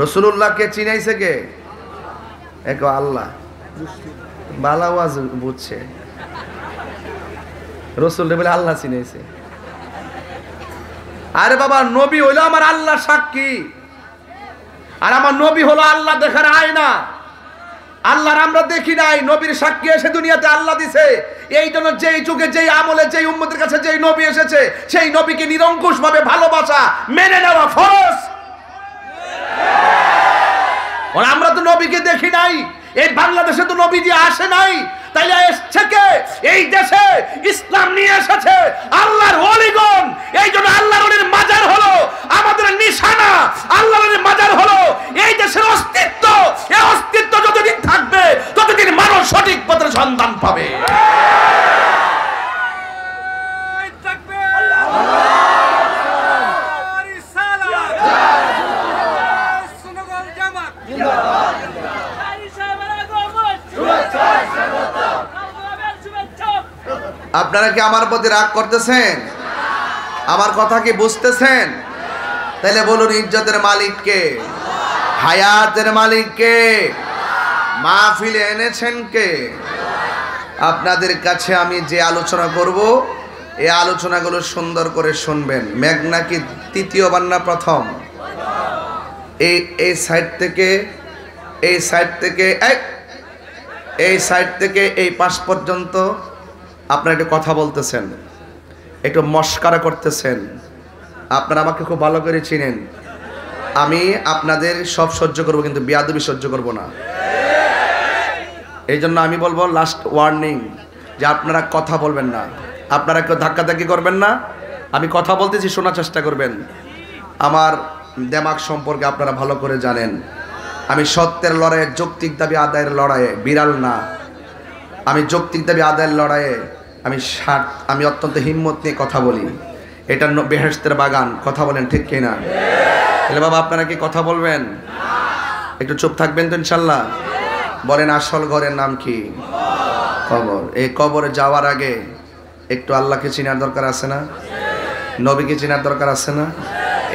রাসূলুল্লাহকে চিনাইছে কে? এক আল্লাহ। বালা ওয়াজ বুঝছে, রাসূলকে বলে আল্লাহ চিনাইছে। আরে বাবা, নবী হইলো আমার আল্লাহ সাক্ষী, আর আমার নবী হলো আল্লাহ দেখার আয়না। আল্লাহর আমরা দেখি নাই, নবীর সাক্ষী এসে দুনিয়াতে আল্লাহ দিছে। এই জন্য যেই যুগে, যেই আমলে, যেই উম্মতের কাছে যেই নবী এসেছে, সেই নবীকে নিরঙ্কুশ ভাবে ভালোবাসা, মেনে নেওয়া ফরজ। আমরা তো নবীকে দেখি নাই, এই বাংলাদেশে তো নবীজি আসে নাই, তাইলে এসছে কে? এই দেশে ইসলাম নিয়ে এসেছে আল্লাহর ওলিগণ। এই জন্য আল্লাহর ওলির মাজার হলো আমাদের নিশানা, আল্লাহর ওলির মাজার হলো এই দেশের অস্তিত্ব। এই অস্তিত্ব যতদিন থাকবে ততদিন মানুষ সঠিক পথের সন্ধান পাবে। আপনারা কি আমার প্রতি রাগ করতেছেন? আমার কথা কি বুঝতেছেন? তাহলে বলুন, ইজ্জতের মালিক কে? হায়াতের মালিক কে? মাহফিলে এনেছেন কে? আপনাদের কাছে আমি যে আলোচনা করব, এই আলোচনাগুলো সুন্দর করে শুনবেন। মেঘনা কি তৃতীয়বার না প্রথম? এই সাইড থেকে, এই সাইড থেকে, এই সাইড থেকে এই পাশ পর্যন্ত আপনারা একটু কথা বলতেছেন, একটু মস্কারা করতেছেন। আপনারা আমাকে খুব ভালো করে চিনেন। আমি আপনাদের সব সহ্য করব, কিন্তু বেয়াদবি সহ্য করব না। এই জন্য আমি বলবো, লাস্ট ওয়ার্নিং, যে আপনারা কথা বলবেন না, আপনারা কেউ ধাক্কাধাক্কি করবেন না। আমি কথা বলতেছি, শোনার চেষ্টা করবেন। আমার দেমাগ সম্পর্কে আপনারা ভালো করে জানেন। আমি সত্যের লড়াইয়ে, যৌক্তিক দাবি আদায়ের লড়াইয়ে বিড়াল না। আমি যৌক্তিক দাবি আদায়ের লড়াইয়ে আমি অত্যন্ত হিম্মত নিয়ে কথা বলি। এটা বেহেশতের বাগান, কথা বলেন ঠিক কিনা? তাহলে বাবা, আপনারা কি কথা বলবেন? একটু চুপ থাকবেন তো ইনশাল্লাহ? বলেন, আসল ঘরের নাম কি? কবর। এই কবরে যাওয়ার আগে একটু আল্লাহকে চেনার দরকার আছে না? নবীকে চেনার দরকার আছে না?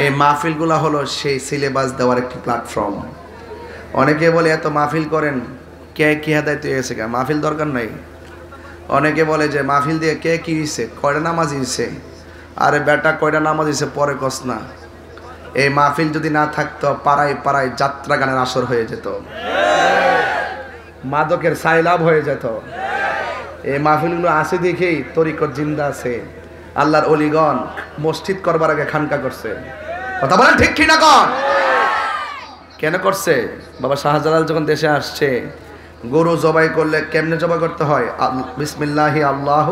এই মাহফিলগুলো হলো সেই সিলেবাস দেওয়ার একটি প্ল্যাটফর্ম। অনেকে বলে, এত মাহফিল করেন, কে কি হেদায়েত হয়েছে? মাহফিল দরকার নাই। অনেকে বলে যে মাহফিল দিয়ে কে কি হয়েছে, কয়টা নামাজ হয়েছে। আরে বেটা, কয়টা নামাজ হয়েছে পরে কস না। এই মাহফিল যদি না থাকতো, পাড়ায় পাড়ায় যাত্রা গানের আসর হয়ে যেত, মাদকের সাইলাভ হয়ে যেত। এই মাহফিলগুলো আছে দেখেই তরিকত জিন্দা আছে। আল্লাহর ওলিগণ মসজিদ করবার আগে খানকা করছে। কথা বলেন ঠিক কিনা? কেন করছে? বাবা শাহজালাল যখন দেশে আসছে, গরু জবাই করলে কেমনে জবাই করতে হয়? বিসমিল্লাহি আল্লাহ,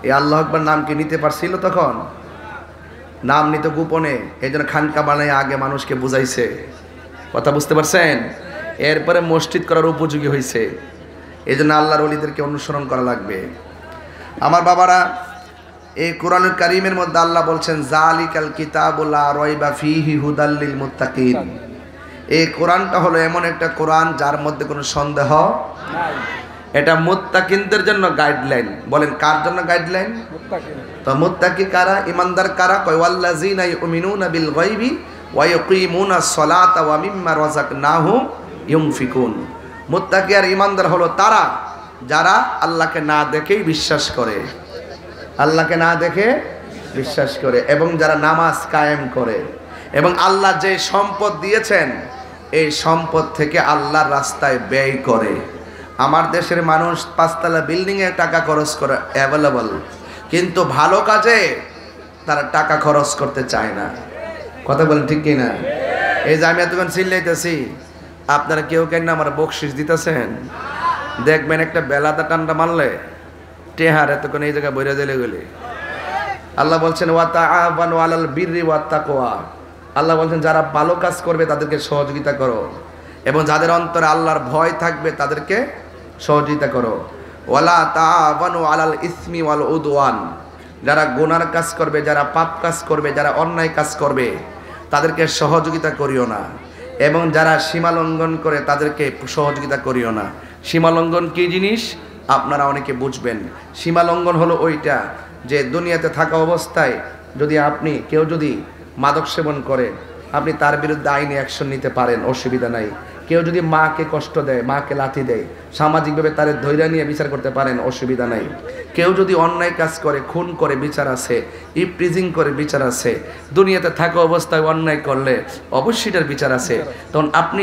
এই আল্লাহ আকবার নাম কি নিতে পারছিল তখন? নাম নিতে গোপনে। এই জন্য খানকা বানায় আগে মানুষকে বুঝাইছে। কথা বুঝতে পারছেন? এরপরে মসজিদ করার উপযোগী হয়েছে। এই জন্য আল্লাহর ওলিদেরকে অনুসরণ করা লাগবে। আমার বাবারা, এই কোরআনুল কারীমের মধ্যে আল্লাহ বলছেন, যালিকাল কিতাবু লা রাইবা ফীহি হুদাল লিল মুত্তাকিন। এই কোরআনটা হলো এমন একটা কোরআন যার মধ্যে কোনো সন্দেহ নাই। এটা মুত্তাকিনদের জন্য গাইডলাইন। বলেন, কার জন্য গাইডলাইন? তো মুত্তাকি কারা? ইমানদার কারা? কয় ওয়াল্লাযিনা ইউমিনুনা বিল গায়বি ওয়া ইয়াকিমুনাস সালাতা ওয়া মিম্মা রাযাকনাহুম ইউনফিকুন। মুত্তাকি আর ইমানদার হলো তারা যারা আল্লাহকে না দেখেই বিশ্বাস করে, আল্লাহকে না দেখে বিশ্বাস করে, এবং যারা নামাজ কায়েম করে, এবং আল্লাহ যে সম্পদ দিয়েছেন এই সম্পদ থেকে আল্লাহর রাস্তায় ব্যয় করে। আমার দেশের মানুষ 5 তলা বিল্ডিংয়ে টাকা খরচ করে অ্যাভেলেবল, কিন্তু ভালো কাজে তারা টাকা খরচ করতে চায় না। কথা বলেন ঠিক কিনা? এই যে আমি এতক্ষণ চিল্লাইতেছি, আপনারা কেউ কেন আমার বকশিস দিতেছেন? দেখবেন একটা বেলাটা টান্ডা মারলে টেহার এতক্ষণ এই জায়গায় বইরা দিলে গেলে। আল্লাহ বলছেন, ওয়া তাআওয়ানু আলাল বিররি ওয়াত তাকওয়া। আল্লাহ বলছেন, যারা ভালো কাজ করবে তাদেরকে সহযোগিতা করো, এবং যাদের অন্তরে আল্লাহর ভয় থাকবে তাদেরকে সহযোগিতা করো। ওয়ালা তাআওয়ানু আলাল ইসমি ওয়াল উদওয়ান। যারা গুনার কাজ করবে, যারা পাপ কাজ করবে, যারা অন্যায় কাজ করবে তাদেরকে সহযোগিতা করিও না, এবং যারা সীমা লঙ্ঘন করে তাদেরকে সহযোগিতা করিও না। সীমা লঙ্ঘন কী জিনিস আপনারা অনেকে বুঝবেন। সীমা লঙ্ঘন হলো ওইটা যে দুনিয়াতে থাকা অবস্থায় যদি কেউ যদি মাদক সেবন করে, আপনি তার বিরুদ্ধে আইনি অ্যাকশন নিতে পারেন, অসুবিধা নাই। কেউ যদি মাকে কষ্ট দেয়, মাকে লাথি দেয়, সামাজিকভাবে তার ধৈর্য নিয়ে বিচার করতে পারেন, অসুবিধা নাই। কেউ যদি অন্যায় কাজ করে, খুন করে, বিচার আছে। ইপটিজিং করে, বিচার আছে। দুনিয়াতে থাকা অবস্থায় অন্যায় করলে অবশ্যই এটার বিচার আছে। তখন আপনি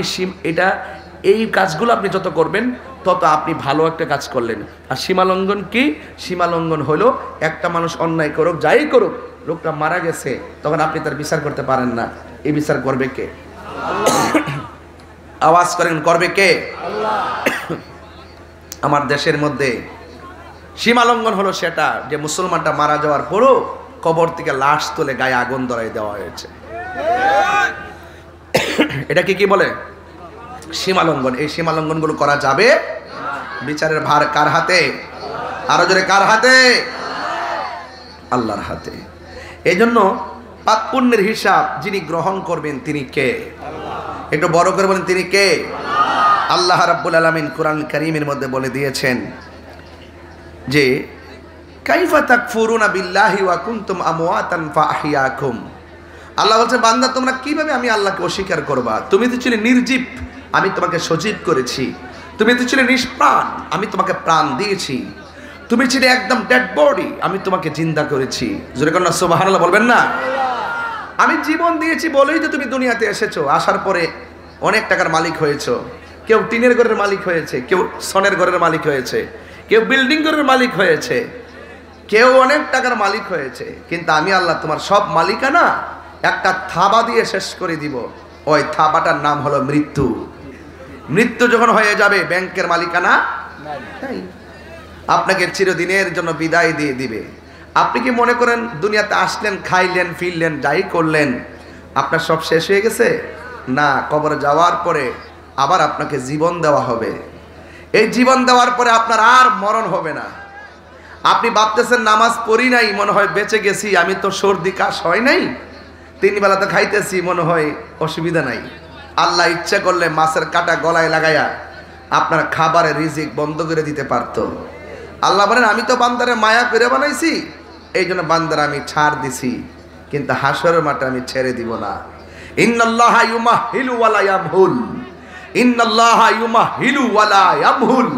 এই কাজগুলো আপনি যত করবেন তত আপনি ভালো একটা কাজ করলেন। আর সীমালঙ্ঘন কি? সীমালঙ্ঘন হলো একটা মানুষ অন্যায় করুক, যাই করুক, লোকটা মারা গেছে, তখন আপনি তার বিচার করতে পারেন না। এই বিচার করবে কে? আওয়াজ করেন, করবে কে? আমার দেশের মধ্যে সীমালঙ্ঘন হলো সেটা যে মুসলমানটা মারা যাওয়ার পরও কবর থেকে লাশ তুলে গায়ে আগুন ধরাই দেওয়া হয়েছে। এটা কি বলে? সীমালঙ্ঘন। এই সীমালঙ্ঘনগুলো করা যাবে? বিচারের ভার কার হাতে? আরো জোরে, কার হাতে? আল্লাহর হাতে। এই জন্য পাপ পুণ্যের হিসাব যিনি গ্রহণ করবেন তিনি কে? একটু বড় করে বলেন, তিনি কে? আল্লাহ রাব্বুল আলামিন কোরআন কারীমের মধ্যে বলে দিয়েছেন যে কাইফা তাকফুরুনা বিল্লাহি ওয়া কুনতুম আমওয়াতান ফাআহইয়াকুম। আল্লাহ বলছে, বান্দা তোমরা কিভাবে আমি আল্লাহকে অস্বীকার করবা? তুমি তো ছিলে নির্জীব, আমি তোমাকে সজীব করেছি। তুমি তো ছিলে নিষ্প্রাণ, আমি তোমাকে প্রাণ দিয়েছি। তুমি ছিলে একদম ডেড বডি, আমি তোমাকে জিন্দা করেছি। জোরে কন্যা সুবহানাল্লাহ বলবেন না? আমি জীবন দিয়েছি বলেই তো তুমি দুনিয়াতে এসেছো। আসার পরে অনেক টাকার মালিক হয়েছো। কেউ টিনের ঘরের মালিক হয়েছে, কেউ সনের ঘরের মালিক হয়েছে, কেউ বিল্ডিং ঘরের মালিক হয়েছে, কেউ অনেক টাকার মালিক হয়েছে। কিন্তু আমি আল্লাহ তোমার সব মালিকানা একটা থাবা দিয়ে শেষ করে দিব। ওই থাবাটার নাম হলো মৃত্যু। মৃত্যু যখন হয়ে যাবে, ব্যাংকের মালিকানা নাই, আপনাকে চিরদিনের জন্য বিদায় দিয়ে দিবে। আপনি কি মনে করেন দুনিয়াতে আসলেন, খাইলেন, ফিরলেন, যাই করলেন, আপনার সব শেষ হয়ে গেছে? না, কবরে যাওয়ার পরে আবার আপনাকে জীবন দেওয়া হবে। এই জীবন দেওয়ার পরে আপনার আর মরণ হবে না। আপনি ভাবতেছেন নামাজ পড়ি নাই, মনে হয় বেঁচে গেছি, আমি তো সর্দি কাশ হয় নাই, 3 বেলা তো খাইতেছি, মনে হয় অসুবিধা নাই। আল্লাহ ইচ্ছা করলে মাছের কাঁটা গলায় লাগাইয়া আপনার খাবারের রিজিক বন্ধ করে দিতে পারতো। আল্লাহ বলেন, আমি তো বান্দারে মায়া করে বানাইছি, এই জন্য বান্দার আমি ছাড় দিছি, কিন্তু হাসরের মাঠে আমি ছেড়ে দিব না। ইন্নাল্লাহা ইউমাহিলু ওয়ালা ইয়ামহুল, ইন্নাল্লাহা ইউমাহিলু ওয়ালা ইয়ামহুল।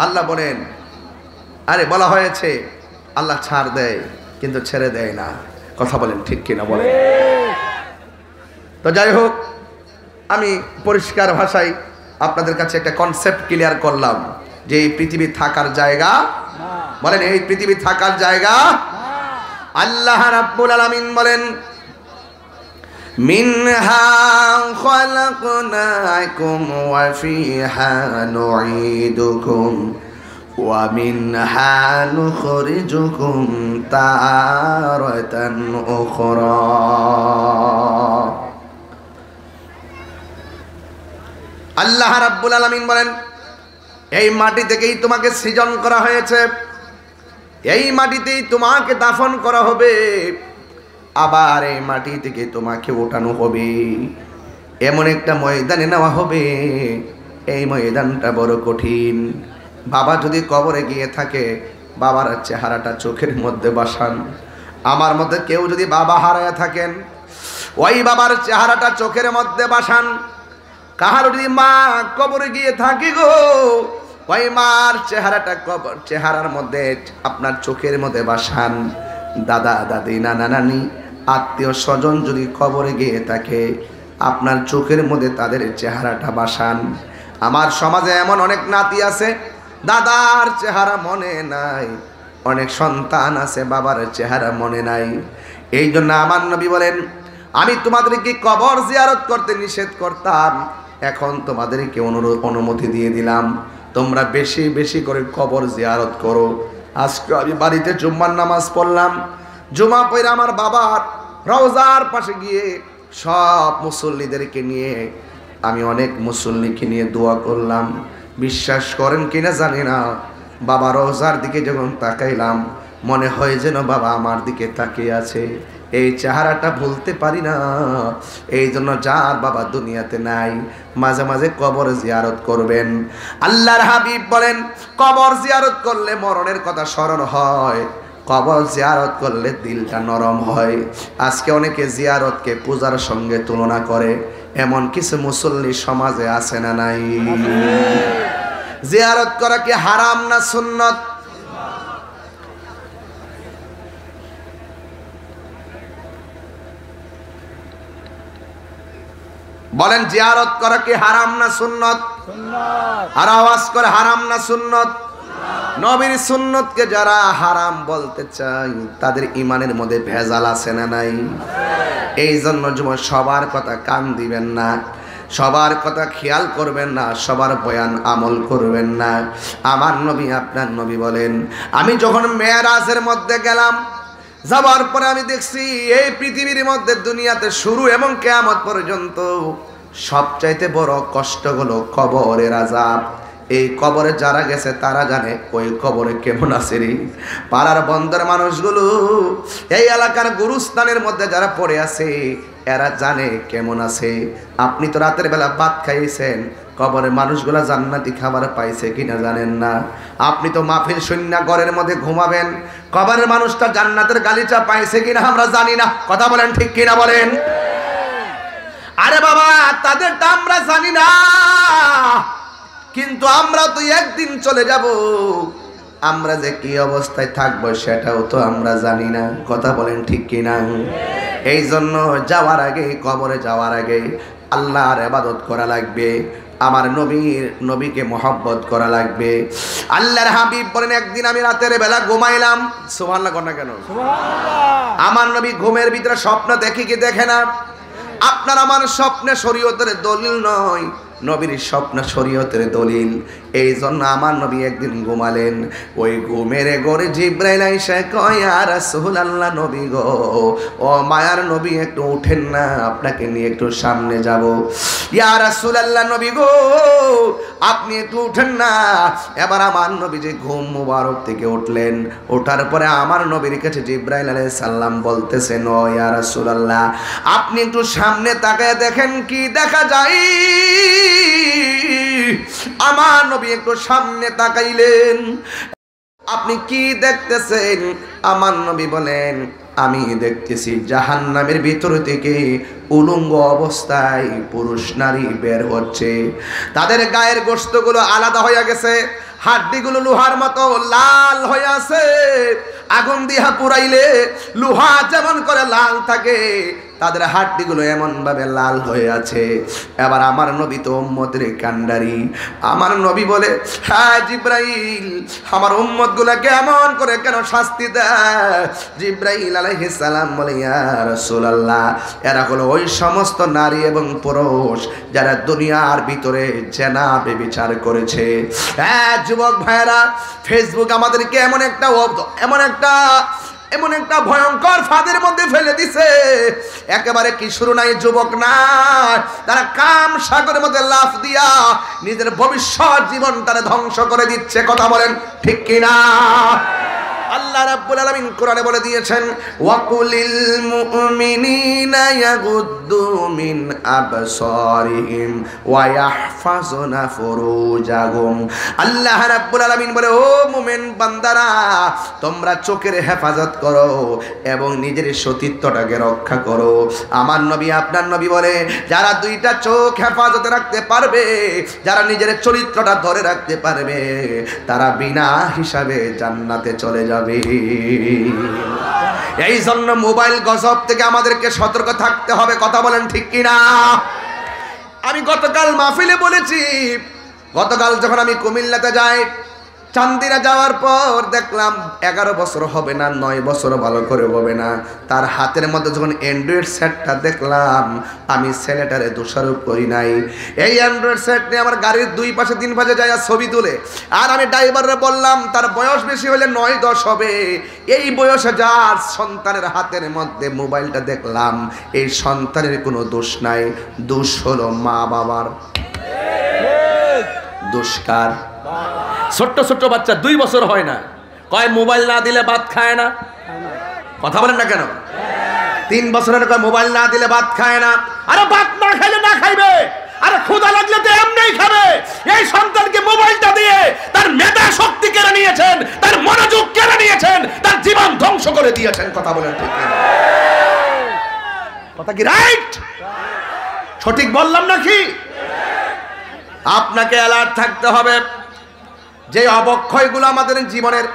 আল্লাহ বলেন, আরে বলা হয়েছে আল্লাহ ছাড় দেয় কিন্তু ছেড়ে দেয় না। কথা বলেন ঠিক কিনা বলেন? তো যাই হোক, আমি পরিষ্কার ভাষায় আপনাদের কাছে একটা কনসেপ্ট ক্লিয়ার করলাম যে এই পৃথিবী থাকার জায়গা, বলেন এই পৃথিবী থাকার জায়গা। আল্লাহ রাব্বুল আলামিন বলেন, মিনহা খালাকনাকুম ওয়া ফিহা নুঈদুকুম ওয়া মিনহা নুখরিজুকুম তারাতান উখরা। আল্লাহ রাব্বুল আলামিন বলেন, এই মাটি থেকেই তোমাকে সৃজন করা হয়েছে, এই মাটিতেই তোমাকে দাফন করা হবে, আবার এই মাটি থেকে তোমাকে ওঠানো হবে। এমন একটা ময়দানে নেওয়া হবে, এই ময়দানটা বড় কঠিন। বাবা যদি কবরে গিয়ে থাকে, বাবার চেহারাটা চোখের মধ্যে বসান। আমার মধ্যে কেউ যদি বাবা হারায় থাকেন, ওই বাবার চেহারাটা চোখের মধ্যে বসান। কাহার যদি মা কবরে গিয়ে থাকি গো, ওই মার চেহারাটা চেহারার মধ্যে আপনার চোখের মধ্যে বসান। দাদা দাদি, নানা নানি, আত্মীয় স্বজন যদি কবরে গিয়ে থাকে, আপনার চোখের মধ্যে তাদের চেহারাটা বসান। আমার সমাজে এমন অনেক নাতি আছে দাদার চেহারা মনে নাই, অনেক সন্তান আছে বাবার চেহারা মনে নাই। এই জন্য আমার নবী বলেন, আমি তোমাদেরকে কবর জিয়ারত করতে নিষেধ করতাম, এখন তোমাদেরকে অনুমতি দিয়ে দিলাম, তোমরা বেশি বেশি করে কবর জিয়ারত করো। আজকে আমি বাড়িতে জুম্মার নামাজ পড়লাম, জুমা পড়ে আমার বাবার রওজার পাশে গিয়ে সব মুসল্লিদেরকে নিয়ে আমি অনেক মুসল্লিকে নিয়ে দোয়া করলাম। বিশ্বাস করেন কিনা জানি না, বাবা রওজার দিকে যখন তাকাইলাম, মনে হয় যেন বাবা আমার দিকে তাকিয়ে আছে। এই চেহারাটা ভুলতে পারি না। এই জন্য যার বাবা দুনিয়াতে নাই, মাঝে মাঝে কবর জিয়ারত করবেন। আল্লাহর হাবিব বলেন, কবর জিয়ারত করলে মরণের কথা স্মরণ হয়, কবর জিয়ারত করলে দিলটা নরম হয়। আজকে অনেকে জিয়ারতকে পূজার সঙ্গে তুলনা করে, এমন কিছু মুসল্লি সমাজে আছে না নাই? জিয়ারত করা কি হারাম না সুন্নত? বলেন, জিয়ারত করা কি হারাম না সুন্নত? আর আওয়াজ করে হারাম না সুন্নত? নবীর সুন্নতকে যারা হারাম বলতে চায় তাদের ইমানের মধ্যে ভেজাল আছে না নাই? এই জন্য যুবক সবার কথা কান দিবেন না, সবার কথা খেয়াল করবেন না, সবার বয়ান আমল করবেন না। আমার নবী আপনার নবী বলেন, আমি যখন মেরাজের মধ্যে গেলাম, যাবার পরে আমি দেখছি এই পৃথিবীর মধ্যে দুনিয়াতে শুরু এবং কিয়ামত পর্যন্ত সবচাইতে বড় কষ্ট হলো কবরের আযাব। এই কবরে যারা গেছে তারা জানে ওই কবরে কেমন আছে রে। পাড়ার বন্দর মানুষগুলো, এই এলাকার গুরুস্থানের মধ্যে যারা পড়ে আছে এরা জানে কেমন আছে। আপনি তো রাতের বেলা ভাত খাইয়েছেন, কবরের মানুষগুলা জান্নাতি খাবার পাইছে কিনা জানেন না। আপনি তো মাহফিল শূন্য ঘরের মধ্যে ঘুমাবেন, কবরের মানুষটা জান্নাতের গালিচা পাইছে কিনা আমরা জানি না। কথা বলেন ঠিক কিনা বলেন? আরে বাবা, তাদেরটা আমরা জানি না, কিন্তু আমরা তো একদিন চলে যাব। আমরা যে কি অবস্থায় থাকবো সেটাও তো আমরা জানি না। কথা বলেন ঠিক কিনা? এই জন্য যাওয়ার আগে, কবরে যাওয়ার আগে আল্লাহর ইবাদত করা লাগবে, আমার নবীকে মহব্বত করা লাগবে। আল্লাহর হাবিব বলেন, একদিন আমি রাতের বেলা ঘুমাইলাম, সুবহানাল্লাহ কর না কেন? আমার নবী ঘুমের ভিতরে স্বপ্ন দেখে কি দেখে না? আপনার আমার স্বপ্নে শরীয়তের দলিল নয়, নবীর স্বপ্ন শরীয়তের দলিল। এই জন্য আমার নবী একদিন ঘুমালেন, ওই ঘুমের ঘরে জিবরাইল আইসা কয়, ইয়া রাসূলুল্লাহ, নবী গো, ও মায়ার নবী একটু উঠেন না, আপনাকে নিয়ে একটু সামনে যাব। ইয়া রাসূলুল্লাহ, নবী গো আপনি একটু উঠেন না। এবার আমার নবী যে ঘুম মুবারক থেকে উঠলেন, ওঠার পরে আমার নবীর কাছে জিবরাইল আলাইহিস সালাম বলতেছেন, ও ইয়া রাসূলুল্লাহ, আপনি একটু সামনে তাকায় দেখেন কি দেখা যায়। আমার নবী একটু সামনে তাকাইলেন, আপনি কি দেখতেছেন? আমার নবী বলেন, আমি দেখতেছি জাহান্নামের ভিতর থেকে উলঙ্গ অবস্থায় পুরুষ নারী বের হচ্ছে। তাদের গায়ের গোশতগুলো আলাদা হয়ে গেছে, হাড্ডিগুলো লোহার মতো লাল হয়ে আছে। আগুন দিয়া পুরাইলে লোহা যেমন করে লাল থাকে, তাদের হাড্ডিগুলো এমন ভাবে লাল হয়ে আছে। এবার আমার নবী তো উম্মতের কান্ডারি, আমার নবী বলে, হ্যাঁ জিবরাইল, আমার উম্মতগুলোকে এমন করে কেন শাস্তি দেয়? জিবরাইল আলাইহিস সালাম বলে, ইয়া রাসূলুল্লাহ, এরা হলো ওই সমস্ত নারী এবং পুরুষ যারা দুনিয়ার ভিতরে জেনা ব্যভিচার করেছে। হ্যাঁ যুবক ভাইরা, ফেসবুক আমাদেরকে এমন একটা ভয়ঙ্কর ফাঁদের মধ্যে ফেলে দিছে। একেবারে কিশোর নাই, যুবক না, তারা কাম সাগরের মধ্যে লাফ দিয়া নিজের ভবিষ্যৎ জীবন তারা ধ্বংস করে দিচ্ছে। কথা বলেন ঠিক কিনা? আল্লাহ রাব্বুল আলামিন কোরআনে বলে দিয়েছেন, ওয়াকুলিল মুমিনিনা ইয়াগুদ্দু মিন আবসারিহিম ওয়া ইয়াহফাজুনা ফুরুজাহুম। আল্লাহ রাব্বুল আলামিন বলে, ও মুমিন বান্দারা, তোমরা চোখের হেফাজত করো এবং নিজের সতীত্বটাকে রক্ষা করো। আমার নবী আপনার নবী বলে, যারা দুইটা চোখ হেফাজতে রাখতে পারবে, যারা নিজের চরিত্রটা ধরে রাখতে পারবে, তারা বিনা হিসাবে জান্নাতে চলে যাবে। এই জন্য মোবাইল গজব থেকে আমাদেরকে সতর্ক থাকতে হবে। কথা বলেন ঠিক কিনা? আমি গতকাল মাহফিলে বলেছি, গতকাল যখন আমি কুমিল্লাতে যাই, চান্দিনা যাওয়ার পর দেখলাম 11 বছর হবে না, 9 বছর ভালো করে হবে না, তার হাতের মধ্যে যখন অ্যান্ড্রয়েড সেটটা দেখলাম, আমি ছেলেটারে দোষারোপ করি নাই। এই অ্যান্ড্রয়েড সেট নিয়ে আমার গাড়ির 2 পাশে 3 পাশে যায় ছবি তুলে, আর আমি ড্রাইভাররে বললাম তার বয়স বেশি হলে 9-10 হবে, এই বয়সে যার সন্তানের হাতের মধ্যে মোবাইলটা দেখলাম, এই সন্তানের কোনো দোষ নাই, দোষ হলো মা বাবার। দোষকার? ছোট্ট ছোট্ট বাচ্চা 2 বছর হয় না, কয় মোবাইল না দিলে ভাত খায় না। কথা বলেন না কেন? 3 বছরের কয় মোবাইল না দিলে ভাত খায় না। আরে ভাত না খাইলে না খাইবে, আরে ক্ষুধা লাগলে তো এমনিই খাবে। এই সন্তানকে মোবাইলটা দিয়ে তার মেধা শক্তি কেড়ে নিয়েছেন, তার মনোযোগ কেড়ে নিয়েছেন, তার জীবন দিয়েছেন। কথা বলেন ঠিক কিনা? কথা কি রাইট? সঠিক বললাম নাকি? আপনাকে অ্যালার্ট থাকতে হবে যে অবক্ষয়গুলো আমাদের জীবনের,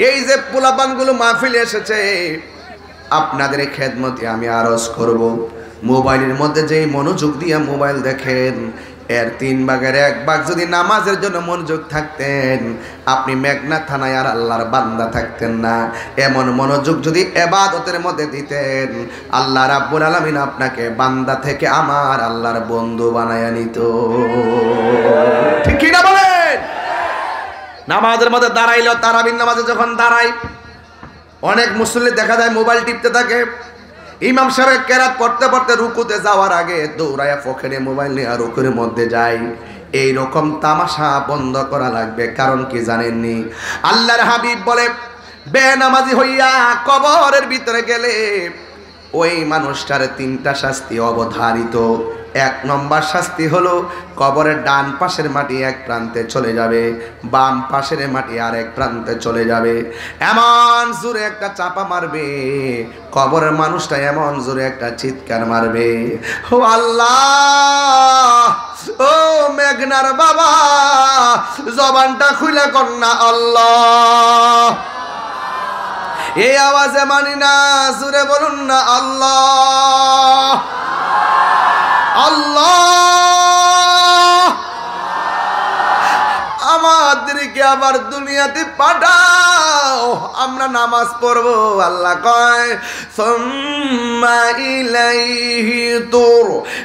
এই যে পোলাপানগুলো মাহফিলে এসেছে, আপনাদের খেদমতে আমি আরজ করব, মোবাইলের মধ্যে যেই মনোযোগ দিয়ে মোবাইল দেখেন, এর 3 ভাগের 1 ভাগ যদি নামাজের জন্য মনোযোগ থাকতেন, আপনি মেঘনা থানায় আর আল্লাহর বান্দা থাকতেন না। এমন মনোযোগ যদি ইবাদতের মধ্যে দিতেন, আল্লাহ রাব্বুল আলামিন আপনাকে বান্দা থেকে আমার আল্লাহর বন্ধু বানায়া নিত। ঠিক কি না বলেন? নামাজের মধ্যে দাঁড়াইলো, তারাবির নামাজে যখন দাঁড়াই, অনেক মুসল্লি দেখা যায় মোবাইল টিপতে থাকে। ইমাম সাহেব কেরাত পড়তে পড়তে রুকুতে যাওয়ার আগে দৌড়ায়া পকেটে মোবাইল নিয়ে রুকুর মধ্যে যায়। এই রকম তামাশা বন্ধ করা লাগবে। কারণ কি জানেননি? আল্লাহর হাবিব বলে, বেনামাজি হইয়া কবরের ভিতরে গেলে ওই মানুষটার 3টা শাস্তি অবধারিত। 1 নম্বর শাস্তি হলো কবরের ডান পাশের মাটি এক প্রান্তে চলে যাবে, বাম পাশের মাটি আর এক প্রান্তে চলে যাবে। এমন জোরে একটা চাপা মারবে, কবরের মানুষটা এমন জোরে একটা চিৎকার মারবে, ও আল্লাহ, ও মেঘনার বাবা, জবানটা খুলে কন্যা আল্লাহ। এই আওয়াজে মানি না, জোরে বলুন না আল্লাহ আল্লাহ। আমাদেরকে আবার দুনিয়াতে পাঠাও, আমরা নামাজ পড়বো। আল্লাহ কয়, সুম্মা ইলাইহি তুরজাউন।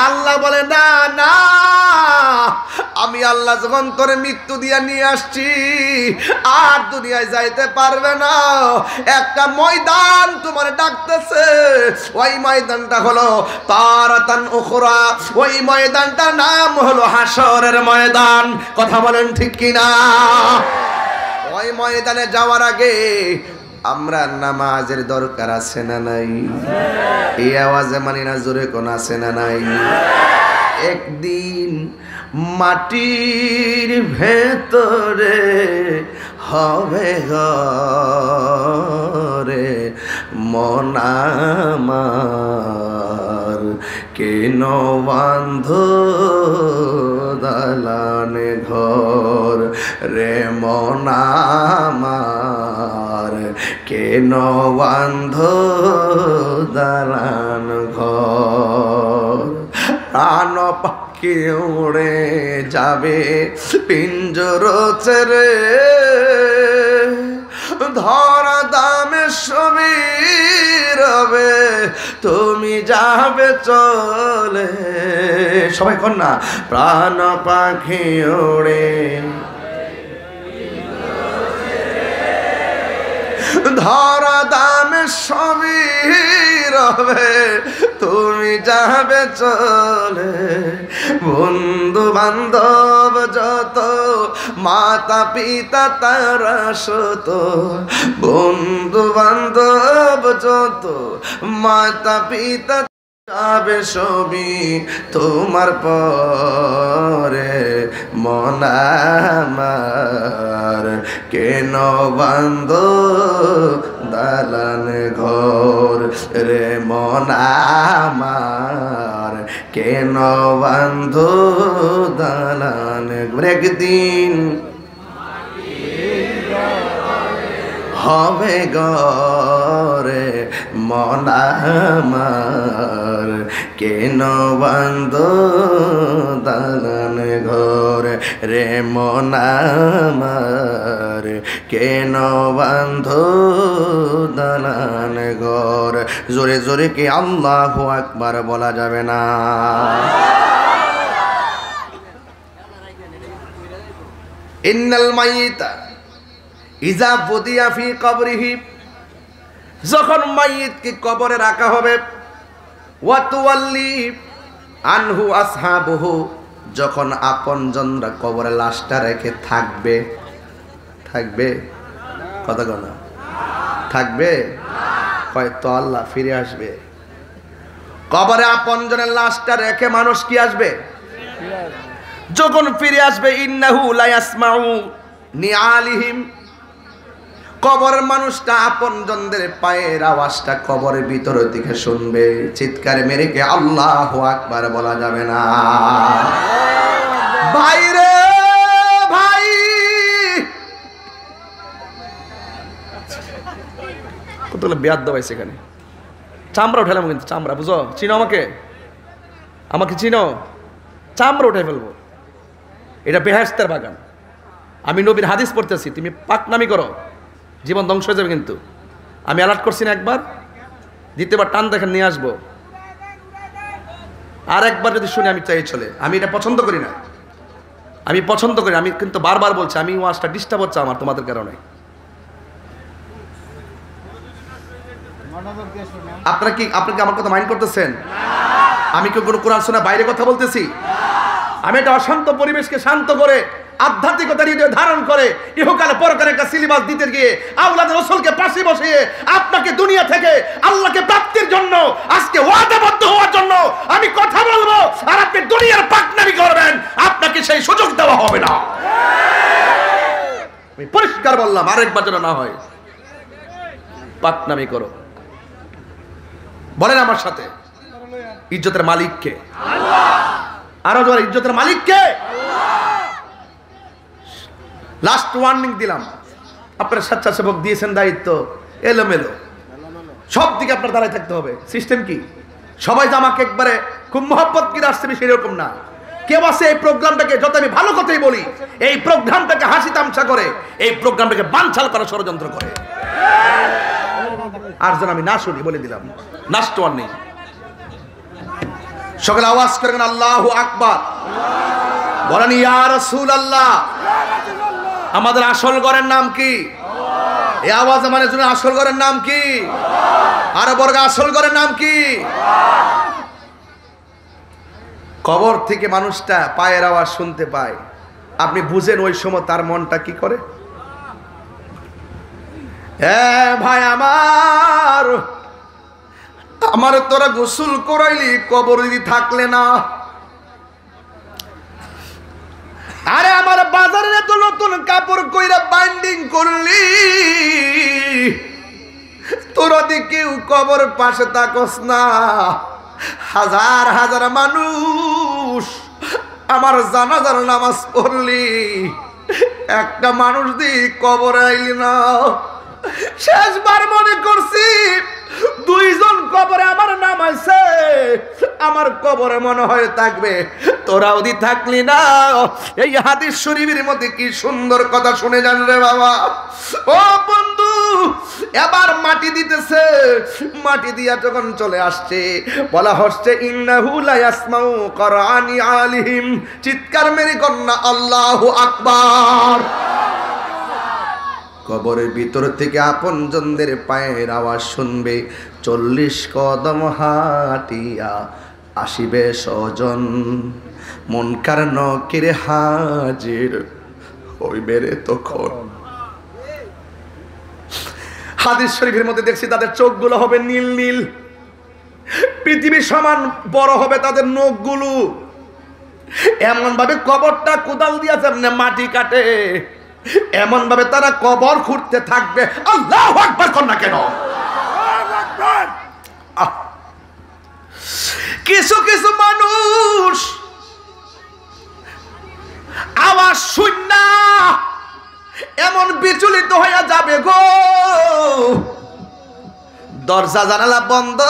আল্লাহ বলে, না না, আমি আল্লাহ যখন তোরে মৃত্যু দিয়া নিয়ে আসছি, আর দুনিয়ায় যাইতে পারবে না। একটা ময়দান তোমার ডাকতেছে, ওই ময়দানটা হলো তারাতান উখরা, ওই ময়দানটার নাম হলো হাসরের ময়দান। কথা বলেন ঠিক কিনা? ওই ময়দানে যাওয়ার আগে আমরা নামাজের দরকার আছে না নাই? এই আওয়াজে মানি না, জোরে কোন আছে না নাই? একদিন মাটির ভেতরে হবে ঘরে মন আমার, কেন বান্ধ দালানে ঘর রে মন আমার, কেন বান্ধ দালান ঘর। প্রাণ পাখি উড়ে যাবে পিঞ্জর ছেড়ে, ধরা দামে সবই রবে, তুমি যাবে চলে। সবাই কর না, প্রাণ পাখি উড়ে ধরা দামে সবই রবে, তুমি যাবে চলে। বন্ধু বান্ধব যত, মাতা পিতা তারা শত, বন্ধু বান্ধব যত, মাতা পিতা যাবে সবই তোমার পরে মন আমার, কেন বান্ধ দালান ঘর রে মন আমার, কেন বান্ধ দালান ঘর। একদিন হবে গরে মন আমার, কেন বান্ধ দালান ঘর রে মন আমার, কেন বান্ধ দালান ঘর। জোরে জোরে কি আল্লাহু আকবার বলা যাবে না? ইন্নাল মাইয়িতা ইজা বুদিয়া ফি কবরিহি, যখন মাইয়িতকে কবরে রাখা হবে, ওয়া তুওয়াল্লি আনহু আসহাবুহু, যখন আপনজনরা কবরে লাশটা রেখে থাকবে, থাকবে কথা না থাকবে, হয়তো আল্লাহ ফিরে আসবে। কবরে আপনজনের লাশটা রেখে মানুষ কি আসবে? যখন ফিরে আসবে ইন্নাহু লা ইয়াসমাউ নিআলিহিম, কবরের মানুষটা আপনজনদের পায়ের আওয়াজটা কবরের ভিতরের দিকে শুনবে। চিৎকার মেরে কে আল্লাহু আকবার বলা যাবে না। ভাইরে ভাই, কতগুলো বেয়াদ দেওয়াইছে এখানে। চামড়া উঠালাম কিন্তু, চামড়া বুঝো, চিনো আমাকে, আমাকে চিনো, চামড়া উঠে ফেলবো। এটা বেহেশতের বাগান। আমি নবীর হাদিস পড়তেছি, তুমি পাকনামি করো জীবন ধ্বংস হয়ে যাবে। কিন্তু আমি অ্যালার্ট করছি না একবার, দ্বিতীয়বার টান দেখেন নিয়ে আসবো। আর একবার যদি শুনে আমি চাই চলে, আমি এটা পছন্দ করি না, আমি পছন্দ করি। আমি কিন্তু বারবার বলছি, আমি ওয়াজটা ডিস্টার্ব হচ্ছে আমার তোমাদের কারণে। আপনারা কি আমার কথা মাইন্ড করতেছেন? আমি কি কোনো কোরআন শোনা বাইরে কথা বলতেছি? আমি একটা অশান্ত পরিবেশকে শান্ত করে আধ্যাত্মিকতা হৃদয়ে ধারণ করে ইহকালে পরকালে একটা সিলেবাস দিতে গিয়ে আওলাদ রাসূলকে পাশে বসিয়ে আপনাকে দুনিয়া থেকে আল্লাহকে প্রাপ্তির জন্য আজকে ওয়াদাবদ্ধ হওয়ার জন্য আমি কথা বলবো, আর আপনি দুনিয়ার পাকনামি করবেন, আপনাকে সেই সুযোগ দেওয়া হবে না। আমি পরিষ্কার বললাম, আরেকবার যেন না হয়। পাকনামি করো। বলেন আমার সাথে, ইজ্জতের মালিক কে? আল্লাহ। আরো জোরে, ইজ্জতের মালিক কে? লাস্ট ওয়ার্নিং দিলাম, আপনার স্বেচ্ছাসেবক দিয়েছেন দায়িত্ব, এলোমেলো সব দিকে আপনার দাঁড়ায় থাকতে হবে। সিস্টেম কি? সবাই যে আমাকে একবারে খুব মহব্বত করে আসছে সেরকম না। কেউ আছে এই প্রোগ্রামটাকে, যত আমি ভালো কথাই বলি, এই প্রোগ্রামটাকে হাসি তামসা করে, এই প্রোগ্রামটাকে বানচাল করার ষড়যন্ত্র করে। আর যেন আমি না শুনি বলে দিলাম, লাস্ট ওয়ার্নিং। সকলে আওয়াজ করেন আল্লাহু আকবার, বলেন ইয়া রাসূলুল্লাহ। আমাদের আসল ঘরের নাম কি? এই আওয়াজ মানে শুনে, আসল ঘরের নাম কি? আর বর্গ আসল ঘরের নাম কি? কবর থেকে মানুষটা পায়ের আওয়াজ শুনতে পায়, আপনি বুঝেন ওই সময় তার মনটা কি করে? ভাই আমার তোরা গোসল করাইলি, কবর যদি থাকলে না। আরে আমার বাজারে তো নতুন কাপড় কইরা বাইন্ডিং করলি, তোরা দি কেউ কবর পাশে থাকস না। হাজার হাজার মানুষ আমার জানাজার নামাজ পড়লি, একটা মানুষ দি কবর আইলি না। শেষবার মনে করছি দুইজন কবরে আমার নাম আছে, আমার কবরে মনে হয় থাকবে, তোরাও দি থাকলি না। এই হাদিস শরীফের মধ্যে কি সুন্দর কথা শুনে যান রে বাবা। ও বন্ধু, এবার মাটি দিতেছে, মাটি দিয়া যখন চলে আসছে, বলা হচ্ছে ইন্নাহু লা ইয়াসমাউ কুরআনি আলিহিম। চিৎকার মেরে কন্যা আল্লাহু আকবার। কবরের ভিতর থেকে আপনজনদের পায়ের আওয়াজ শুনবে, 40 কদম হাঁটিয়া আসিবে স্বজন, মুনকার নকির হাজির হইবে রে তখন। হাদিস শরীফের মধ্যে দেখছি তাদের চোখগুলো হবে নীল নীল, পৃথিবী সমান বড় হবে তাদের নখগুলো। এমন ভাবে কবরটা কোদাল দিয়েছে, মাটি কাটে, এমন ভাবে তারা কবর খুঁড়তে থাকবে। আল্লাহু আকবার কর না কেন? কিছু কিছু মানুষ আওয়াজ শুননা এমন বিচলিত হয়ে যাবে গো, দরজা জানালা বন্ধ,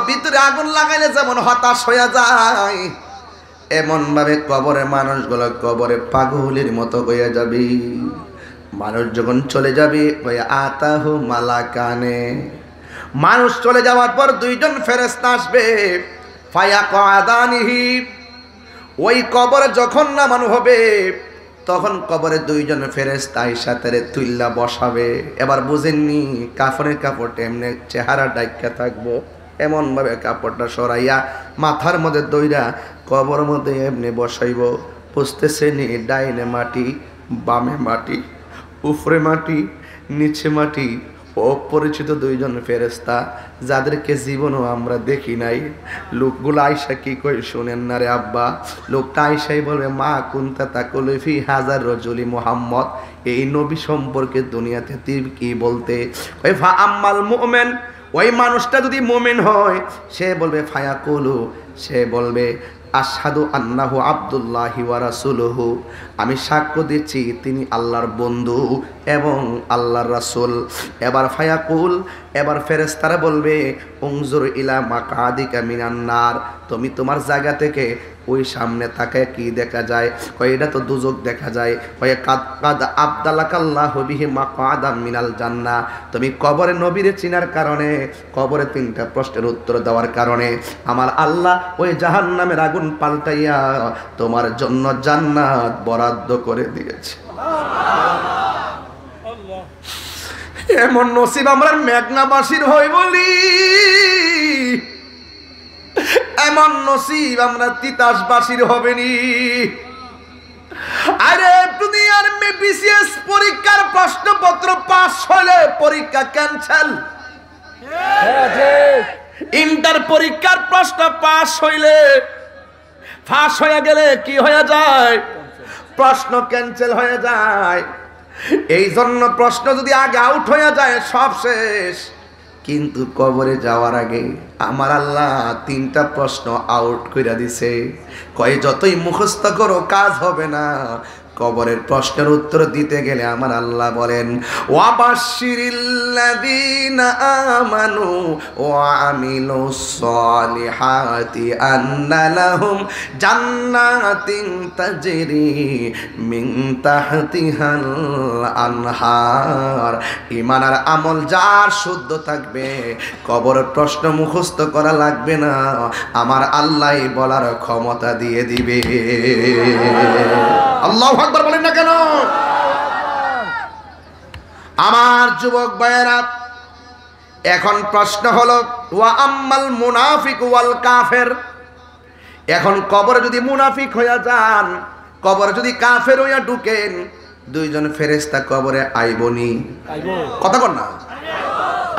ভিতরে আগুন লাগাইলে যেমন হতাশ হয়ে যায়, এমন ভাবে কবরে মানুষগুলো কবরে পাগলের মতো হয়ে যাবে। মানুষ যখন চলে যাবে, ওই আতাহু মালাকানে, মানুষ চলে যাওয়ার পর দুইজন ফেরেশতা আসবে, ফায়াকাদানিহি, ওই কবরে যখন নামানো হবে তখন কবরে দুইজন ফেরেশতা আইসাতে তুইল্লা বসাবে। এবার বুঝেননি, কাফনের কাপড়টা এমনি চেহারা ডাইকা থাকবো, এমন ভাবে কাপড়টা সরাইয়া মাথার মধ্যে দইরা কবর মধ্যে এমনি বসাইব। বুঝতেছে নি, ডাইনে মাটি, বামে মাটি, উপরে মাটি, নিচে মাটি, অপরিচিত দুইজন ফেরেশতা, যাদেরকে জীবনও আমরা দেখি নাই। লোকগুলো আয়সা কি কই শুনেন না রে আব্বা। লোকটা আয়সাই বলবে, মা কুনতা তাকুলু ফি হাজার রাজুলি মুহাম্মদ, এই নবী সম্পর্কে দুনিয়াতে তুই কি বলতে? ওই ফা আম্মাল মুমিন, ওই মানুষটা যদি মুমিন হয় সে বলবে ফায়াকুলু, সে বলবে আশহাদু আন্নাহু আব্দুল্লাহি ওয়া রাসূলুহু, আমি সাক্ষ্য দিচ্ছি তিনি আল্লাহর বন্ধু এবং আল্লাহর রাসূল। এবার ফায়াকুল, এবার ফেরেশতারা বলবে উনজুর ইলা মাকাদিকা মিনান নার, তুমি তোমার জায়গা থেকে ওই সামনে তাকায় কি দেখা যায়? কয় এটা তো দুজক দেখা যায়। কয় কাদ আবদালাকাল্লাহু বিহি মাকাদাম মিনাল জান্নাহ, তুমি কবরে নবীরে চিনার কারণে, কবরে 3টা প্রশ্নের উত্তর দেওয়ার কারণে আমার আল্লাহ ওই জাহান্নামের আগুন পাল্টাইয়া তোমার জন্য জান্নাত বরাদ্দ করে দিয়েছে। এমন নসিব আমরা মেঘনাবাসীর হই বলি, এমন নসিব আমরা তিতাসবাসীর হবেনি। আরে দুনিয়ার বিসিএস পরীক্ষার প্রশ্নপত্র পাস হলে পরীক্ষা ক্যান্সেল, ইন্টার পরীক্ষার প্রশ্ন পাস হইলে, ফাঁস হয়ে গেলে কি হয়ে যায়? প্রশ্ন ক্যান্সেল হয়ে যায়। এই জন্য প্রশ্ন যদি আগে আউট হয়ে যায় সব শেষ। কিন্তু কবরে যাওয়ার আগে আমার আল্লাহ 3টা প্রশ্ন আউট করে দিছে। কয় যতই মুখস্থ করো কাজ হবে না, কবরের প্রশ্নের উত্তর দিতে গেলে আমার আল্লাহ বলেন ওয়াবাশশিরিল্লাযীনা আমানু ওয়া আমিলুস সলিহাতি আন্না লাহুম জান্নাতিন তাজরি মিন তাহতিহাল আনহার। ঈমান আর আমল যার শুদ্ধ থাকবে কবরের প্রশ্ন মুখস্থ করা লাগবে না, আমার আল্লাহই বলার ক্ষমতা দিয়ে দিবে। আল্লাহু আকবার বলেন না কেন? আমার যুবক ভাইয়েরা, এখন প্রশ্ন হলো ওয়া আম্মাল মুনাফিক ওয়াল কাফের। এখন কবরে যদি মুনাফিক হইয়া যান, কবরে যদি কাফের হইয়া ঢুকেন, দুইজন ফেরেশতা কবরে আইবনি? কথা কর না,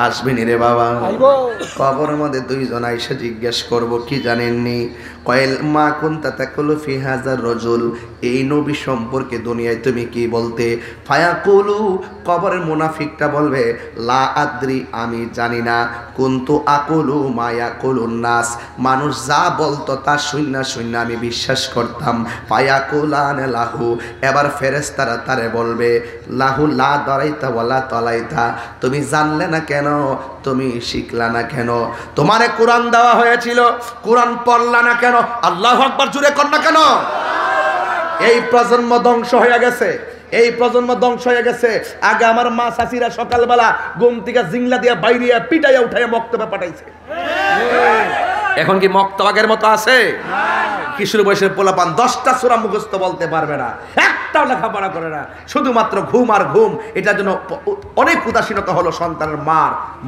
আসবেনি রে বাবা। কবরের মধ্যে দুইজন আইসা জিজ্ঞেস করব কি জানেননি? কয়েল মা কুনতা তাকুলু ফি হাজার রাজুল, এই নবী সম্পর্কে দুনিয়ায় তুমি কি বলতে? ফায়াকুলু, কবরের মুনাফিকটা বলবে লা আদ্রি, আমি জানি না। কুনতু আকুলু মা ইয়াকুলুন নাস, মানুষ যা বলতো তা শুননা শুননা আমি বিশ্বাস করতাম। ফায়াকুলান লাহু, এবার ফেরেশতারা তারে বলবে লাহু লা দারাইতা ওয়ালা তালাইতা, তুমি জানলে না কেন, তুমি শিখলা না কেন? তোমারে কোরআন দেওয়া হয়েছিল, কোরআন পড়লা না কেন? আল্লাহু আকবার জুড়ে কর না কেন? এই প্রজন্ম ধ্বংস হয়ে গেছে, এই প্রজন্ম ধ্বংস হয়ে গেছে। আগে আমার মা চাচিরা সকালবেলা ঘুম থেকে জিংলা দিয়া বাইরিয়া পিটাইয়া উঠাইয়া মক্তবে পাঠাইছে। এখন কি মক্তব আগের মতো আছে? কিশোর বয়সের পোলাপান 10টা সূরা মুখস্থ বলতে পারবে না, একটাও লেখাপড়া করে না, শুধুমাত্র ঘুম আর ঘুম। এটার জন্য অনেক উদাসীনতা হলো সন্তানের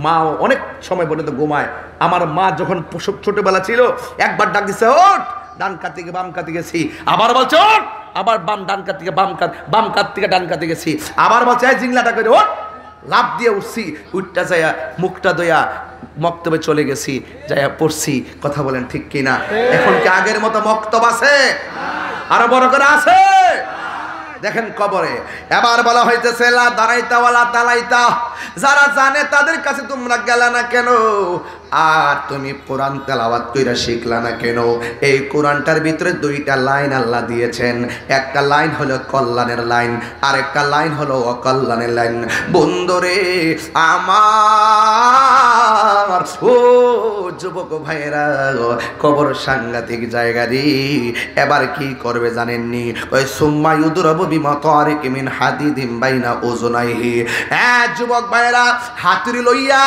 মাও অনেক সময় পর্যন্ত ঘুমায়। আমার মা যখন ছোটবেলা ছিল একবার ডাক দিছে ওঠ, ডান কাত থেকে বাম কাতে গেছি, আবার বলছে ওঠ, আবার ডান কাত থেকে বাম কাত থেকে ডান কাতে গেছি, আবার বলছে এই জিংলাটা করে ওঠ, লাভ দিয়ে উঠছি, উঠটা যাইয়া মুখটা দইয়া মক্তবে চলে গেছি, যাইয়া পড়ছি। কথা বলেন ঠিক কিনা? এখন কি আগের মতো মক্তব আছে? আরো বড় করে আছে? দেখেন কবরে এবার বলা হইতেছে লা দারাইতা ওয়ালা তালাইতা, যারা জানে তাদের কাছে তোমরা গেলা না কেন? আর তুমি কোরআন তেলাওয়াত কইরা শিখলা না কেন? এই কোরআনটার ভিতরে 2টা লাইন আল্লাহ দিয়েছেন। একটা লাইন হলো কল্যাণের লাইন, আর একটা লাইন হলো অকল্যাণের লাইন। বন্ধুরে আমার, ও যুবক ভাইয়েরা, কবর সাংঘাতিক জায়গা রে। এবার কি করবে জানেননি? ওই সুম্মা ইউদরাবু বিমাতারিক মিন হাদিদিম বাইনা উযুনাইহি। যুবক ভাইয়েরা, হাতুড়ি লইয়া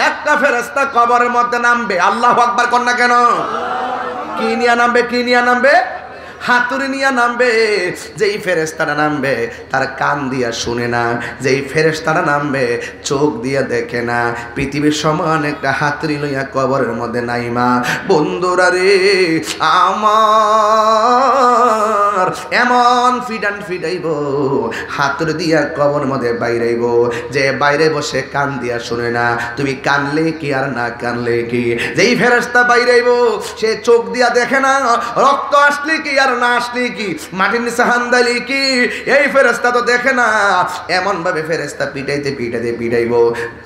একটা ফেরেশতা কবরের মধ্যে নামবে। আল্লাহু আকবার কর না কেন? কি নিয়ে নামবে? কি নিয়ে নামবে? হাতুড়ি নিয়ে নামবে। যেই ফেরেশতাটা নামবে তার কান দিয়া শুনে না, যেই ফেরেশতাটা নামবে চোখ দিয়া দেখে না। পৃথিবীর সমান একটা হাতুড়ি লইয়া কবরের মধ্যে নাইমা। বন্ধুরা রে আমার এমন ফিডাইব হাতুড়ি দিয়া কবর মধ্যে বাইরাইব, যে বাইরে বসে কান দিয়া শুনে না। তুমি কানলে কি আর না কানলে কি? যেই ফেরেশতা বাইরাইব সে চোখ দিয়া দেখে না, রক্ত আসলে কি আর না আসলে কি, মাটির নিচে হান্দালি কি, এই ফেরেশতা তো দেখে না। এমন ভাবে ফেরেশতা পিটাইব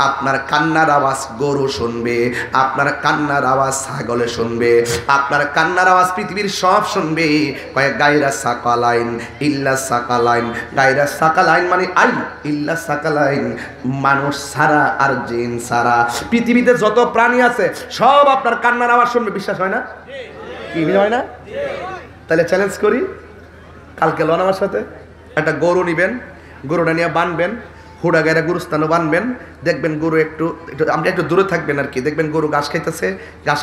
আপনার কান্নার আওয়াজ গরু শুনবে, আপনার কান্নার আওয়াজ ছাগলে শুনবে, আপনার কান্নার আওয়াজ পৃথিবীর সব শুনবে। কয়েক গায়রা সাকালাইন ইল্লা সাকালাইন, গায়রা সাকালাইন মানে আই ইল্লা সাকালাইন, মানুষ ছাড়া আর জিন ছাড়া পৃথিবীতে যত প্রাণী আছে সব আপনার কান্নার আওয়াজ শুনবে। বিশ্বাস হয় না? কি হয় না? তাহলে চ্যালেঞ্জ করি, কালকে লন আমার সাথে একটা গরু নিবেন, গরুটা নিয়ে বানবেন, হুড়া গায়রা গুরুস্থানও বানবেন। দেখবেন গরু একটু আপনি একটু দূরে থাকবেন আর কি, দেখবেন গরু ঘাস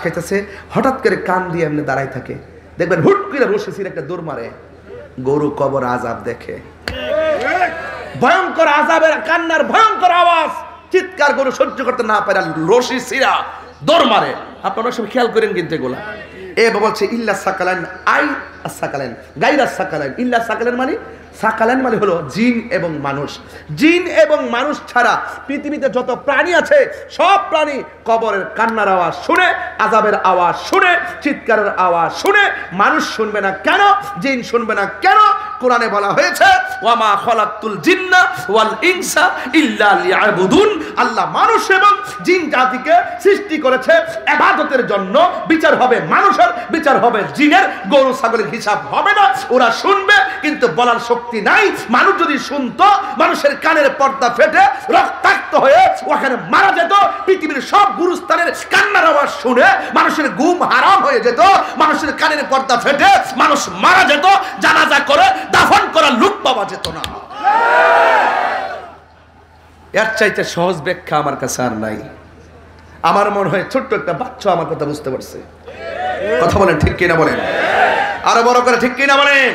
খাইতেছে, হঠাৎ করে কান দিয়ে এমনি দাঁড়ায় থাকে, দেখবেন হুট করে রশির একটা দৌড় মারে। গরু কবর আযাব দেখে, ভয়ঙ্কর আযাবের কান্নার ভয়ঙ্কর আওয়াজ, চিৎকার গরু সহ্য করতে না পারে, রশি ছিঁড়া দৌড় মারে। আপনারা সব খেয়াল করেন কিন্তু এগুলা। বলছে ইল্লা সাকালাইন আই সাকালাইন গায়রা সাকালাইন, ইল্লা সাকালাইন মানে সাকালাইন মানে হলো জিন এবং মানুষ। জিন এবং মানুষ ছাড়া পৃথিবীতে যত প্রাণী আছে সব প্রাণী কবরের কান্নার আওয়াজ শুনে, আযাবের আওয়াজ শুনে, চিৎকারের আওয়াজ শুনে। মানুষ শুনবে না কেন? জিন শুনবে না কেন? কোরআনে বলা হয়েছে ওয়ামা খালাকতুল জিন্না ওয়াল ইনসা ইল্লা লিয়াবুদুন। আল্লাহ মানুষ এবং জিন জাতিকে সৃষ্টি করেছে ইবাদতের জন্য। বিচার হবে মানুষের, বিচার হবে জিনের। গরু ছাগলের হিসাব হবে না। ওরা শুনবে কিন্তু বলার শক্তি নাই। মানুষ যদি শুনতো, মানুষের কানের পর্দা ফেটে রক্তাক্ত হয়ে ওখানে মারা যেত। পৃথিবীর সব গুরুস্থানের কান্নার আওয়াজ শুনে মানুষের ঘুম হারাম হয়ে যেত, মানুষের কানের পর্দা ফেটে মানুষ মারা যেত, জানাজা করে দাফন করার লোক পাওয়া যেত না। এর চাইতে সহজ ব্যাখ্যা আমার কাছে আর নাই। আমার মনে হয় ছোট্ট একটা বাচ্চা আমার কথা বুঝতে পারছে। কথা বলেন ঠিক কিনা বলেন? আরো বড় করে ঠিক কিনা বলেন?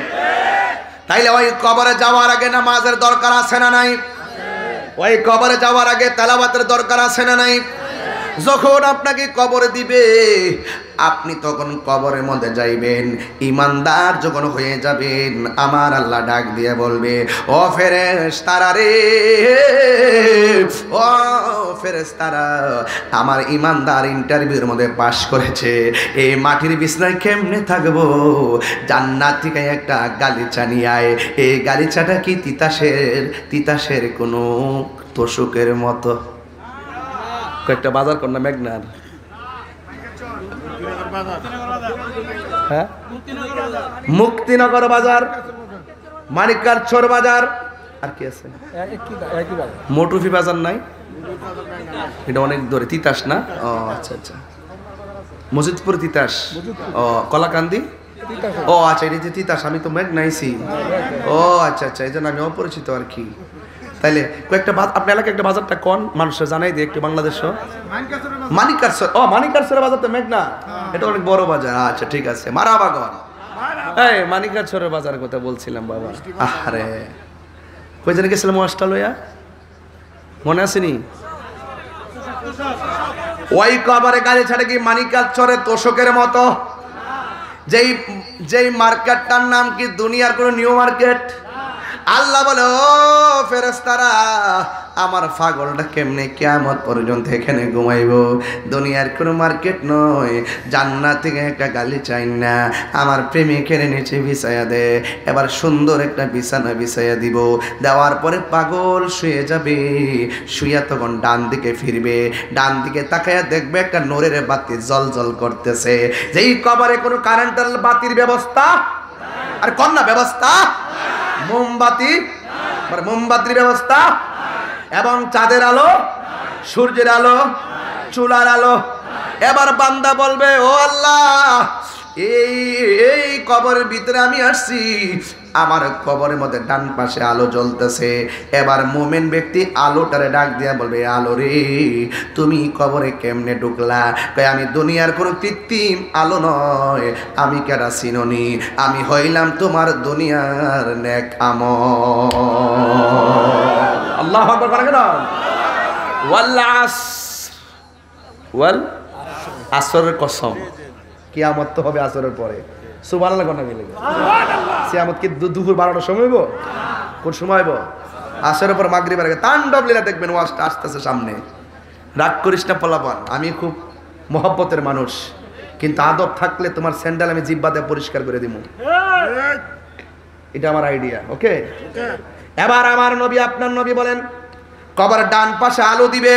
তাইলে ওই কবরে যাওয়ার আগে নামাজের দরকার আছে না নাই? ওই কবরে যাওয়ার আগে তেলাওয়াতের দরকার আছে না নাই? যখন আপনাকে কবরে দিবে আপনি তখন কবরের মধ্যে যাইবেন, ইমানদার যখন হয়ে যাবেন, আমার আল্লাহ ডাক দিয়ে বলবে ও ফেরেশতারা রে, ও ফেরেশতারা, আমার ইমানদার ইন্টারভিউর মধ্যে পাশ করেছে। এই মাটির বিছনায় কেমনে থাকবো? জান্নাত থেকে একটা গালিচা নিয়ে আয়। এই গালিচাটা কি তিতাসের কোনো তোষকের মতো? কয়েকটা বাজার কর না মেঘনার, হ্যাঁ, মুক্তিনগর বাজার, মানিকগাছর বাজার, আর কি আছে মটুফি বাজার নাই? এটা অনেক দূরে। তিতাস না? ও আচ্ছা আচ্ছা, মজিদপুর তিতাস। ও কলাকান্দি, ও আচ্ছা, এটা যে তিতাস, আমি তো মেঘনাইছি। ও আচ্ছা আচ্ছা, এই জন্য আমি অপরিচিত আর কি। তাইলে কয়েকটা আপনার এলাকায় একটা বাজারটা কোন মানুষের জানাই দিয়ে একটু বাংলাদেশ। মানিকগাছর, ও মানিকগাছরের বাজার তো মেঘনা, এটা অনেক বড় বাজার। আচ্ছা ঠিক আছে, মারাবাগন। এই মানিকগাছরের বাজারের কথা বলছিলাম বাবা। আরে কই জানি গেছিলাম অস্ট্রেলিয়া, মনে আসেনি? ওই কবরে গাড়ি ছাড়ে কি মানিকগাছরের তোষকের মতো? যেই মার্কেটটার নাম কি দুনিয়ার কোনো নিউ মার্কেট। আল্লাহ বলে ও ফেরেশতারা, আমার পাগলটা কেমনে কিয়ামত পর্যন্ত এখানে ঘুমাইব? দুনিয়ার কোনো মার্কেট নয়, জান্নাত থেকে একটা গালিচা না আমার প্রেমিকের নিচে বিছায়া দে। এবার সুন্দর একটা বিছানা বিছাইয়া দিব, দেওয়ার পরে পাগল শুয়ে যাবে। শুয়া তখন ডান দিকে ফিরবে, ডান দিকে তাকায়া দেখবে একটা নূরের বাতি জ্বলজ্বল করতেছে। যেই কবরে কোনো কারেন্টের বাতির ব্যবস্থা আর কন্যা ব্যবস্থা, মোমবাতি, মোমবাতির ব্যবস্থা এবং চাঁদের আলো, সূর্যের আলো, চুলার আলো। এবার বান্দা বলবে ও আল্লাহ, এই এই কবরের ভিতরে আমি আসছি, আমার কবরের মধ্যে ডান পাশে আলো জ্বলতেছে। এবার মুমিন ব্যক্তি আলোটারে ডাক দিয়া বলবে, আলো রে তুমি কবরে কেমনে ঢুকলা? কয় আমি দুনিয়ার কোনো কৃত্রিম আলো নয়, আমি কেডা চিননি, আমি হইলাম তোমার দুনিয়ার নেক আমল। আল্লাহু আকবার বলেন কেন? ওয়াল আসরের কসম, কিয়ামত তো হবে আসরের পরে। সুবহানাল্লাহ কোন গেলে কিয়ামত কি দুপুর 12টার সময় হইব? কোন সময় হইব? আসরের পর মাগরিবের আগে তাণ্ডব লীলা দেখবেন, ওয়াজটা আসতেছে সামনে। রাগ করিস না পোলাপান, আমি খুব মহব্বতের মানুষ, কিন্তু আদব থাকলে তোমার স্যান্ডেল আমি জিব্বা দিয়ে পরিষ্কার করে দিব, এটা আমার আইডিয়া। ওকে, এবার আমার নবী আপনার নবী বলেন, কবরের ডান পাশে আলো দিবে,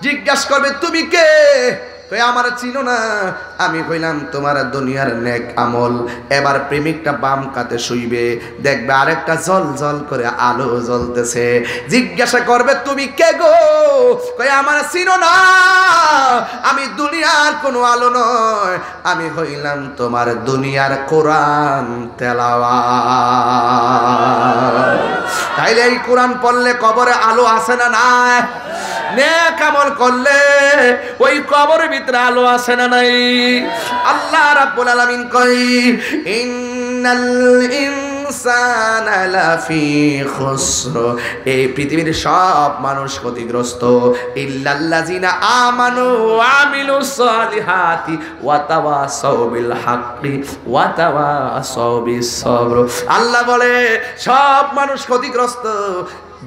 জিজ্ঞাসা করবে তুমি কে? আমার চিনো না, আমি কইলাম তোমার দুনিয়ার নেক আমল। এবার প্রেমিকটা বাম কাতে শুইবে, দেখবে আরেকটা জল জল করে আলো জ্বলতেছে। জিজ্ঞাসা করবে তুমি কে গো? কই আমার চিনো না, আমি দুনিয়ার কোনো আলো নয়, আমি হইলাম তোমার দুনিয়ার কোরআন তেলাওয়াত। তাইলে এই কোরআন পড়লে কবরে আলো আসে না? না, নেক আমল করলে ওই কবরের ভিতরে আলো আসে না নাই? আল্লাহ রাব্বুল আলামিন কই, ইন্নাল ইনসানা লাফি খুসর, এই পৃথিবীর সব মানুষ ক্ষতিগ্রস্ত, ইল্লাল্লাযিনা আমানু ওয়া আমিলুস সালিহাতি ওয়া তাওয়াসাউ বিল হাক্কি ওয়া তাওয়াসাউ বিস সবর। আল্লাহ বলে সব মানুষ ক্ষতিগ্রস্ত।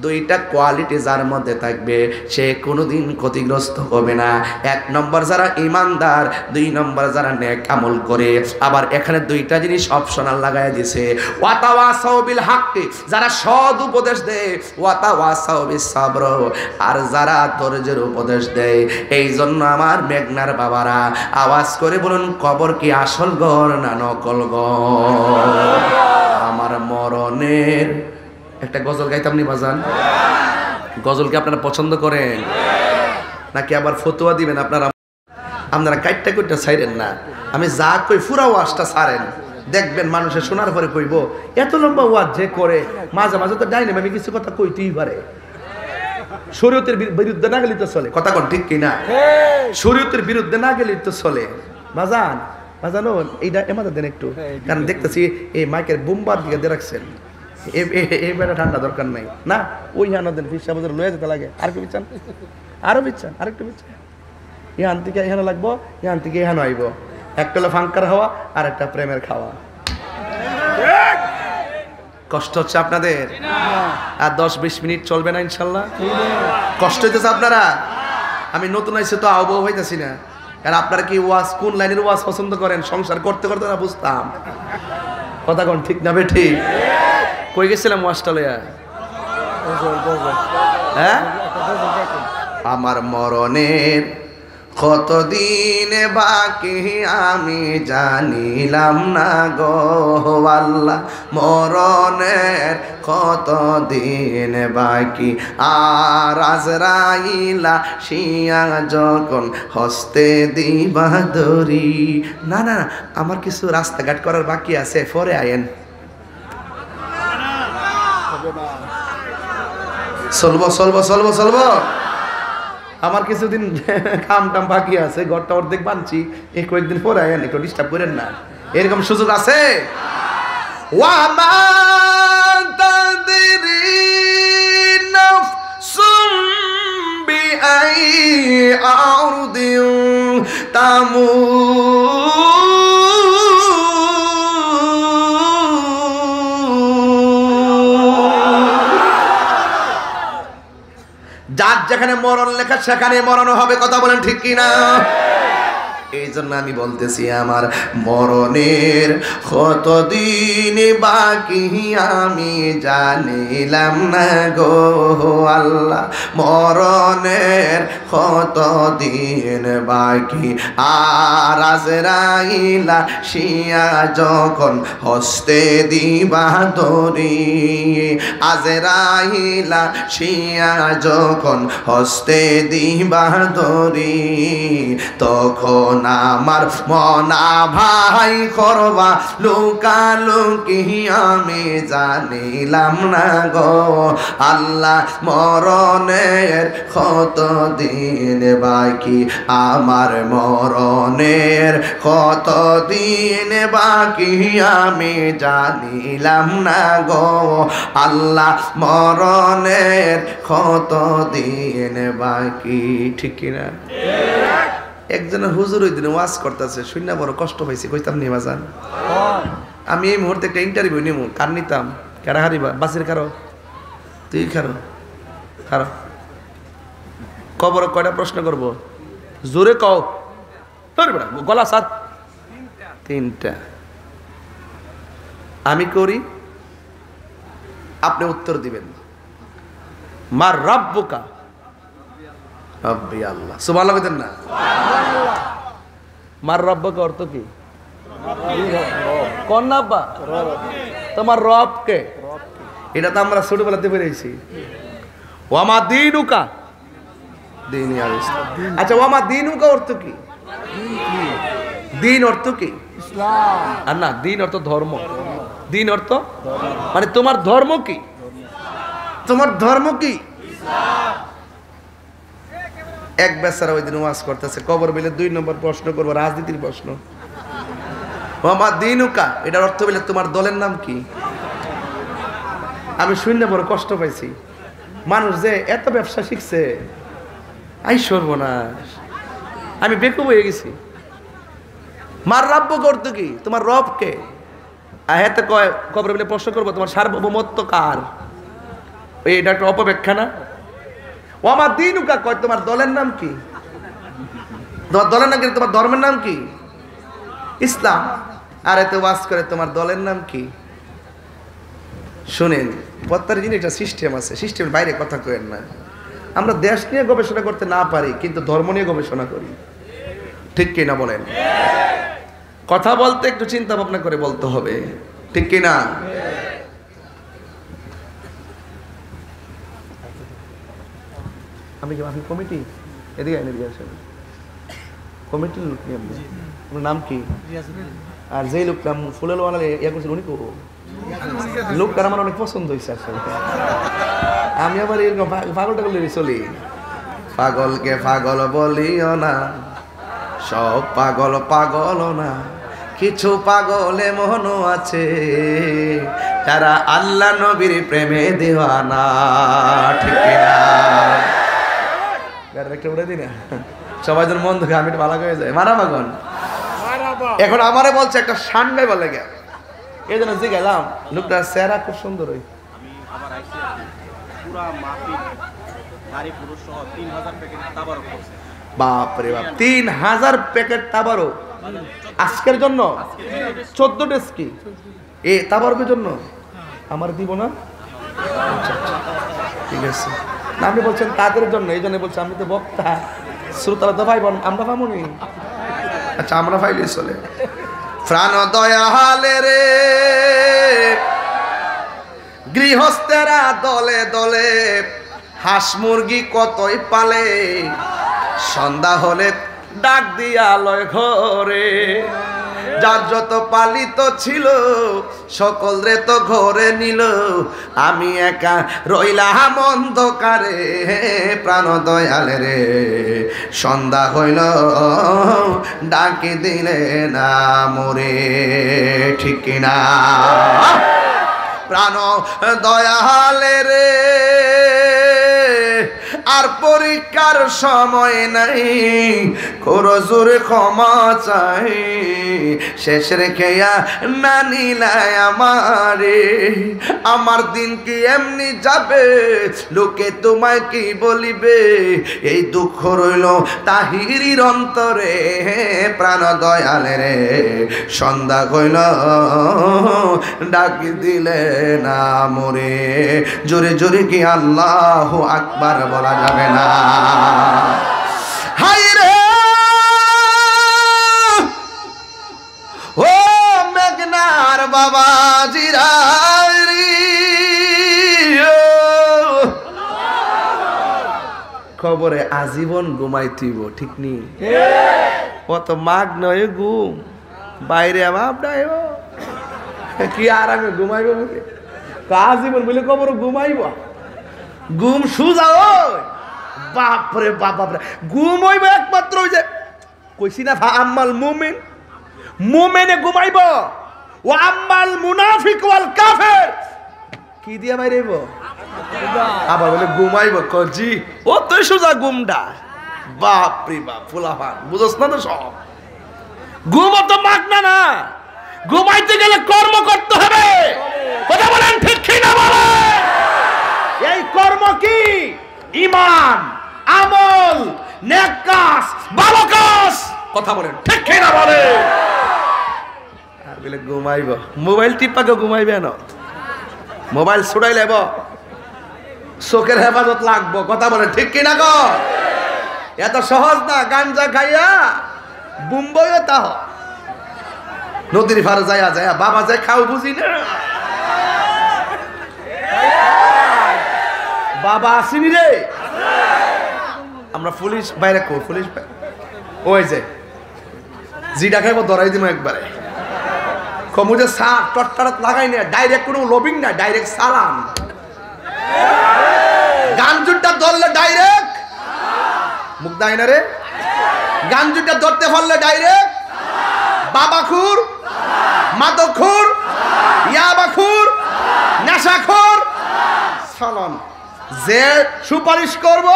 দুইটা কোয়ালিটি যার মধ্যে থাকবে সে কোনোদিন ক্ষতিগ্রস্ত হবে না। এক নম্বর যারা ইমানদার, দুই নম্বর যারা নেক আমল করে। আবার এখানে দুইটা জিনিস অপশনাল লাগায় দিছে, ওয়াতাওয়াসাউ বিল হাক্কি, যারা সৎ উপদেশ দেয়, ওয়াতাওয়াসাউ বিস সাবর, আর যারা ধৈর্যের উপদেশ দেয়। এই জন্য আমার মেঘনার বাবারা আওয়াজ করে বলুন, কবর কি আসল ঘর না নকল ঘর? আমার মরণের একটা গজল গাইতাম নি বাজান? গজল কি আপনারা পছন্দ করেন নাকি আবার ফতোয়া দিবেন? আপনারা কাইটটা কইটা ছাইরেন না, আমি যা কই পুরা ওয়াজটা ছাড়েন, দেখবেন মানুষের শোনার পরে কইব এত লম্বা ওয়াজ যে করে, মাঝে মাঝে তো ডাইনে আমি কিছু কথা কইতেই পারে। শরীয়তের বিরুদ্ধে না গেলে তো চলে, কথা কোন ঠিক কিনা? শরীয়তের বিরুদ্ধে না গেলে তো চলে। বাজান বাজানো এইটা এমাদের দেন একটু, কারণ দেখতেছি এই মাইকের বুমবার দিকে দিয়ে রাখছেন, এই বেটা ঠান্ডা দরকার নাই না, ওই হানদেন ফিসা বাজার লয়ে যেতে লাগে। আর কি বিচ্ছান? আরো বিচ্ছান, আরেকটু বিচ্ছান। ইহান থেকে এখানে লাগবো, ইহান থেকে এখানে আইব। একটা হলো ফাঙ্কার হাওয়া, আর একটা প্রেমের খাওয়া। কষ্ট হচ্ছে আপনাদের? আর 10-20 মিনিট চলবে না ইনশাল্লাহ? কষ্ট হইতেছে আপনারা? আমি নতুন আইসে তো আহ্বাও হইতেছি না, কারণ আপনারা কি ওয়াজ কোন লাইনের ওয়াজ পছন্দ করেন? সংসার করতে করতে না বুঝতাম, কথা কোন ঠিক না বেঠি? কই গেছিলাম ওয়াজটা লইয়া? হ্যাঁ, আমার মরণের কতদিন বাকি আমি জানিলাম না গো আল্লাহ, মরণের কতদিন বাকি। আর আজরাইলা শিয়া যখন হস্তে দিবা দড়ি, না না আমার কিছু রাস্তাঘাট করার বাকি আছে, পরে আয়েন। চলবো চলবো চলবো চলবো, আমার কিছুদিন কাম টাম বাকি আছে, ঘরটা অর্ধেক বানছি, এই কয়েকদিন পরে আয়েন, একটু ডিস্টার্ব করেন না, এরকম সুযোগ আছে। যার যেখানে মরণ লেখা সেখানে মরণ হবে, কথা বলেন ঠিক কিনা? এই জন্য আমি বলতেছি আমার মরণের কতদিন বাকি আমি জানিলাম না গো আল্লাহ, মরণের কতদিন বাকি। আর আজরাইলা শিয়া যখন হস্তে দিবা দড়ি, আজরাইলা শিয়া যখন হস্তে দিবা দড়ি, তখন আমার মনা ভাই করবা লুকালুকি আমি জানিলাম না গো আল্লাহ মরণের কত দিন বাকি আমার মরণের কত দিন বাকি আমি জানিলাম না গো আল্লাহ মরণের কত দিন বাকি ঠিক কিনা একজনের হুজুর ওই দিন ওয়াজ করতেছে শুনে বড় কষ্ট পাইছি কইতাম নিবা যান আমি এই মুহূর্তে একটা ইন্টারভিউ নিব কার নিতাম কারা হারিবা বাসের কারো তুই খারো কবর কয়টা প্রশ্ন করব জোরে কও গলা সাত তিনটা আমি করি আপনি উত্তর দিবেন মার রাব্বুকা রব্বি আল্লাহ সুবহানাল্লাহ কইতেন না মার রাব্বুকা অর্থ কি কোন নাব্বা তোমার রব কে এটা তো আমরা ছোটবেলাতে পেরেছি ওয়ামা দীনুকা দীনি আল ইসলাম আচ্ছা ওয়ামা দীনুকা অর্থ কি দিন অর্থ কি ইসলাম আর না দিন অর্থ ধর্ম দিন অর্থ মানে তোমার ধর্ম কি তোমার ধর্ম কি এক বেচারা ওই দিন ওয়াজ করতেছে কবর বিলে 2 নম্বর প্রশ্ন করবো রাজনীতির প্রশ্ন ওয়ামা দীনুকা এটার অর্থ বলে তোমার দলের নাম কি আমি শুনলে বড় কষ্ট পাইছি মানুষ যে এত ব্যবসা শিখছে আই সর্বনাশ আমি বেকুব হয়ে গেছি মার রাব্য করতো কি তোমার রব কে আহেতে কয় কবর বলে প্রশ্ন করবো তোমার সার্বভৌমত্ব কার এটা একটা অপব্যাখ্যা না ও আমার দিনুকা কয় তোমার দলের নাম কি তোমার দলের নাম কি তোমার ধর্মের নাম কি ইসলাম আর এতে ওয়াজ করে তোমার দলের নাম কি শুনেন প্রত্যেক দিন একটা সিস্টেম আছে সিস্টেমের বাইরে কথা কইেন না আমরা দেশ নিয়ে গবেষণা করতে না পারি কিন্তু ধর্ম নিয়ে গবেষণা করি ঠিক কি না বলেন কথা বলতে একটু চিন্তা ভাবনা করে বলতে হবে ঠিক কি না আমি কমিটি এদিকে কমিটির লোক নিয়ে আপনার নাম কি আর যেই লোকটা ফুলের ওয়ালা ইয়া করছিল উনি কো লোকটার আমার অনেক পছন্দ হয়েছে আসলে আমি আবার এরকম পাগলটা করলে চলি পাগলকে পাগল বলিও না সব পাগল পাগল না কিছু পাগল এমনও আছে যারা আল্লাহ নবীর প্রেমে দিওয়ানা ঠিক না একটা উড়ে দিই না সবাই যেন মন দেখে আমি একটু ভালো হয়ে যায় মারা পাগল এখন আমারে বলছে একটা শান গাই বলে গে এই জন্য যে গেলাম লোকটা চেহারা খুব সুন্দর ওই বাপরে বাপ 3000 প্যাকেট তাবারক আজকের জন্য 14 ডেজ কি এ তাবারকের জন্য আমার দিব না ঠিক আছে না আপনি বলছেন তাদের জন্য এই জন্য বলছেন আমি তো বক্তা শ্রোতারা তো ভাই বোন আমরা পাবনি আচ্ছা আমরা পাইলে চলে প্রাণ দয়ালে রে গৃহস্থেরা দলে দলে হাঁস মুরগি কতই পালে সন্ধ্যা হলে ডাক দিয়া লয় ঘরে যার যত পালিত ছিল সকল রে তো ঘরে নিল আমি একা রইলাম অন্ধকারে প্রাণ দয়ালে রে সন্ধ্যা হইল ডাকি দিলে না মোরে ঠিক কিনা প্রাণ দয়ালে রে আর পরীক্ষার সময় নাই করো জোরে ক্ষমা চাই শেষ রেখেয়া না নিলাই আমারে আমার দিন কি এমনি যাবে লোকে তোমায় কি বলিবে এই দুঃখ রইল তাহিরির অন্তরে প্রাণ দয়ালে রে সন্ধ্যা হইল ডাকি দিলে না মোরে জোরে জোরে কি আল্লাহ আকবার বলা যাবে না হায় রে ও মেঘনার বাবা জিরারি খবরে আজীবন ঘুমাই তুইব ঠিক নি ও তো মাগ নয় ঘুম বাইরে আমার কি আর আমি ঘুমাইব বলে কাজীবন বলে কবর ঘুমাইব ঘুম সুজা ওই বাপরে বাপরে ঘুম হইব একমাত্র ওই যে কইছি না আম্মাল মুমিন মুমিনে ঘুমাইব ও আম্মাল মুনাফিক ওয়াল কাফের কি দিয়া বাইরেব আবার বলে ঘুমাইব কজি ও তুই সুজা ঘুমডা বাপরে বাপ ফুলাফান বুঝছ না তো সব ঘুম তো মাগনা না ঘুমাইতে গেলে কর্ম করতে হবে কথা বলেন ঠিক কি না বলে এই কর্ম কি ঈমান আমল নেক কাজ ভালো কাজ কথা বলেন ঠিক কি না বলে আর বলে ঘুমাইব মোবাইল টিপাকে ঘুমাইবে না মোবাইল ছুড়াই লেব চোখের হেফাজত লাগবো কথা বলেন ঠিক কি না গো এত সহজ না গাঞ্জা খাইয়া বুম্বইও তাহ নদীর ফার যায়া যায়া বাবা যায় খাও বুঝি না বাবা আসেনি রে আমরা পুলিশ বাইরে কো পুলিশ ওই যে জিডা খাইব ধরাই দিব একবারে কমুজে সাপ টটটারাত লাগাই না ডাইরেক্ট কোনো লবিং না ডাইরেক্ট সালাম গাঞ্জুরটা ধরলে ডাইরেক্ট মুখ দেয় না রে গাঞ্জুরটা ধরতে পারলে ডাইরেক্ট বাবাখুর মাদকখুর ইয়াবাখুর নেশাখোর সালাম যে সুপারিশ করব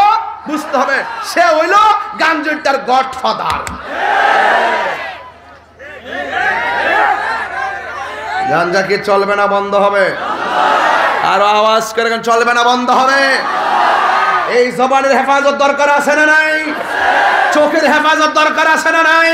বুঝতে হবে সে হইল গাঞ্জুরটার গডফাদার গাঞ্জা কি চলবে না বন্ধ হবে আর আওয়াজ করে চলবে না বন্ধ হবে এই জবানের হেফাজত দরকার আছে না নাই চোখের হেফাজত দরকার আছে না নাই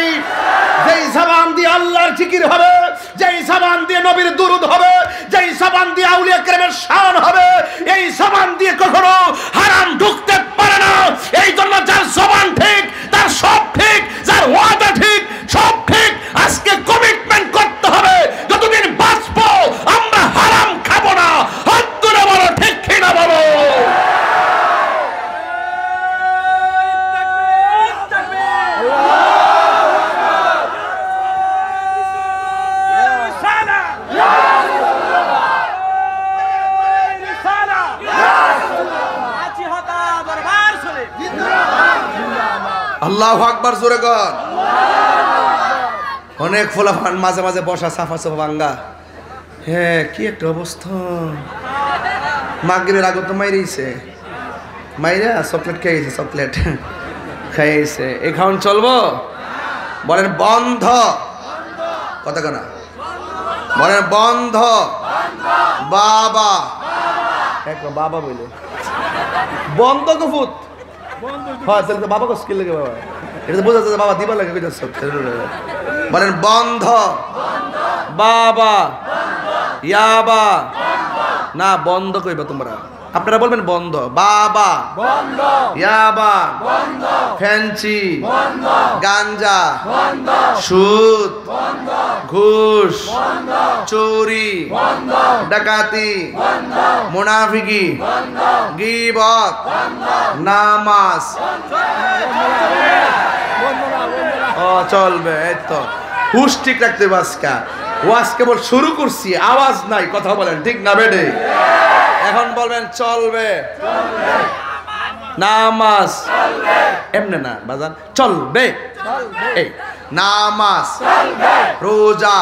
যেই জবান দিয়ে আল্লাহর জিকির হবে যেই জবান দিয়ে নবীর দুরূদ হবে যেই জবান দিয়ে আউলিয়া কেরামের শান হবে এই জবান দিয়ে কখনো হারাম ঢুকতে পারে না এই জন্য যার জবান ঠিক তার সব ঠিক যার ওয়াদা ঠিক সব ঠিক আজকে কমিটমেন্ট করতে হবে যতদিন বাঁচবো আমরা হারাম খাবো না হাত তুলে বলো ঠিক কি না বলো আল্লাহু আকবার জোরে কর অনেক ফুলাফান মাঝে মাঝে বসা সাফা সাফা ভাঙ্গা হ্যাঁ কি একটা অবস্থা মাগরিবের আগে তো মাইরেছে মাইরা চকলেট খাইছে চকলেট খাইছে এই খাওয়ান চলবো বলেন বন্ধ কথা কেনা বলেন বন্ধ বাবা একবার বাবা বলে বন্ধ কফুত হ্যাঁ তাহলে তো বাবা কষ্ট লাগে বাবা এটা তো বোঝা যাচ্ছে বাবা দিবা লাগে বলেন বন্ধ বাবা ইয়াবা না বন্ধ কইবা তোমরা আপনারা বলবেন বন্ধ বাবা বন্ধ ইয়াবা বন্ধ ফ্যান্সি বন্ধ গাঞ্জা বন্ধ সুদ বন্ধ ঘুষ বন্ধ চুরি বন্ধ ডাকাতি বন্ধ মুনাফিকি বন্ধ গীবত বন্ধ নামাজ ও চলবে এই তো হুশ ঠিক রাখতে বাসকা ওয়াজ কেবল শুরু করছি আওয়াজ নাই কথা বলেন ঠিক না বেডে এখন বলবেন চলবে নামাজ এমনি না বাজান চলবে এই নামাজ রোজা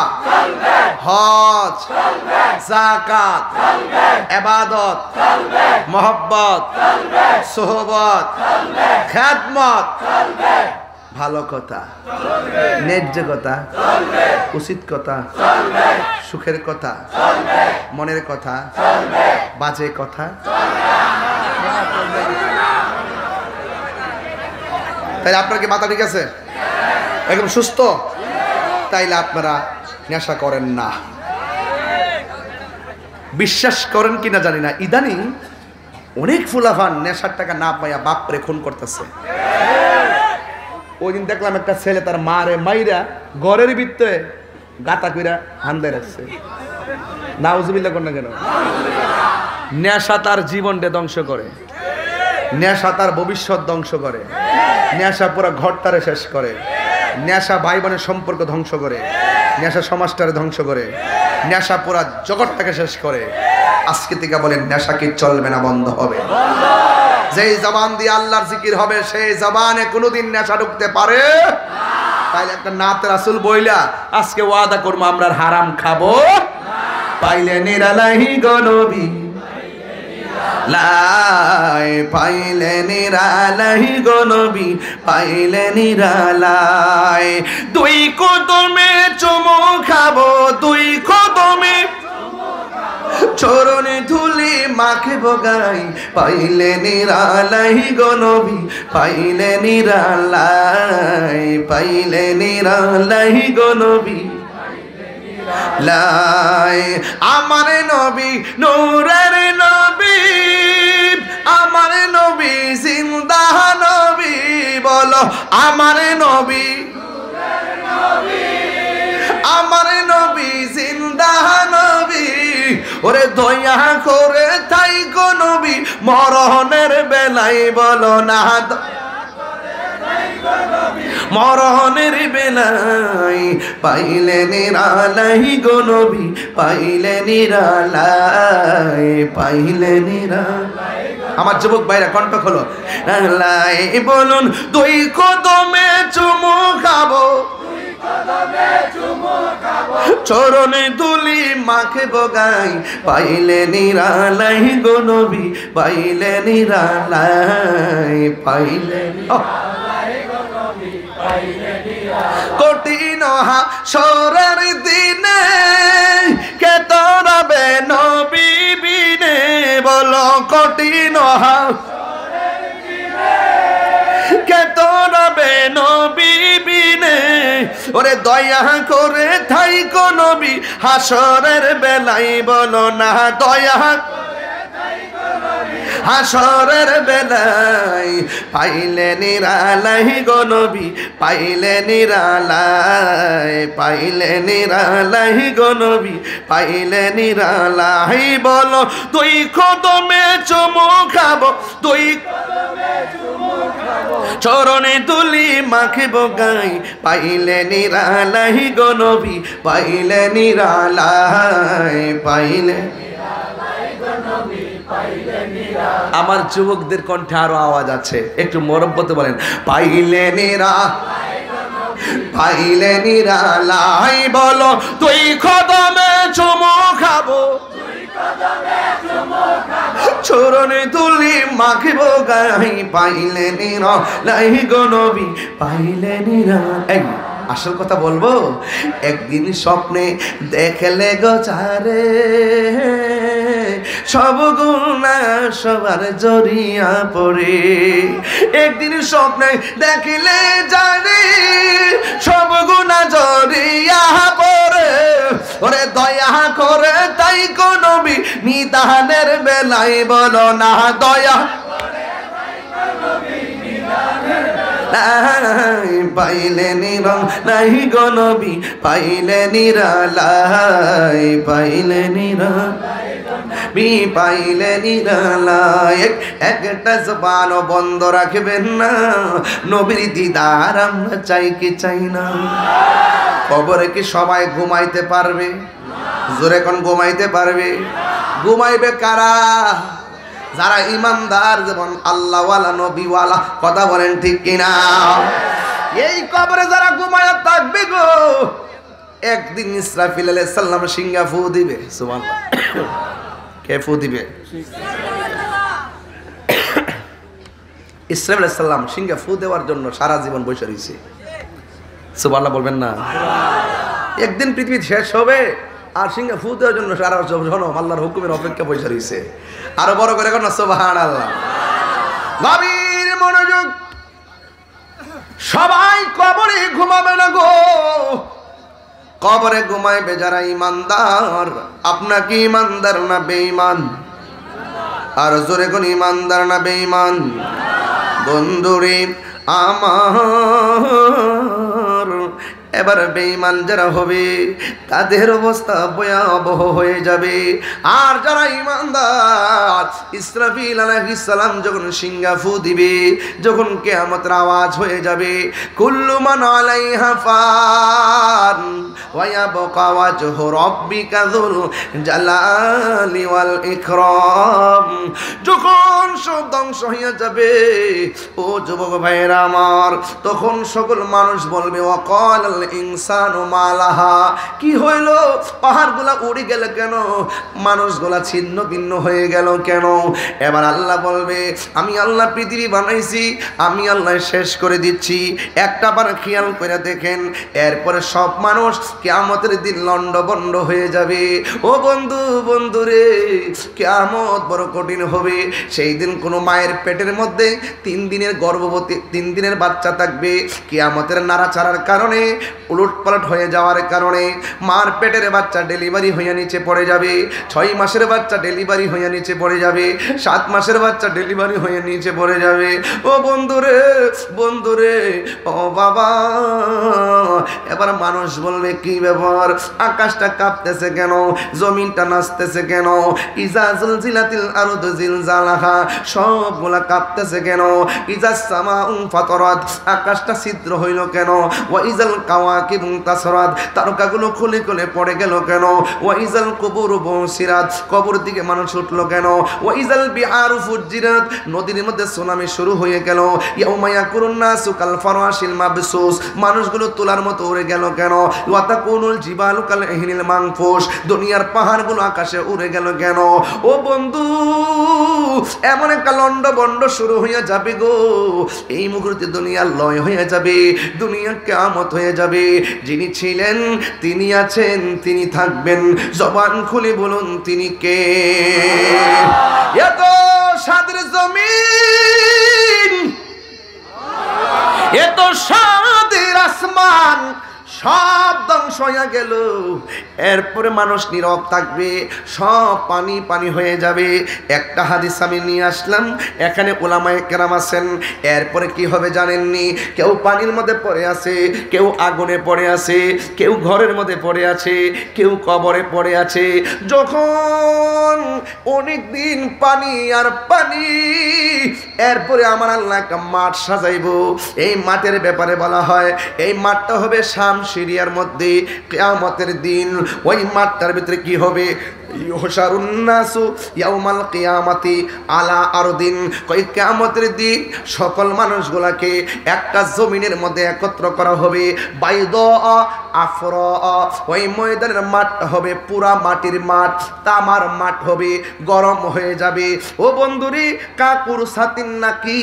হজ যাকাত ইবাদত মোহব্বত সোহবত খেদমত ভালো কথা ন্যায্য কথা উচিত কথা সুখের কথা মনের কথা বাজে কথা তাইলে আপনার কি মাথা ঠিক আছে একদম সুস্থ তাইলে আপনারা নেশা করেন না বিশ্বাস করেন কিনা জানি না ইদানিং অনেক ফুলাফান নেশার টাকা না পাইয়া বাপরে খুন করতেছে ওই দিন দেখলাম একটা ছেলে তার মারে মাইরা ঘরের ভিতরে গাতা কইরা হান্দে রাখছে নাউজুবিল্লাহ কোন না কেন নেশা তার জীবনটা ধ্বংস করে নেশা তার ভবিষ্যৎ ধ্বংস করে নেশা পুরো ঘরটারে শেষ করে নেশা ভাই বোনের সম্পর্ক ধ্বংস করে, নেশা সমাজটারে ধ্বংস করে, নেশা পুরা জগৎটাকে শেষ করে। আজকে থেকে বলেন নেশা কি চলবে না বন্ধ হবে? যেই জবান দিয়ে আল্লাহর জিকির হবে সেই জবানে কোনোদিন নেশা ঢুকতে পারে না। তাইলে একটা নাত রাসূল বইলা আজকে ওয়াদা করবো আমরা আর হারাম খাবো না। পাইলে নিরালাহি গো নবী লাই, পাইলে নিরালাই গো নবী, পাইলে নিরালাই। দুই কদমে চুমু খাবো, দুই কদমে চরণে ধুলি মাখিব গাই, পাইলে নিরালাই গো নবী, পাইলে নিরালাই, পাইলে নিরালাই গো নবী লাই। আমার নবী নূরের নবী, আমার নবী জিন্দা নবী, বলো আমার নবী, আমার নবী জিন্দা নবী। ওরে দয়া করে তাই গো নবী মরণের বেলায় বলো না, মরণের বেলায় পাইলে নিরালাই গো নবী, পাইলে নিরালাই, পাইলে নিরালাই। আমার যুবক ভাইরা কণ্ঠ খোলো, লাই বলুন দুই কদমে চুমু খাবো, চরণে দুলি মাখে বগাই, পাইলে নিরালাই গো নবী, পাইলে নিরালাই, পাইলে কঠিন হাসরের দিনে কে তোরাবে নবী বিনে, বলো কঠিন হাসরের দিনে কে তোরাবে নবী বিনে। ওরে দয়া করে থাই গো নবী হাসরের বেলায় বলো না, দয়া হাসরের বেলায় পাইলে নিরালাই গো নবী, পাইলে নিরালাই, পাইলে নিরালাই গো নবী, পাইলে নিরালাই। বলো দুই কদমে চুমু খাবো, দুই চরণে তুলি মাখিব গাই, পাইলে নিরালাই গো নবী, পাইলে নিরালাই, পাইলে। আমার যুবকদের কণ্ঠে আরো আওয়াজ আছে, একটু মরব্বতে বলেন পাইলে নিরা, পাইলে নিরালাই। বলো তুই কদমে চুমু খাবো, চরণে তুলি মাখিব গাই, পাইলে নিরালাই গো নবী, পাইলে নিরালাই। আসল কথা বলবো, একদিন স্বপ্নে দেখলে গো চারে সব গুণা সবার জড়িয়া পড়ে। একদিন স্বপ্নে দেখিলে জানি সব গুণা জড়িয়া পড়ে। ওরে দয়া করে তাই গো নবী নিদানের বেলায় বলো না, দয়া পাইলে নিরালাই গো নবী, পাইলে নিরালাই, পাইলে নিরালাই, পাইলে নিরালাই। একটা জবানও বন্ধ রাখবেন না, নবীর দিদার আমরা চাই কি চাই না। কবরে কি সবাই ঘুমাইতে পারবে? জোরে কোন ঘুমাইতে পারবে? ঘুমাইবে কারা? যারা ইমানদার, যেমন আল্লাহওয়ালা নবীওয়ালা। কথা বলেন ঠিক কিনা? এই কবরে যারা ঘুমায়া থাকবে গো, একদিন ইসরাফিল আলাইহিস সালাম সিংহা ফু দিবে। সুবহানাল্লাহ। কে ফু দিবে? ইসরাফিল আলাইহিস সালাম সিংহা ফু দেওয়ার জন্য সারা জীবন বসে রয়েছে। সুবহানাল্লাহ বলবেন না? একদিন পৃথিবী শেষ হবে আর সিংহা ফু দেওয়ার জন্য সারা জনম আল্লাহর হুকুমের অপেক্ষা বসে রয়েছে। আরো বড় করে এখন সুবহানাল্লাহ। গভীর মনোযোগ, সবাই কবরে ঘুমাবে না গো। কবরে ঘুমাইবে যারা ইমানদার। আপনাকে ইমানদার না বেঈমান? আর জোরে কোন ইমানদার না বেঈমান? বন্ধুরে আমার এবার বেঈমান যারা হবে তাদের অবস্থা ভয়াবহ হয়ে যাবে। আর যারা ঈমানদার, ইসরাফিল আলাইহিস সালাম যখন সিংহা ফু দিবে, যখন কিয়ামতের আওয়াজ হয়ে যাবে, কুল্লু মান আলাইহা ফান ওয়া ইয়াবকা ওয়াজহু রাব্বিকা যুল জালালি ওয়াল ইকরাম। যখন সব ধ্বংস হয়ে যাবে ও যুবক ভাইয়েরা আমার, তখন সকল মানুষ বলবে ওয়াকালাল ইনসানু মা লাহা, কি হইল, পাহাড়গুলা উড়ে গেল কেন, মানুষগুলা ছিন্ন ভিন্ন হয়ে গেল কেন? এবার আল্লাহ বলবে আমি আল্লাহ পৃথিবী বানাইছি, আমি আল্লাহ শেষ করে দিচ্ছি। একটা বার খেয়াল করে দেখেন, এরপরে সব মানুষ কিয়ামতের দিন লন্ডভন্ড হয়ে যাবে। ও বন্ধু, বন্ধুরে, কিয়ামত বড় কঠিন হবে। সেই দিন কোনো মায়ের পেটের মধ্যে 3 দিনের গর্ভবতী 3 দিনের বাচ্চা থাকবে। কিয়ামতের নাড়াচাড়ার কারণে, উলটপালট হয়ে যাওয়ার কারণে মার পেটের বাচ্চা ডেলিভারি হয়ে নিচে পড়ে যাবে। 6 মাসের বাচ্চা ডেলিভারি হয়ে নিচে পড়ে যাবে। 7 মাসের বাচ্চা ডেলিভারি হয়ে নিচে পড়ে যাবে। ও বন্ধুরে, বন্ধুরে, ও বাবা, এবার মানুষ বলবে কি ব্যাপার, আকাশটা কাঁপতেছে কেন, জমিনটা নাচতেছে কেন, ইজা জুলজিলাতিল আরদু জিলজালাহা, সবগুলা কাঁপতেছে কেন, ইজা সামাউ ফাতারাত, আকাশটা ছিদ্র হইল কেন, ওয়া ইজাল কাওয়াকিবু তাসরাত, তারকাগুলো খুলে খুলে পড়ে গেল কেন, ওয়া ইজাল কুবুরু বুসিরাত, কবর দিকে মানুষ উঠলো কেন, ওয়া ইজাল বিহারু ফুজ্জিরাত, নদীর মধ্যে সুনামি শুরু হয়ে গেল, ইয়াউমা ইয়াকুরুন নাসু কাল ফারাশিল মাবসুস, মানুষগুলো তোলার মতো উড়ে গেল কেন, ওয়া তাকুনুল জিবালু কাল ইহনিল মানফুস, দুনিয়ার পাহাড়গুলো আকাশে উড়ে গেল কেন? ও বন্ধু, এমন একটা লন্ডভন্ড শুরু হয়ে যাবে গো, এই মুহূর্তে দুনিয়া লয় হয়ে যাবে, দুনিয়া কিয়ামত হয়ে যাবে। যিনি ছিলেন, তিনি আছেন, তিনি থাকবেন, জবান খুলে বলুন তিনি কে? এত সাদের জমিন, এত সাদের আসমান, সব ধ্বংস হয়ে গেল। এরপরে মানুষ নীরব থাকবে, সব পানি পানি হয়ে যাবে। একটা হাদিস আমি নিয়ে আসলাম, এখানে উলামায়ে কেরাম আছেন। এরপরে কি হবে জানেননি? কেউ পানির মধ্যে পড়ে আছে, কেউ আগুনে পড়ে আছে, কেউ ঘরের মধ্যে পড়ে আছে, কেউ কবরে পড়ে আছে। যখন অনেক দিন পানি আর পানি, এরপরে আমার আল্লাহ একটা মাঠ সাজাইবো। এই মাঠের ব্যাপারে বলা হয়, এই মাঠটা হবে শাম সিরিয়ার মধ্যে কিয়ামতের দিন। ওই মাঠটার ভিতরে কি হবে? ইউহশারুন নাসু ইয়াউমাল কিয়ামাতি আলা আরদিন, কই কিয়ামতের দিন সকল মানুষগুলাকে একটা জমিনের মধ্যে একত্র করা হবে। বাইদা আফরা, ওই ময়দানের মাঠ হবে পুরা মাটির মাঠ, তামার মাঠ হবে, গরম হয়ে যাবে। ও বন্ধুরি, কাকুর সাতিন নাকি,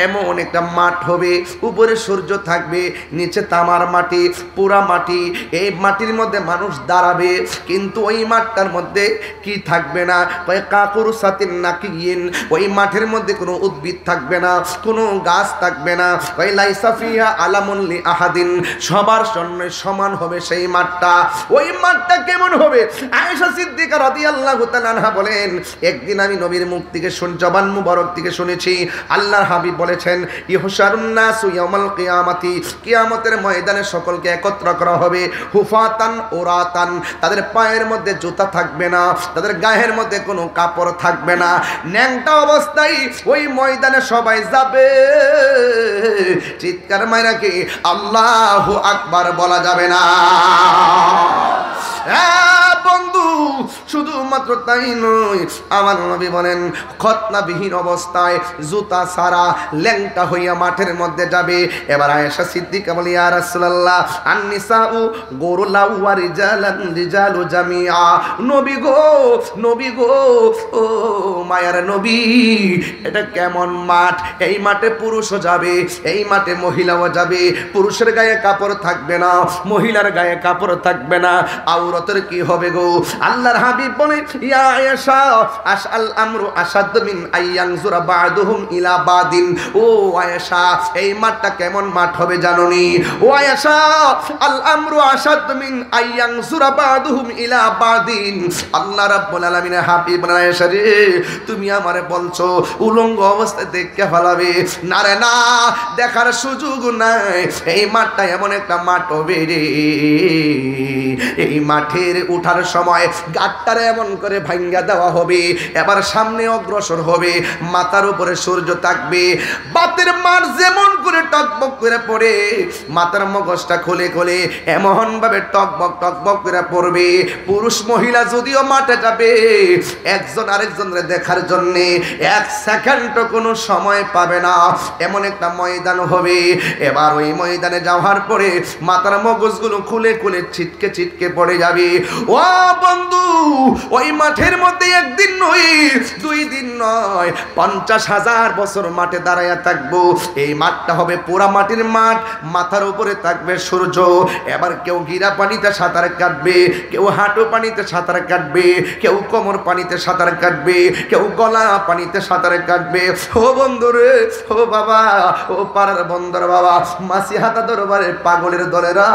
এমন একটা মাঠ হবে, উপরে সূর্য থাকবে, নিচে তামার মাটি, পুরা মাটি। এই মাটির মধ্যে মানুষ দাঁড়াবে, কিন্তু ওই মাঠটার মধ্যে কি থাকবে না? কাকুর সাতিন নাকিয়িন, ওই মাঠের মধ্যে কোনো উদ্ভিদ থাকবে না, কোনো গাছ থাকবে না। ওই লাইসা ফিহা আলামুন লি আহাদিন, সবার জন্য সমান হবে সেই মাঠটা। ওই মাঠটা কেমন হবে? আয়েশা সিদ্দিকা রাদিয়াল্লাহু তাআলা আনহা বলেন, একদিন আমি নবীর মুখ থেকে জবান মুবারক থেকে শুনেছি, আল্লাহর হাবিব বলেছেন, ইহশারুন নাসু ইয়াউমাল কিয়ামাতি, কিয়ামতের ময়দানে সকলকে একত্র করা হবে, হুফাতান ওরাতান, তাদের পায়ের মধ্যে জুতা থাকবে না, তাদের গায়ের মধ্যে কোনো কাপড় থাকবে না, ন্যাংটা অবস্থায় ওই ময়দানে সবাই যাবে। চিৎকার মাইরা কি আল্লাহু আকবার বলা যাবে না? বন্ধু, শুধুমাত্র তাই নয়, আমার নবী বলেন, খতনাবিহীন অবস্থায় জুতা ছাড়া ল্যাংটা হইয়া মাঠের মধ্যে যাবে। এবার আয়েশা সিদ্দিকা বলে, ইয়া রাসূলুল্লাহ, আন-নিসাউ গুরুলাউ ওয়া রিজালান রিজালু জামিআ, নবী গো, নবী গো, ও মায়ার নবী, এটা কেমন মাঠ? এই মাঠে পুরুষও যাবে, এই মাঠে মহিলাও যাবে, পুরুষের গায়ে কাপড় থাকবে না, মহিলার গায়ে কাপড় থাকবে না। আউরতের কি হবে হবে গো। আল্লাহর হাবিব বলে ইয়া আয়েশা আশআল আমরু আশাদ মিন আইয়ানজুরা বা'দুহুম ইলা বাদিন। ও আয়েশা, এই মাঠটা কেমন মাঠ হবে জানোনি? ও আয়েশা, আল আমরু আশাদ মিন আইয়ানজুরা বা'দুহুম ইলা বাদিন। আল্লাহ রাব্বুল আলামিনের হাবিব বলেন আয়েশা রে, তুমি আমারে বলছো উলঙ্গ অবস্থায় দেখে ফেলাবে? না রে না, দেখার সুযোগ নাই। এই মাঠটা এমন একটা মাঠ হবে রে, এই মাঠের উঠার সময় গাটটারে এমন করে ভাঙ্গা দেওয়া হবে, এবার সামনে অগ্রসর হবে, মাথার উপরে সূর্য থাকবে, বাতের মার যেমন করে টকবক করে পড়ে, মাথার মগজটা খুলে খুলে এমন ভাবে টকবক টকবক করে পড়বে। পুরুষ মহিলা যদিও মাঠে যাবে, একজন আরেকজনের দেখার জন্য এক সেকেন্ডও কোনো সময় পাবে না, এমন একটা ময়দান হবে। এবার ওই ময়দানে যাওয়ার পরে মাথার মগজগুলো খুলে খুলে ছিটকে ছিটকে পড়ে যাবে। ও বন্ধু, ওই মাঠের মধ্যে একদিন নয়, 2 দিন নয়, 50,000 বছর মাঠে দাঁড়ায়া থাকবো। এই মাঠটা হবে পোড়া মাটির মাঠ, মাথার উপরে থাকবে সূর্য। এবার কেউ গিরা পানিতে সাঁতার কাটবে, কেউ হাঁটু পানিতে সাঁতার কাটবে, কেউ কোমর পানিতে সাঁতার কাটবে, কেউ গলা পানিতে সাঁতার কাটবে। ও বন্ধু রে, ও বাবা, ও পাড়ার বন্দর বাবা, মাসিহাতা দরবারের পাগলের দলেরা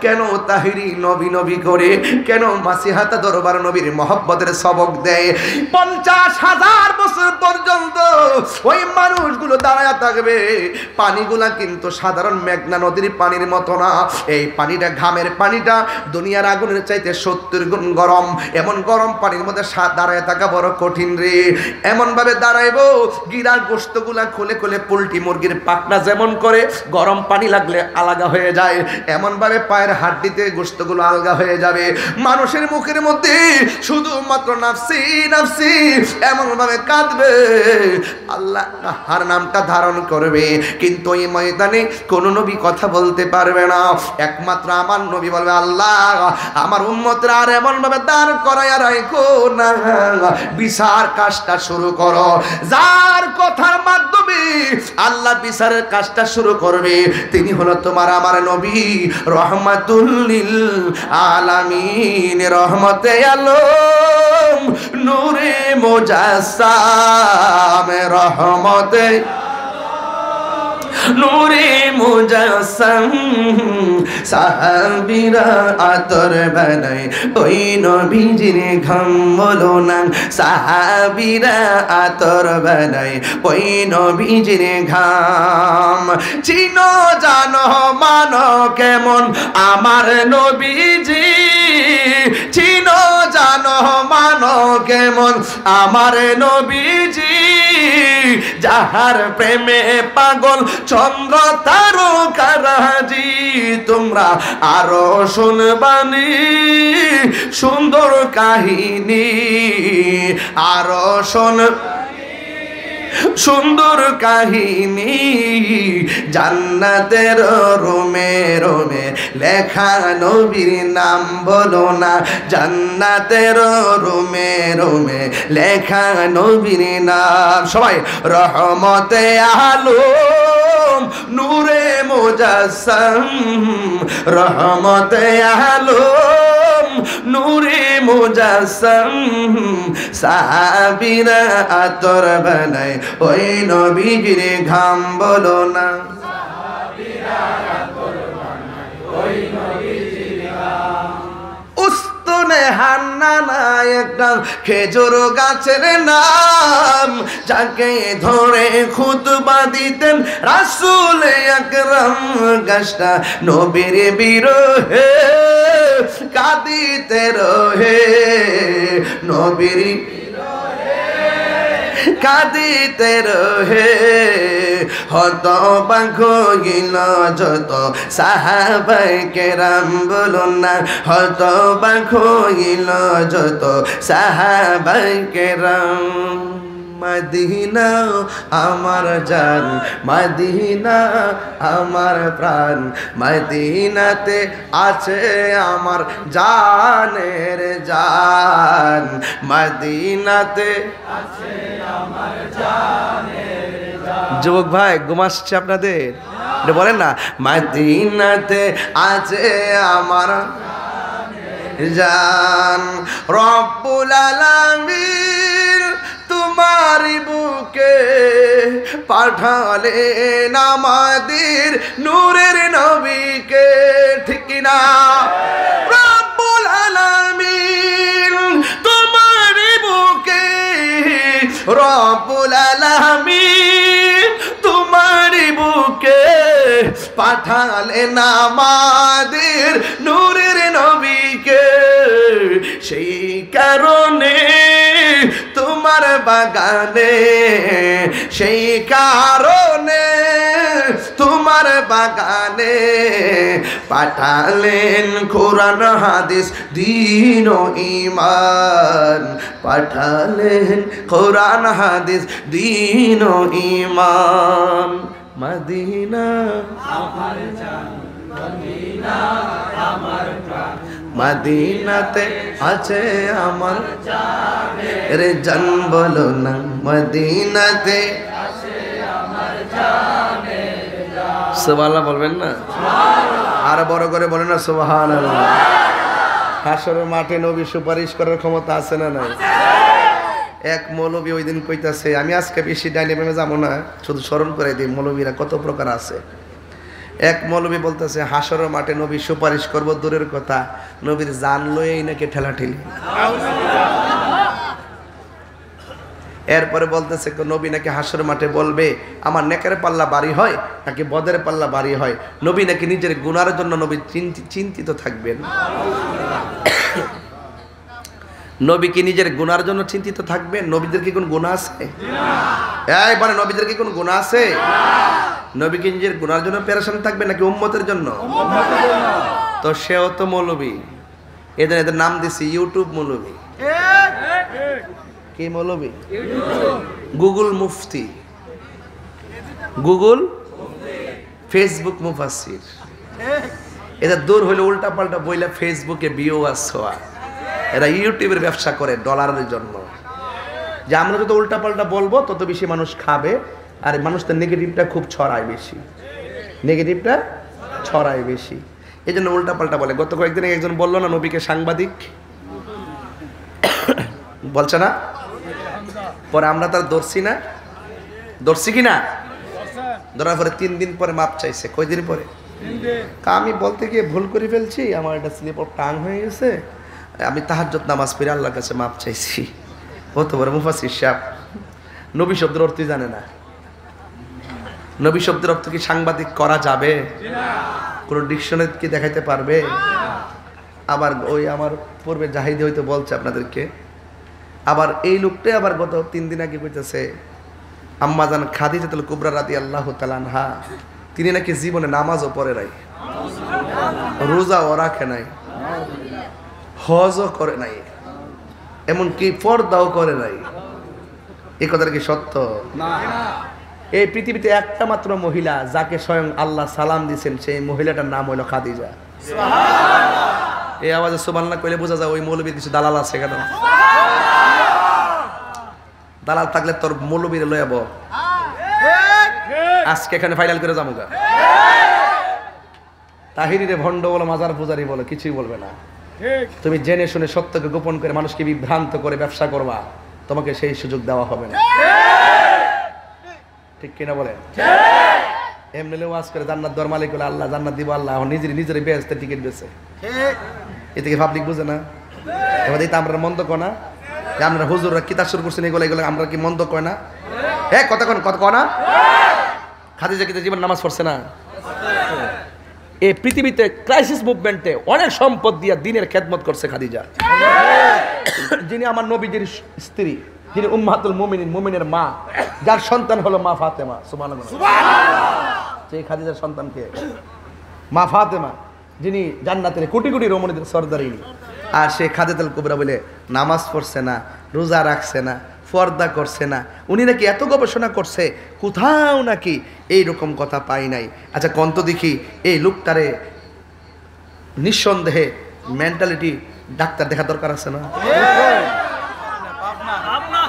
কেন তাহিরি নবী নবী করে, কেন মাসিহাতা দরবার নবীর মহব্বতের সবক দেয়? 50,000 বছর পর্যন্ত ওই মানুষগুলো দাঁড়ায় থাকবে। পানিগুলা কিন্তু সাধারণ মেঘনা নদীর পানির মতো না, এই পানিটা ঘামের পানিটা দুনিয়ার আগুনের চাইতে 70 গুণ গরম। এমন গরম পানির মধ্যে দাঁড়ায় থাকা বড় কঠিন রে। এমন ভাবে দাঁড়াইবো, গিরার গোশতগুলা খুলে খুলে পোল্ট্রি মুরগির পাখনা যেমন করে গরম পানি লাগলে আলাদা হয়ে যায়, এমন ভাবে পায়ের হাড্ডিতে গোশতগুলো আলগা হয়ে যাবে। মানুষের মুখের মধ্যে শুধুমাত্র নাফসি নাফসি এমন ভাবে কাঁদবে, আল্লাহ আর নামটা ধারণ করবে। কিন্তু এই ময়দানে কোন নবী কথা বলতে পারবে না, একমাত্র আমার নবী বলবে আল্লাহ আমার উম্মতরা আর এমন ভাবে দাঁড় করাইয়া রাখো না, বিচার কাজটা শুরু করো। যার কথার মাধ্যমে আল্লাহ বিচারের কাজটা শুরু করবে তিনি হলো তোমার আমার নবী রহমাতুল লিল আলামিন, রহমতে আলম নূরে মুজাসসাম, রহমতে নূরে মুজাসসাম। সাহাবীরা আতর বানায় ওই নবীজির ঘাম বলো না, সাহাবীরা আতর বানায় ওই নবীজির ঘাম। চিনো জানো মানো কেমন আমার নবীজি, চিনো জানো মানো কেমন আমার নবীজি, যাহার প্রেমে পাগল চন্দ্র তারকারাজি। তোমরা আরো শুনবানি সুন্দর কাহিনী, আরো শোন সুন্দর কাহিনী। জান্নাতের রোমে রোমে লেখা নবীর নাম বলো না, জান্নাতের রোমে রোমে লেখা নবীর নাম। সবাই রহমতে আলম নূরে মুজাসসাম, রহমতে আলম নূরে মুজাসসাম। সাহাবীরা আতর বানায় ওই নবীজির ঘাম বলো না, সাহাবীরা আতর বানায় ওই নবীজির ঘাম। উস্তুনে হান্নানা একটা খেজুর গাছের নাম, যাকে ধরে খুতবা দিতেন রাসূল আকরাম। গাছটা নবীর বিরহে কাঁদিতে রহে, নবীর কাঁদিতে রহে। হতবাক হইল যত সাহাবায়ে কেরাম বলো না, হতবাক হইল যত সাহাবায়ে কেরাম। মদিনা আমার জান, মদিনা আমার প্রাণ, মদিনাতে আছে আমার জানের জান, মদিনাতে আছে আমার জানের জান। যুবক ভাই ঘুম আসছে আপনাদের? বলেন না, মদিনাতে আছে আমার জান রব্বুল আলামিন তোমার বুকে পাঠালেন আমাদের নূরের নবীকে ঠিক কিনা রব্বুল আলামিন তোমার বুকে রব্বুল আলামিন তোমার বুকে পাঠালেন আমাদের নূরের নবীকে সেই কারণে তোমার বাগানে সেই কারণে তোমার বাগানে পাঠালেন কোরআন হাদিস দ্বীন ও ঈমান পাঠালেন কোরআন হাদিস দ্বীন ও ঈমান মদিনা আমার জান মদিনা আমার প্রাণ মদিনাতে আছে আমার জানে রে জান বলো না মদিনাতে আছে আমার জানে সুবহানাল্লাহ বলবেন না আর বড় করে বলেন না সুবহানাল্লাহ হাসরের মাঠে নবী সুপারিশ করার ক্ষমতা আছে না নাই এক মৌলবী ওই দিন কইতাছে আমি আজকে বেশি ডাইনে বেমে যাবো না শুধু স্মরণ করে দিই মৌলবীরা কত প্রকার আছে এক মৌলবী বলতেছে হাসরের মাঠে নবী সুপারিশ করব দূরের কথা নবীর জান লয়েই নাকি ঠেলাঠেলি এরপরে বলতেছে নবী নাকি হাসরের মাঠে বলবে আমার নেকের পাল্লা ভারী হয় নাকি বদের পাল্লা ভারী হয় নবী নাকি নিজের গুনার জন্য নবী চিন্তিত থাকবেন নবী কি নিজের গুনার জন্য চিন্তিত থাকবেন নবীদের কি কোনো গুনাহ আছে এই বলে নবীদের কি কোনো গুনাহ আছে নবী কি নিজের গুনার জন্য পেরেশান থাকবে নাকি উম্মতের জন্য তো সেও তো মৌলবী এদের নাম দিছি ইউটিউব মৌলবী কি মৌলবী গুগল মুফতি গুগল ফেসবুক মুফাসসির এদের দূর হইলে উল্টা পাল্টা বইলা ফেসবুকে ভিউয়ার্স হওয়া এরা ইউটিউবের ব্যবসা করে ডলারের জন্য যে আমরা যত উল্টা পাল্টা বলবো তত বেশি মানুষ খাবে আর মানুষ তো নেগেটিভটা খুব ছড়ায় বেশি নেগেটিভটা ছড়ায় বেশি এই জন্য উল্টা পাল্টা বলে গত কয়েকদিন একজন বললো না নবীকে সাংবাদিক বলছে না পরে আমরা তার দর্শি না দর্শি কি না ধরার পরে 3 দিন পরে মাপ চাইছে কয়দিন পরে আমি বলতে গিয়ে ভুল করে ফেলছি আমার একটা স্লিপ অফ টাং হয়ে গেছে আমি তাহাজ্জুদ নামাজ পড়ে আল্লাহর কাছে মাপ চাইছি হতে পারে মুফাসসির সাহেব নবী শব্দের অর্থ জানে না নবী শব্দের অর্থ কি সাংবাদিক করা যাবে কোন ডিকশনারি কি দেখাইতে পারবে আবার ওই আমার পূর্বে জাহিদি হয়তো বলছে আপনাদেরকে আবার এই লোকটাই আবার গত 3 দিন আগে কইতেছে আম্মাজান খাদিজাতুল কুবরা রাদিয়াল্লাহু তাআলা আনহা তিনি নাকি জীবনে নামাজও পড়ে নাই রোজাও রাখে নাই হজও করে নাই এমনকি পর্দাও করে নাই এই কথাটা কি সত্য না এই পৃথিবীতে একটা মাত্র মহিলা যাকে স্বয়ং আল্লাহ সালাম দিয়েছেন সেই মহিলাটার নাম হলো খাদিজা সুবহানাল্লাহ এই আওয়াজে সুবহানাল্লাহ কইলে বোঝা যায় ওই মৌলবীর কিছু দালাল আছে কেন দালাল থাকলে তোর মৌলবীর লয়াব আজকে এখানে ফাইনাল করে যাবো গা তাহিরিরে ভণ্ড বলো মাজার পূজারি বলো কিছুই বলবে না তুমি জেনে শুনে সত্যকে গোপন করে মানুষকে বিভ্রান্ত করে ব্যবসা করবা তোমাকে সেই সুযোগ দেওয়া হবে না ঠিক কিনা বলেন এমনি ওয়াজ করে জান্নাত দর মালিক বলে আল্লাহ জান্নাত দিব আল্লাহ নিজের বেহেশতে টিকিট বেচে এ থেকে পাবলিক বুঝে না এবার এই তো আমরা মন্দ কয় না যে আপনারা হুজুররা কিতাব শুরু করছেন এগুলো আমরা কি মন্দ কয় না হ্যাঁ কথা কয় না খাদিজা কি জীবন নামাজ পড়ছে না এই পৃথিবীতে ক্রাইসিস মুভমেন্টে অনেক সম্পদ দিয়ে দ্বীনের খেদমত করছে খাদিজা যিনি আমার নবীজির স্ত্রী যিনি উম্মাহাতুল মুমিনিন মুমিনের মা যার সন্তান হলো মা ফাতেমা সুবহানাল্লাহ সেই খাদিজার সন্তানকে মা ফাতেমা যিনি জান্নাতের কোটি কোটি রমণীদের সর্দারিনী আর সে খাদিজাতুল কুবরা বলে নামাজ পড়ছে না রোজা রাখছে না পর্দা করছে না উনি নাকি এত গবেষণা করছে কোথাও নাকি এইরকম কথা পাই নাই আচ্ছা কন্ত দেখি এই লোকটারে নিঃসন্দেহে মেন্টালিটি ডাক্তার দেখা দরকার আছে না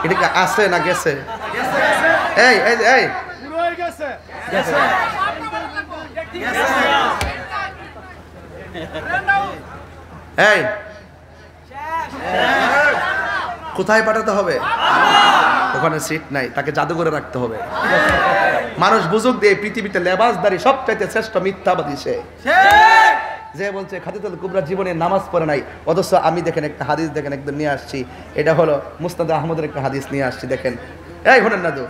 এটা কি আছে না গেছে এই এই এই এই কোথায় পাঠাতে হবে? ওখানে সিট নাই, তাকে জাদুঘরে রাখতে হবে। মানুষ বুঝুক দিয়ে পৃথিবীতে লেবাসদারি সবচাইতে শ্রেষ্ঠ মিথ্যাবাদী সে, যে বলছে খাদিজাতুল কুবরা জীবনে নামাজ পড়ে নাই, অথচ আমি দেখেন একটা হাদিস দেখেন একদম নিয়ে আসছি, এটা হলো মুসনাদ আহমদের একটা হাদিস নিয়ে আসছি, দেখেন এই হলেন না তো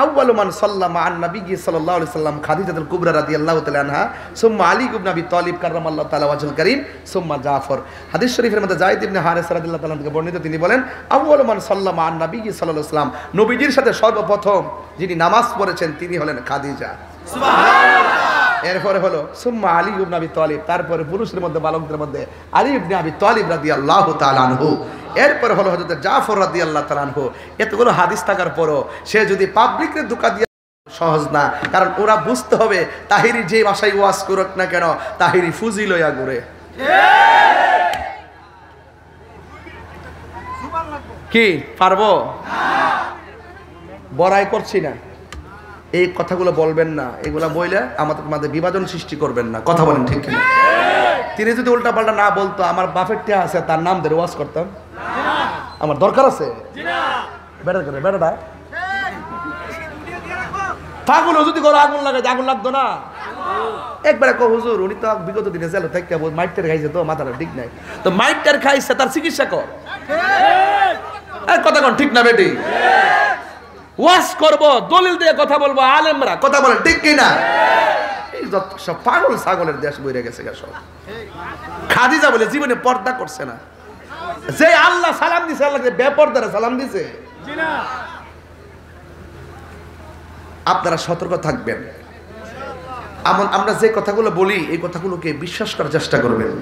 আউয়ালু মান সাল্লামা আন নবী সাল্লাল্লাহু আলাইহি সাল্লাম খাদিজাতুল কুবরা রাদিয়াল্লাহু তাআলা আনহা সুম্মা আলী ইবনে আবি তালিব কাররামাল্লাহু তাআলা ওয়াজহুল কারীম সুম্মা জাফর। হাদিস শরীফের মধ্যে যায়েদ ইবনে হারিস রাদিয়াল্লাহু তাআলা থেকে বর্ণিত, তিনি বলেন আউয়ালু মান সাল্লামা আন নবী সাল্লাল্লাহু আলাইহি সাল্লাম, নবীজির সাথে সর্বপ্রথম যিনি নামাজ পড়েছেন তিনি হলেন খাদিজা। সুবহানাল্লাহ। এরপরে হলো সুম্মা আলী ইবনে আবি তালিব, তারপরে পুরুষের মধ্যে বালকদের মধ্যে আলী ইবনে আবি তালিব রাদিয়াল্লাহু তাআলা আনহু, এরপরে হলো হযরত জাফর রাদিয়াল্লাহু তাআলা আনহু। এতগুলো হাদিস থাকার পরও সে যদি পাবলিকের ধোঁকা দিয়ে, সহজ না, কারণ ওরা বুঝতে হবে তাহিরি যে ভাষায় ওয়াজ করুক না কেন তাহিরি ফুজি লইয়া ঘুরে। কি পারবো? বড়াই করছি না, এই কথাগুলো বলবেন না, এগুলা বইলে আমাদের মধ্যে বিভাজন সৃষ্টি করবেন না, কথা বলেন ঠিক কিনা? তিনি যদি উল্টা পাল্টা না বলতো, আমার বাপের টিয়া আছে তার নাম ধরে ওয়াজ করতাম? আমার দরকার আছে? বেটা করে বেটাটা পাগল যদি করে আগুন লাগাই, আগুন লাগতো না? একবার কো হুজুর উনি তো বিগত দিনে জেল থেকে মাইটার খাইছে, তো মাথাটা ঠিক নাই, তো মাইটার খাইছে তার চিকিৎসা কর। কথা কোন ঠিক না বেটি? ওয়াজ করব, দলিল দিয়ে কথা বলবো, আলেমরা কথা বলেন ঠিক কিনা? এই যত সব পাগল ছাগলের দেশ বইরে গেছে সব। খাদিজা বলে জীবনে পর্দা করছে না, যে আল্লাহ সালাম দিছে, আল্লাহ বেপরদারে সালাম দিছে। আপনারা সতর্ক থাকবেন। আমরা যে কথাগুলো বলি এই কথাগুলোকে বিশ্বাস করার চেষ্টা করবেন।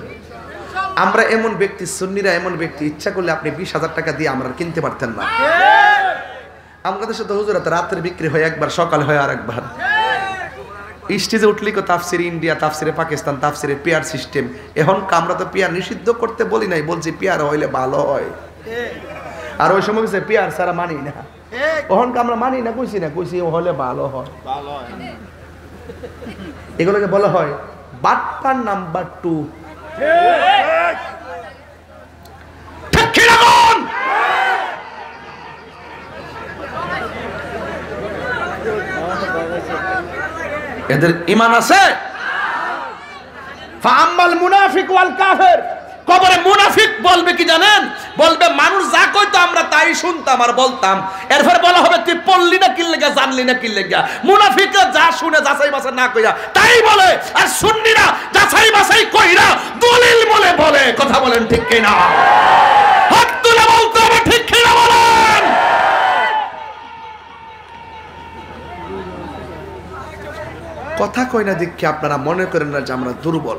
আমরা এমন ব্যক্তি, সুন্নিরা এমন ব্যক্তি, ইচ্ছা করলে আপনি 20,000 টাকা দিয়ে আমরা কিনতে পারতেন না। আমাদের সাথে হুজুরাতে রাত্রে বিক্রি হয় একবার, সকাল হয় আর একবার। স্টেজে উঠলি কো তাফসির ইন্ডিয়া, তাফসিরে পাকিস্তান, তাফসিরে পেয়ার সিস্টেম। এখন আমরা তো পেয়ার নিষিদ্ধ করতে বলি নাই, বলছি পেয়ার হইলে ভালো হয়। আর ওই সময় কিছু পেয়ার ছাড়া মানি না, তখন আমরা মানি না, কইছি না, কইছি হলে ভালো হয়। এগুলোকে বলা হয় বাটপার নাম্বার 2। এদের ঈমান আছে? ফাআম্মাল মুনাফিক ওয়াল কাফির, কবরে মুনাফিক বলবে কি জানেন? বলবে মানুষ যা কইতো আমরা তাই শুনতাম আর বলতাম। এরপর বলা হবে তুই পড়লি না কি লাগা, জানলি না কি লাগা। মুনাফিকরা যা শুনে যাচাই বাছাই না কইরা তাই বলে, আর সুন্নিরা যাচাই বাছাই কইরা দলিল বলে বলে। কথা বলেন ঠিক কি না? হাত তুলে বলতে হবে ঠিক কি না বলেন? কথা কই না দেখি আপনারা মনে করেন না যে আমরা দুর্বল।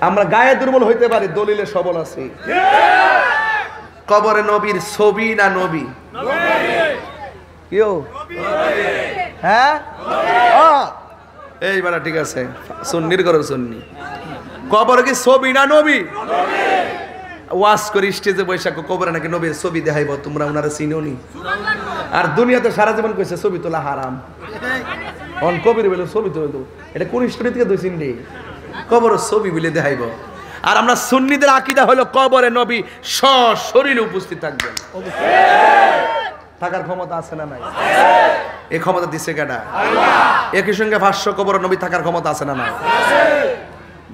আমরা গায়ে দুর্বল হইতে পারি, দলিলে সবল আছি। কবরে নবীর ছবি না নবী? হ্যাঁ, এই বেলা ঠিক আছে, সুন্নির ঘরে সুন্নি। কবরে কি ছবি না নবী? ওয়াজ করি স্টেজে বৈশাখ, কবরে নাকি নবীর ছবি দেখাইব, তোমরা ওনারা চিনোনি? আর দুনিয়াতে সারা জীবন কইছে ছবি তোলা হারাম। অন কবির বলে ছবি তোলা, এটা কোন স্টোরি থেকে দুই চিনি? কবর ছবি বলে দেখাইব। আর আমরা সুন্নিদের আকীদা হলো কবরে নবী সশরীরে উপস্থিত থাকবেন। থাকার ক্ষমতা আছে না নাই? এই ক্ষমতা দিছে কেডা? একই সঙ্গে ভাষ্য কবরে নবী থাকার ক্ষমতা আছে না নাই?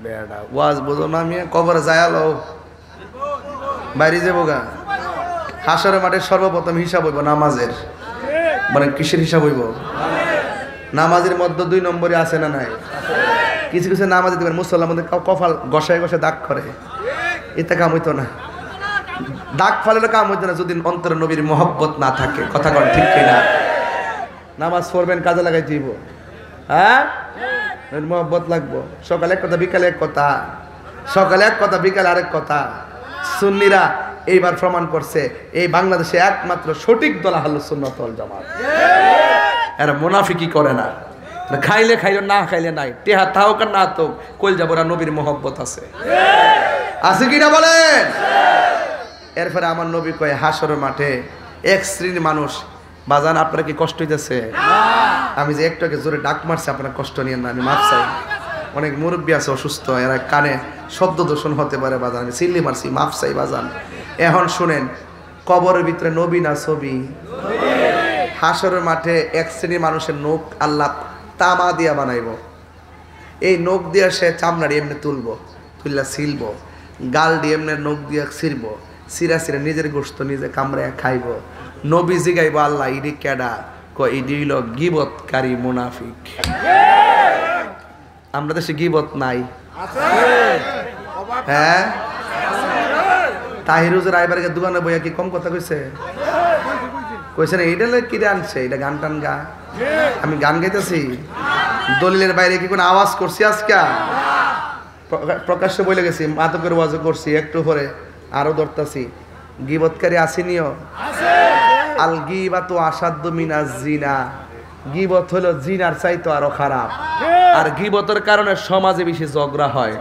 বেডা ওয়াজ বুঝো না, আমি কবরে যায়ালো বাইরে যাবো গা। হাসরের মাঠে সর্বপ্রথম হিসাব হইব নামাজের। মানে কিসের হিসাব হইব? নামাজের মধ্যে 2 নম্বরে আছে না নাই? কিছু কিছু নামাজ দিতে পারে, মুসল্লার মধ্যে কপাল ঘষায় ঘষে দাগ করে, এটা কাম হইতো না। দাগ ফালেরও কাম হইতো না যদি অন্তরে নবীর মহব্বত না থাকে। কথা কন ঠিক কিনা? নামাজ পড়বেন, কাজে লাগাই দিব, হ্যাঁ মহব্বত লাগবো। সকালে এক কথা, বিকালে এক কথা, সকালে এক কথা, বিকালে আরেক কথা। সুন্নিরা এইবার প্রমাণ করছে এই বাংলাদেশে একমাত্র সঠিক দল আহলুস সুন্নাত ওয়াল জামাত। এরা মুনাফিকি করে না, খাইলে খাইল, না খাইলে নাই, টেহা থাকুক আর না থাকুক, কইল যাব ওরা নবীর মহব্বত আছে। আছে কিনা বলেন? এরপরে আমার নবী কয় হাসরের মাঠে এক শ্রেণীর মানুষ, বাজান আপনারা কি কষ্ট হইতেছে? আমি যে একটু আগে জোরে ডাক মারছি, আপনারা কষ্ট নিয়েন না, আমি মাপ চাই। অনেক মুরব্বী আছে অসুস্থ, এরা কানে শব্দ দূষণ হতে পারে, বাজান আমি চিল্লি মারছি, মাপ চাই বাজান। এখন শুনেন, কবরের ভিতরে নবী না ছবি? হাসরের মাঠে এক শ্রেণীর মানুষের নখ আল্লাহ তামা দিয়া বানাইব। এই নখ দিয়ে সে চামড়াড়ি এমনি তুলব, তুললা ছিলব, গাল দিয়ে এমনি নখ দিয়ে ছিড়ব, সিরা সিরা নিজের গোস্ত নিজে কামড়ে খাইব। নবী জিগাইব আল্লাহ ইডি কেডা? ইডি হইল গিবতকারী মুনাফিক। আমরা দেশে গিবত নাই? হ্যাঁ, তাহিরুজের আইবারকে দোকানে বইয়া কি কম কথা কইছে? কইছে না এইটা কিরে আনছে, এটা গান টান গা। আমি গান গাইতেছি, দলিলের বাইরে কি কোনো আওয়াজ করছি? আজকে প্রকাশ্যে বলে গেছি, মাদকের ওয়াজও করছি, একটু পরে আরো ধরতাছি। গিবতকারী আসেনিও? আল গিবাতু আসাদ্দু মিনাজ জিনা। গিবত হলো জিনার চাইতো আরো খারাপ। আর গিবতের কারণে সমাজে বেশি ঝগড়া হয়।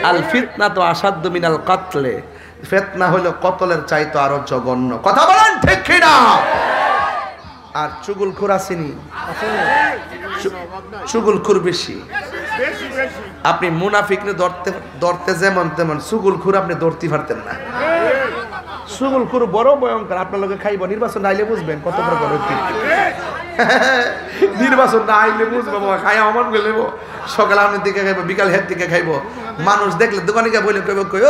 আল ফিতনাতু আসাদ্দু মিনাল কাতলে। ফিতনা হলো কতলের চাইতো আরো জঘন্য। কথা বলেন ঠিক কি না? আর চুগলখোর আসেনি? চুগলখোর বেশি। আপনি মুনাফিককে ধরতে যেমন তেমন চুগলখোর আপনি ধরতে পারতেন না। চুগলখোর বড় ভয়ঙ্কর। আপনার লোকে খাইব, নির্বাচন না আইলে বুঝবেন কত বড় বড়। নির্বাচন না আইলে বুঝবো, খাই অমান করে নেবো। সকালে আপনার দিকে খাইবো, বিকাল হের দিকে খাইবো। মানুষ দেখলে দোকানে গিয়ে বলে কইব, কই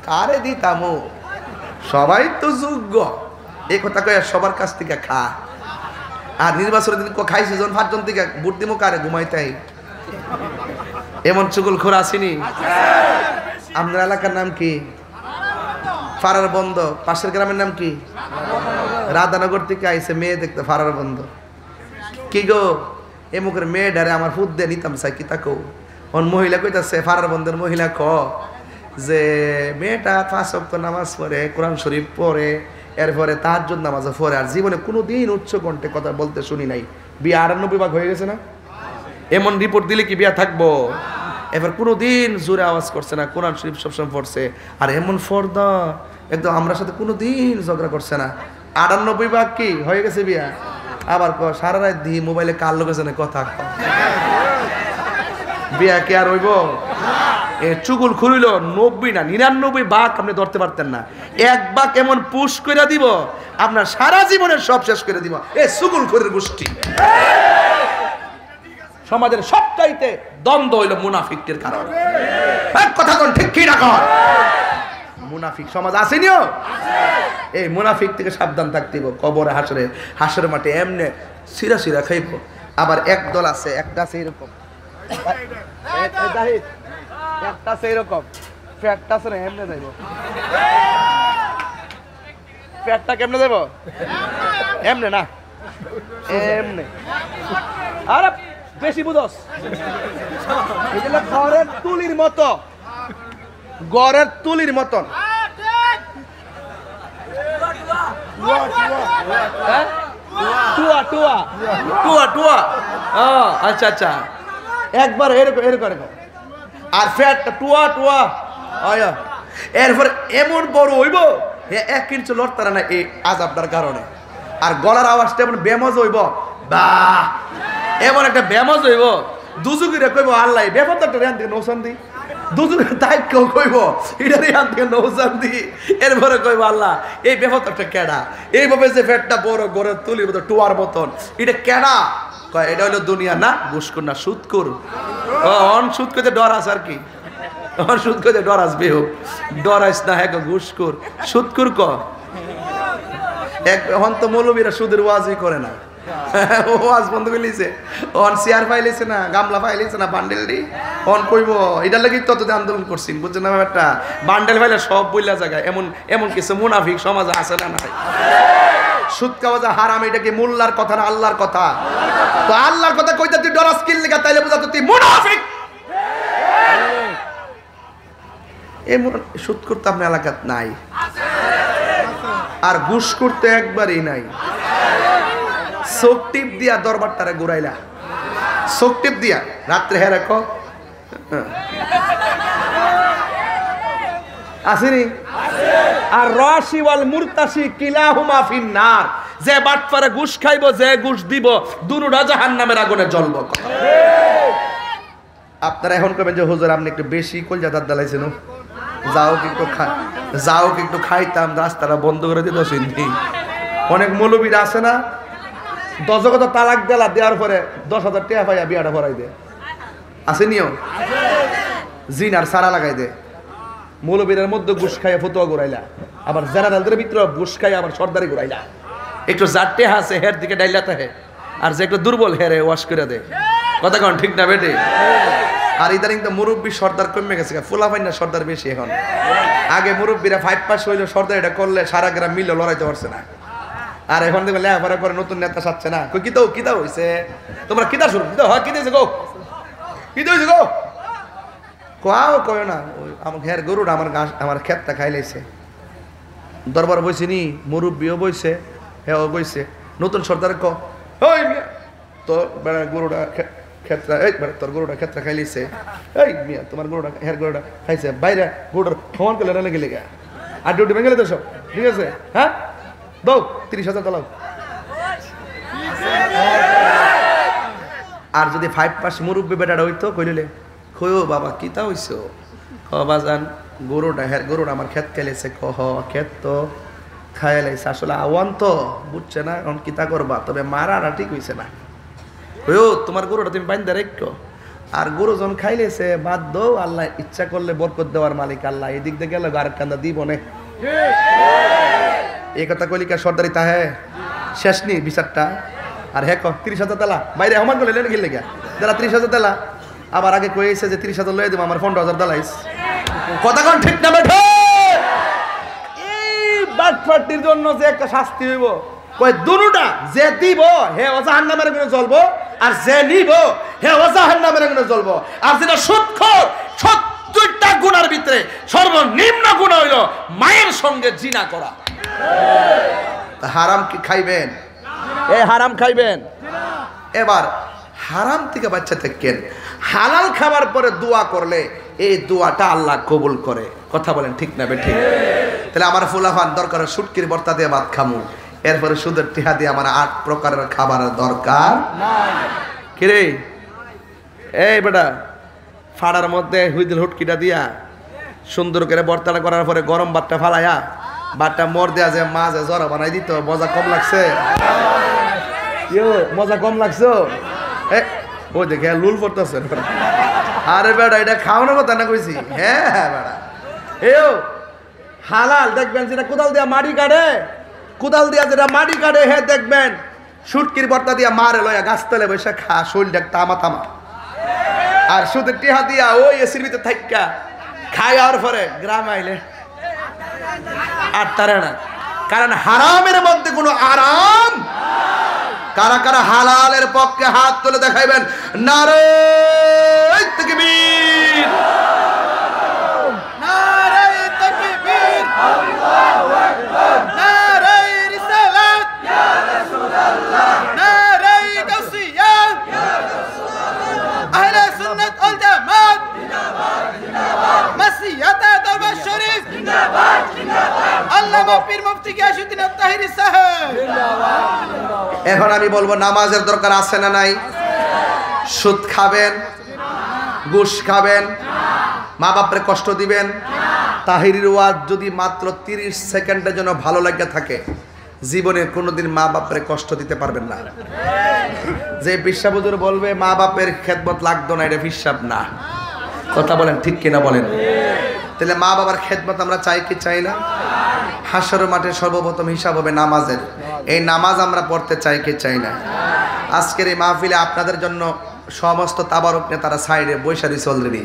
কারে দিতাম, সবাই তো যোগ্য। এই কথা কয়ে সবার কাছ থেকে খা। আর নির্বাচনের দিন খাইছে যখন 5 জন থেকে ভোট দিমো কারে ঘুমাইতাই। এমন চুগলখোর আসেনি? আপনার এলাকার নাম কি? ফারার বন্ধ। পাশের গ্রামের নাম কি? রাধানগর থেকে আইসে মেয়ে দেখতে ফারার বন্ধ। কি গো এমুকের মেয়ে ডারে আমার ফুট দিয়ে নিতাম চাই কি তাকো। ওন মহিলা কইতাছে, ফারার বন্ধের মহিলা ক যে মেয়েটা 5 ওয়াক্ত নামাজ পড়ে, কোরআন শরীফ পড়ে, এরপরে তাহাজ্জুদ নামাজও পড়ে, আর জীবনে কোনোদিন উচ্চ কণ্ঠে কথা বলতে শুনি নাই। বিয়ে 98 ভাগ হয়ে গেছে না? এমন রিপোর্ট দিলে কি বিয়া থাকবো? এবার কোনোদিন জোরে আওয়াজ করছে না, কোরআন শরীফ সবসময় পড়ছে, আর এমন ফর্দা একদম আমরা সাথে কোনোদিন ঝগড়া করছে না। 98 ভাগ কি হয়ে গেছে বিয়া? আবার সারা রাত দি মোবাইলে কার লোকেছে না কথা। বিয়া কি আর হইব? এ চুগুল খুলিল 90 না 99 ভাগ আপনি ধরতে পারতেন না। 1 ভাগ এমন পুশ করে দিব আপনার সারা জীবনের সব শেষ করে দিব। এ চুগুল খুরির গোষ্ঠী। সমাজের সবচাইতে দ্বন্দ্ব হইল মুনাফিকদের কারণে। এক কথা কোন ঠিক কি না কর? মুনাফিক সমাজ আসেনিও? এই মুনাফিক থেকে সাবধান থাকতে হবে। কবরে হাসরের মাঠে এমনে সিরা সিরা খাইব। আবার এক দল আছে, একটা আছে এরকম, একটা আছে এরকম, পেটটা আছে না এমনে যাইব। পেটটা কেমনে যাইব? এমনে না, এমনে। আরে বেশি বুঝস, এগুলো ঘরের তুলির মতো, গড়ের তুলির মতন। টুয়া টুয়া টুয়া টুয়া। আচ্ছা আচ্ছা, একবার এরকম এরকম এরকম। আর ফ্যাটটা টুয়া টুয়া। এরপর এমন বড় হইব 1 ইঞ্চি লড়তারা না এই আজাবটার কারণে। আর গলার আওয়াজটা এমন বেমজ হইব, বাহ এমন একটা বেমজ হইব। দুজুকিরে কইব আল্লাহ বেফারটা রেন থেকে নৌসান দি। দুজুকে তাই কেউ কইব এটা রেন থেকে নৌসান দি। এরপরে কইব আল্লাহ এই বেফারটা কেডা? এইভাবে যে ফ্যাটটা বড় গড়ের তুলির মতো টুয়ার মতন, এটা কেডা? কয় এটা হইলো দুনিয়া না, ঘুষখোর না, সুদখোর। অন সুদ করতে ডর আস আর কি, অন সুদ করতে ডর আসবে হোক, ডরাইস না। হ্যাঁ ঘুষখোর সুদখোর ক। এখন তো মৌলবীরা সুদের ওয়াজই করে না, ওয়াজ বন্ধ করে লিছে। অন চেয়ার পাইলেছে না, গামলা পাইলেছে না, বান্ডেল দি অন কইব। এটার লাগি তত আন্দোলন করছেন, বুঝছেন না ব্যাপারটা? বান্ডেল পাইলে সব বইলা জায়গায়। এমন এমন কিছু মুনাফিক সমাজে আছে না? নাই। সুদ খাওয়া যা হারাম, এটা কি মোল্লার কথা না আল্লাহর কথা? তো আল্লাহর কথা কইতে তুই ডরাস কিল লিগা, তাইলে বুঝা তুই মুনাফিক। এই সুদ করতে আপনার এলাকাত নাই, আর ঘুষ করতে একবারই নাই। চোখ টিপ দিয়া দরবারটারে ঘুরাইলা, চোখ টিপ দিয়া রাত্রে হ্যাঁ রাখো আসেনি? আর রাশি ওয়াল মুরতাশি কিলাহুমা ফিন্নার। যে বাটপারে ঘুষ খাইব, যে ঘুষ দিব, দুনুটা জাহান্নামের আগুনে জ্বলব। আপনারা এখন কবেন যে হুজুর আপনি একটু বেশি কলজা দাঁত দালাইছেন। যাও একটু খাইতাম, রাস্তাটা বন্ধ করে দিত সিন্ধি। অনেক মৌলবীরা আছে না, দশগত তালাক দেওয়ার পরে 10,000 টাকা পাইয়া বিয়াটা ভরাই দে, আছে নিও জিনার সারা লাগাই দে। মৌলবীরের মধ্যে ঘুষ খাইয়া ফতুয়া ঘুরাইলা, আবার জেনারেলদের ভিতরে ঘুষ খাইয়া আবার সর্দারি ঘুরাইলা। একটু জাটে হাসে হের দিকে ডাইলাতে হে, আর যে একটু দুর্বল হেরে ওয়াশ করে দে। কথা কন ঠিক না বেটে? আর ইদানিং তো মুরব্বী সর্দার কমে গেছে, ফুলা পাই না সর্দার বেশি এখন। আগে মুরব্বীরা 5 পাস হইলো, সর্দার এটা করলে সারা গ্রাম মিলে লড়াইতে পারছে না। আর এখন দেখবেন লেখাপড়া করে নতুন নেতা সাচ্ছে না, কিতা হইছে তোমরা, কিতা শুরু কিতা হয়, কিতা হয়েছে গো, কিতা হয়েছে গো, কোয়াও কয় না। আমার ঘের গরুটা আমার ক্ষেতটা খাই লাইছে। দরবার বইছে নি, মুরব্বীও বইছে, হ্যাঁ বইছে। নতুন সর্দার ওই তো গরুটা ক্ষেত্রা, এই তোর গরুটা ক্ষেত্রা খাই লাইছে, এই মিয়া তোমার গরুটা হের গরুটা খাইছে, বাইরে গরুটার সমান করলে লেগে লেগে আর ডিউটি ভেঙে তো সব ঠিক আছে। হ্যাঁ দাও 30,000 দাও। আর যদি 5 পাস মুরব্বী বেটাটা হইতো কইলে কইও বাবা কিতা হইছো, বাজান গরুটা হের গরুটা আমার ক্ষেত খেলেছে, কহ ক্ষেত তো খাই লাইছে, আসলে আওয়ান তো বুঝছে না এখন কিতা করবা, তবে মারাটা ঠিক হইছে না। কইও তোমার গরুটা তুমি বাইন্দা রেখো, আর গরু যখন খাইলেছে বাদ দো, আল্লাহ ইচ্ছা করলে বরকত দেওয়ার মালিক আল্লাহ, এদিক দিয়ে গেলে আর কান্দা দিব নে। এই কথা কলিকা সর্দারি তাহে শেষ নি বিচারটা। আর হ্যাঁ 30,000 তেলা বাইরে আমার গেলে লেন গেলে গা যারা 30,000 তেলা, আবার আগে কয়েছে যে 30,000 লয়ে দেবো, আমার 15,000 দালাইস। কথা কোন ঠিক না বেঠো? এই বাটফাটির জন্য যে একটা শাস্তি হইব, কই দুনুটা যে দিব হে ও জাহান্নামের আগুনে জ্বলবো, আর যে নিব হে ও জাহান্নামের আগুনে জ্বলবো। আর যেটা সুদখোর 70টা গুনার ভিতরে সর্বনিম্ন গুনাহ হইল মায়ের সঙ্গে জিনা করা। হারাম কি খাইবেন? এই হারাম খাইবেন। এবার হারাম থেকে বাচ্চা থাকেন, হালাল খাবার পরে দোয়া করলে এই দোয়াটা আল্লাহ কবুল করে। কথা বলেন ঠিক না বেঠি? তাহলে আমার ফুলাফান দরকার শুটকির ভর্তা দিয়ে ভাত খামু, এরপরে সুদের টিহা দিয়ে আমার 8 প্রকারের খাবারের দরকার নাই। কিরে এই বেটা, ফাড়ার মধ্যে হুইদিল হুটকিটা দিয়া সুন্দর করে ভর্তাটা করার পরে গরম ভাতটা ফালাইয়া ভাতটা মর দেয়া যে মাঝে জরা বানাই দিত, মজা কম লাগছে? মজা কম লাগছো? ও দেখে লুল পড়তেছে। আরে বেটা এটা খাওয়ানোর কথা না কইছি। হ্যাঁ হ্যাঁ বেটা, এও হালাল দেখবেন যেটা কোদাল দিয়া মাটি কাটে, কোদাল দিয়া যেটা মাটি কাটে, হ্যাঁ দেখবেন শুটকির ভর্তা দিয়া মারে লয়া গাছতলে বসে খা, শরীরটা তামা তামা। আর সুদের টিহা দিয়া ওই এসির ভিতরে থাইকা খাই, আর পরে গ্রাম আইলে আর তারে না, কারণ হারামের মধ্যে কোনো আরাম। কারা কারা হালালের পক্ষে হাত তুলে দেখাইবেন নারে তাকবীর, নারে তাকবীর, আল্লাহু আকবার, নারে রিসালাত ইয়া রাসূলুল্লাহ, নারে গাসিয়া ইয়া রাসূলুল্লাহ, আহলে সুন্নাত ওয়াল জামাত জিন্দাবাদ জিন্দাবাদ, মাসিয়াতা দরবার শরীফ জিন্দাবাদ জিন্দাবাদ, আল্লামা পীর মুফতি গিয়াসউদ্দিন আত-তাহিরি সাহেব জিন্দাবাদ জিন্দাবাদ। এখন আমি বলবো নামাজের দরকার আছে না নাই? সুদ খাবেন, ঘুষ খাবেন, মা বাপরে কষ্ট দিবেন। তাহিরির ওয়াজ যদি মাত্র 30 সেকেন্ডের জন্য ভালো লাগে থাকে, জীবনে কোনোদিন মা বাপরে কষ্ট দিতে পারবেন না। যে বিশ্বাস হুজুর বলবে মা বাপের খেদমত লাগতো না, এটা বিশ্বাস না। কথা বলেন ঠিক কিনা বলেন? তাহলে মা বাবার খেদমত আমরা চাই কি চাই না? হাসরের মাঠে সর্বপ্রথম হিসাব হবে নামাজের। এই নামাজ আমরা পড়তে চাই কি চাই না? আজকের এই মাহফিলে আপনাদের জন্য সমস্ত তাবারক নেতারা সাইডে বৈশারি অলরেডি।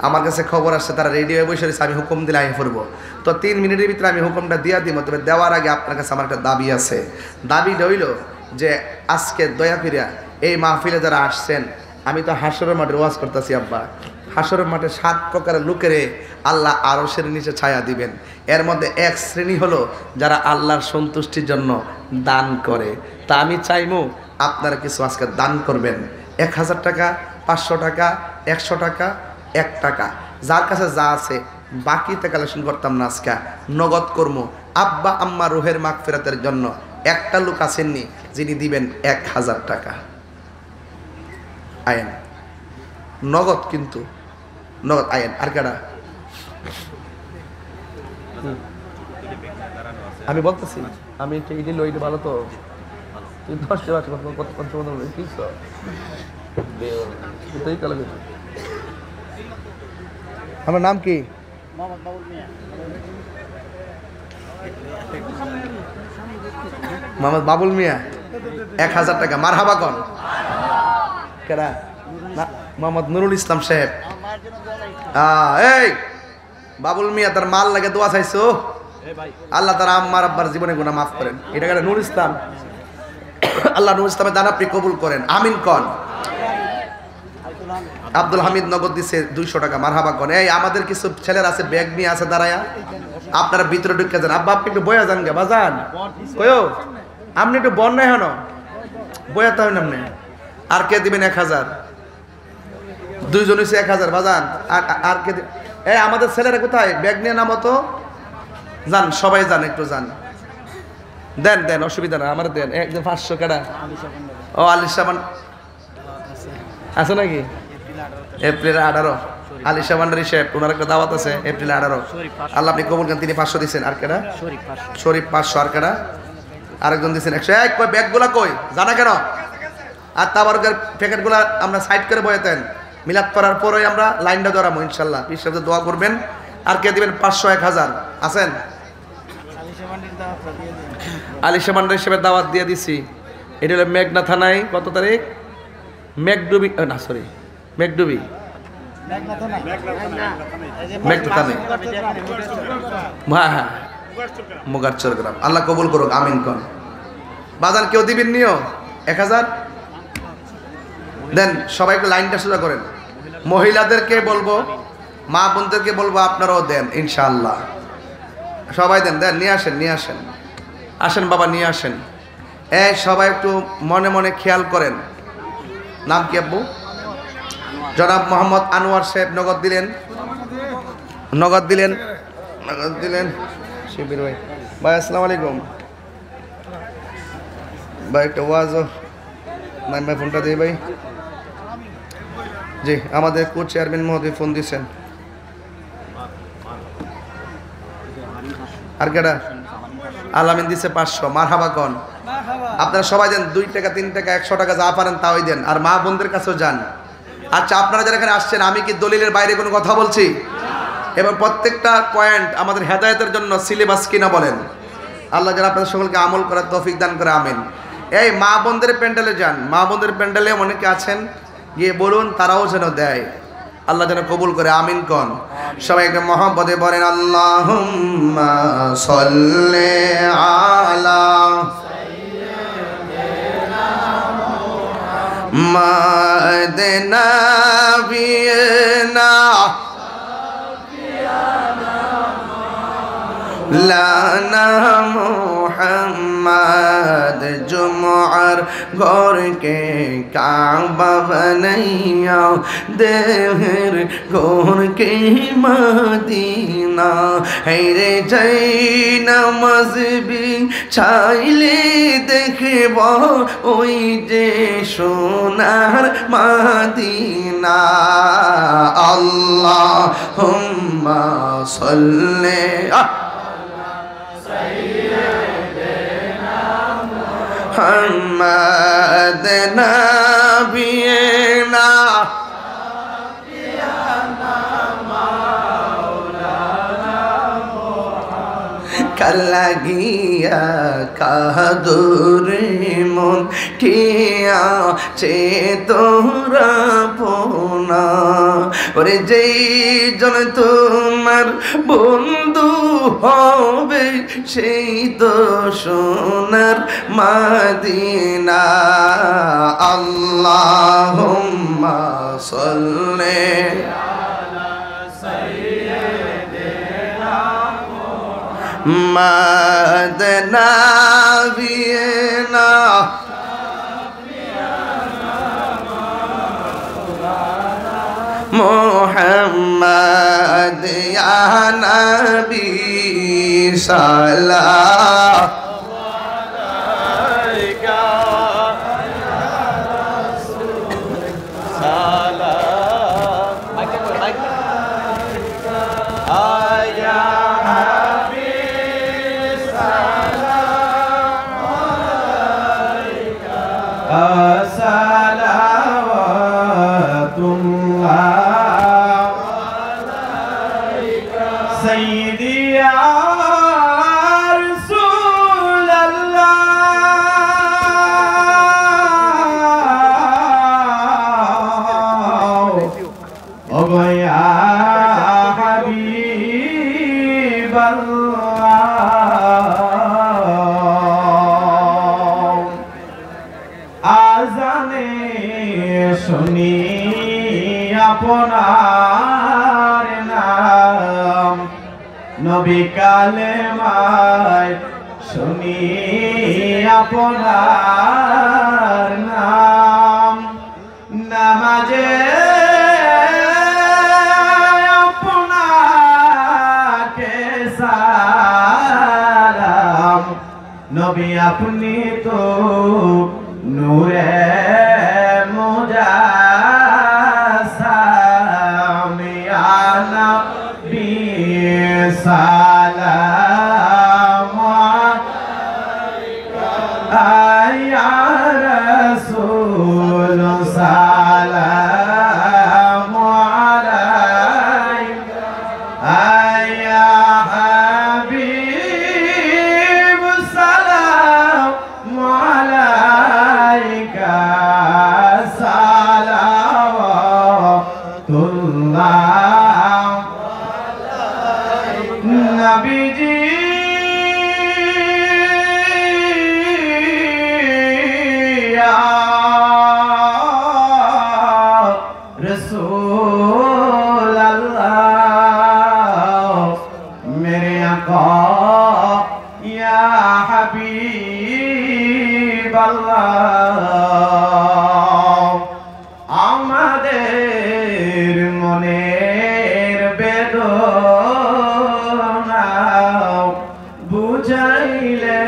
আমার কাছে খবর আসছে তারা রেডি হয়ে বৈশারি, আমি হুকুম দিলে আমি পড়বো। তো 3 মিনিটের ভিতরে আমি হুকুমটা দিয়া দিব। তবে দেওয়ার আগে আপনার কাছে আমার একটা দাবি আছে। দাবিটা হইল যে আজকে দয়া করিয়া এই মাহফিলে যারা আসছেন, আমি তো হাসরের মাঠে ওয়াজ করতেছি আব্বা, হাসরের মাঠে 7 প্রকারের লোকেরে আল্লাহ আরশের নিচে ছায়া দিবেন। এর মধ্যে এক শ্রেণী হলো যারা আল্লাহর সন্তুষ্টির জন্য দান করে। তা আমি চাইমু আপনারা কিছু আজকে দান করবেন। 1000 টাকা, 500 টাকা, 100 টাকা, 1 টাকা, যার কাছে যা আছে। বাকিতে কালেকশন করতাম না, আজকে নগদ কর্ম। আব্বা আম্মা রুহের মাগফিরাতের জন্য একটা লোক আসেননি যিনি দিবেন 1000 টাকা। আয়েন নগদ, কিন্তু নগদ আয়েন। আর কারা আমি বলতেছি আমি এটা লই ভালো তো তুই 10 টাকা কত কত কি আমার নাম কি মোহাম্মদ বাবুল মিয়া 1000 টাকা মারহাবা কোন কেডা মোহাম্মদ নুরুল ইসলাম সাহেব এই বাবুল মিয়া তার মাল লাগে দোয়া চাইছো আল্লাহ তার আম্মার আব্বার জীবনে গুনাহ মাফ করেন এটা কেন নুরুল ইসলাম আল্লাহ নুরুল ইসলামের দান আপনি কবুল করেন আমিন কোন আব্দুল হামিদ নগদ দিছে 200 টাকা মারহাবা কোন এই আমাদের কিছু ছেলের আছে ব্যাগ নিয়ে আছে দাঁড়ায়া আপনারা ভিতরে ঢুকে যান আব্বা আপনি একটু বয়া যান গে বাজান কয়ো আপনি একটু বন নাই হন বয়া তো হইন আপনি আর কে দিবেন 1000 দুইজন হইছে 1000 বাজান আর কে এই আমাদের ছেলেরা কোথায় ব্যাগ নিয়ে নামো তো যান সবাই যান একটু যান দেন দেন অসুবিধা না আমার দেন একজন 500 কাটা ও আলিশামান আছে নাকি এপ্রিল 18 আলিশা ভান্ডারী সাহেব ওনার একটা দাওয়াত আছে এপ্রিল 18 আল্লাহ আপনি কবুল করেন তিনি 500 দিয়েছেন আর কেডা শরীফ 500 আর কেডা আরেকজন দিয়েছেন 100 এক কই ব্যাগগুলা কই জানা কেন আর তাবারকের প্যাকেটগুলা আমরা সাইড করে বয়াতেন মিলাদ করার পরেই আমরা লাইনটা ধরাবো ইনশাআল্লাহ পীর সাহেব দোয়া করবেন আর কে দিবেন 500 1000 আছেন আলিশা ভান্ডারী সাহেবের দাওয়াত দিয়ে দিছি এটা হলো মেঘনা থানায় কত তারিখ মেঘডুবি না সরি মেঘডুবি হ্যাঁ মুগারচর গ্রাম আল্লাহ কবুল করুক আমিন কোন বাজার কেউ দিবেন নিও 1000 দেন সবাইকে লাইনটা সোজা করেন মহিলাদেরকে বলবো মা বোনদেরকে বলবো আপনারাও দেন ইনশাআল্লাহ সবাই দেন দেন নিয়ে আসেন আসেন বাবা নিয়ে আসেন এই সবাই একটু মনে মনে খেয়াল করেন নাম কি আব্বু জনাব মোহাম্মদ আনোয়ার সাহেব নগদ দিলেন শিবির ভাই ভাই আসসালামু আলাইকুম ভাই একটা ওয়াজ নাই ভাই ফোনটা দিই ভাই জি আমাদের কোচ চেয়ারম্যান মহোদয় ফোন দিয়েছেন আর কেডা আলামিন দিছে 500 মারহাবা কোন আপনারা সবাই দেন 2 টাকা 3 টাকা 100 টাকা যা পারেন তাই দেন আর মা বোনদের কাছেও যান আচ্ছা আপনারা যারা এখানে আসছেন আমি কি দলিলের বাইরে কোনো কথা বলছি এবং প্রত্যেকটা পয়েন্ট আমাদের হেদায়েতের জন্য সিলেবাস কিনা বলেন আল্লাহ যেন আপনাদের সকলকে আমল করার তৌফিক দান করে আমিন এই মা বোনদের প্যান্ডেলে যান মা বোনদের প্যান্ডেলে অনেকে আছেন গিয়ে বলুন তারাও যেন দেয় আল্লাহ যেন কবুল করে আমিন কোন সবাইকে মহব্বতে বলেন আল্লাহুম্মা সাল্লি আলা মাদনা বিনা লানা মুহাম্মদ জুমআর ঘর কে কাবা বানাইয়া দেহের ঘর কে মদিনা হেরে যাই নামাজ বি চাইলে দেখব ওই যে সোনার মদিনা আল্লাহুম্মা সাল্লি محمد نبينا কালাগিয়া কাদুরে মন কিয়া চে তোরা পোনা ওরে যেই জন তোমার বন্ধু হবে সেই তো সোনার মদিনা আল্লাহুম্মা সাল্লি مدنا بينا محمد يا نبي صلاه يا حبيبي ও গো ইয়া হাবিবাল্লাহ আজানে শুনি আপনার নাম নবী কালেমায় শুনি আপনার নাম নামাজে আপনাকে সালাম নবী আপনি তো নূরে মুজাসসাম ইয়া নবী সালাম আলাইকা ইয়া রাসূল সালাম আলাইকা ইয়া হাবিব সালাম আলাইকা সালাওয়াতুল্লাহ নবীজি रसूल अल्लाह मेरे आका या हबीब अल्लाह আমাদের মনের বেদনা বুঝাইলে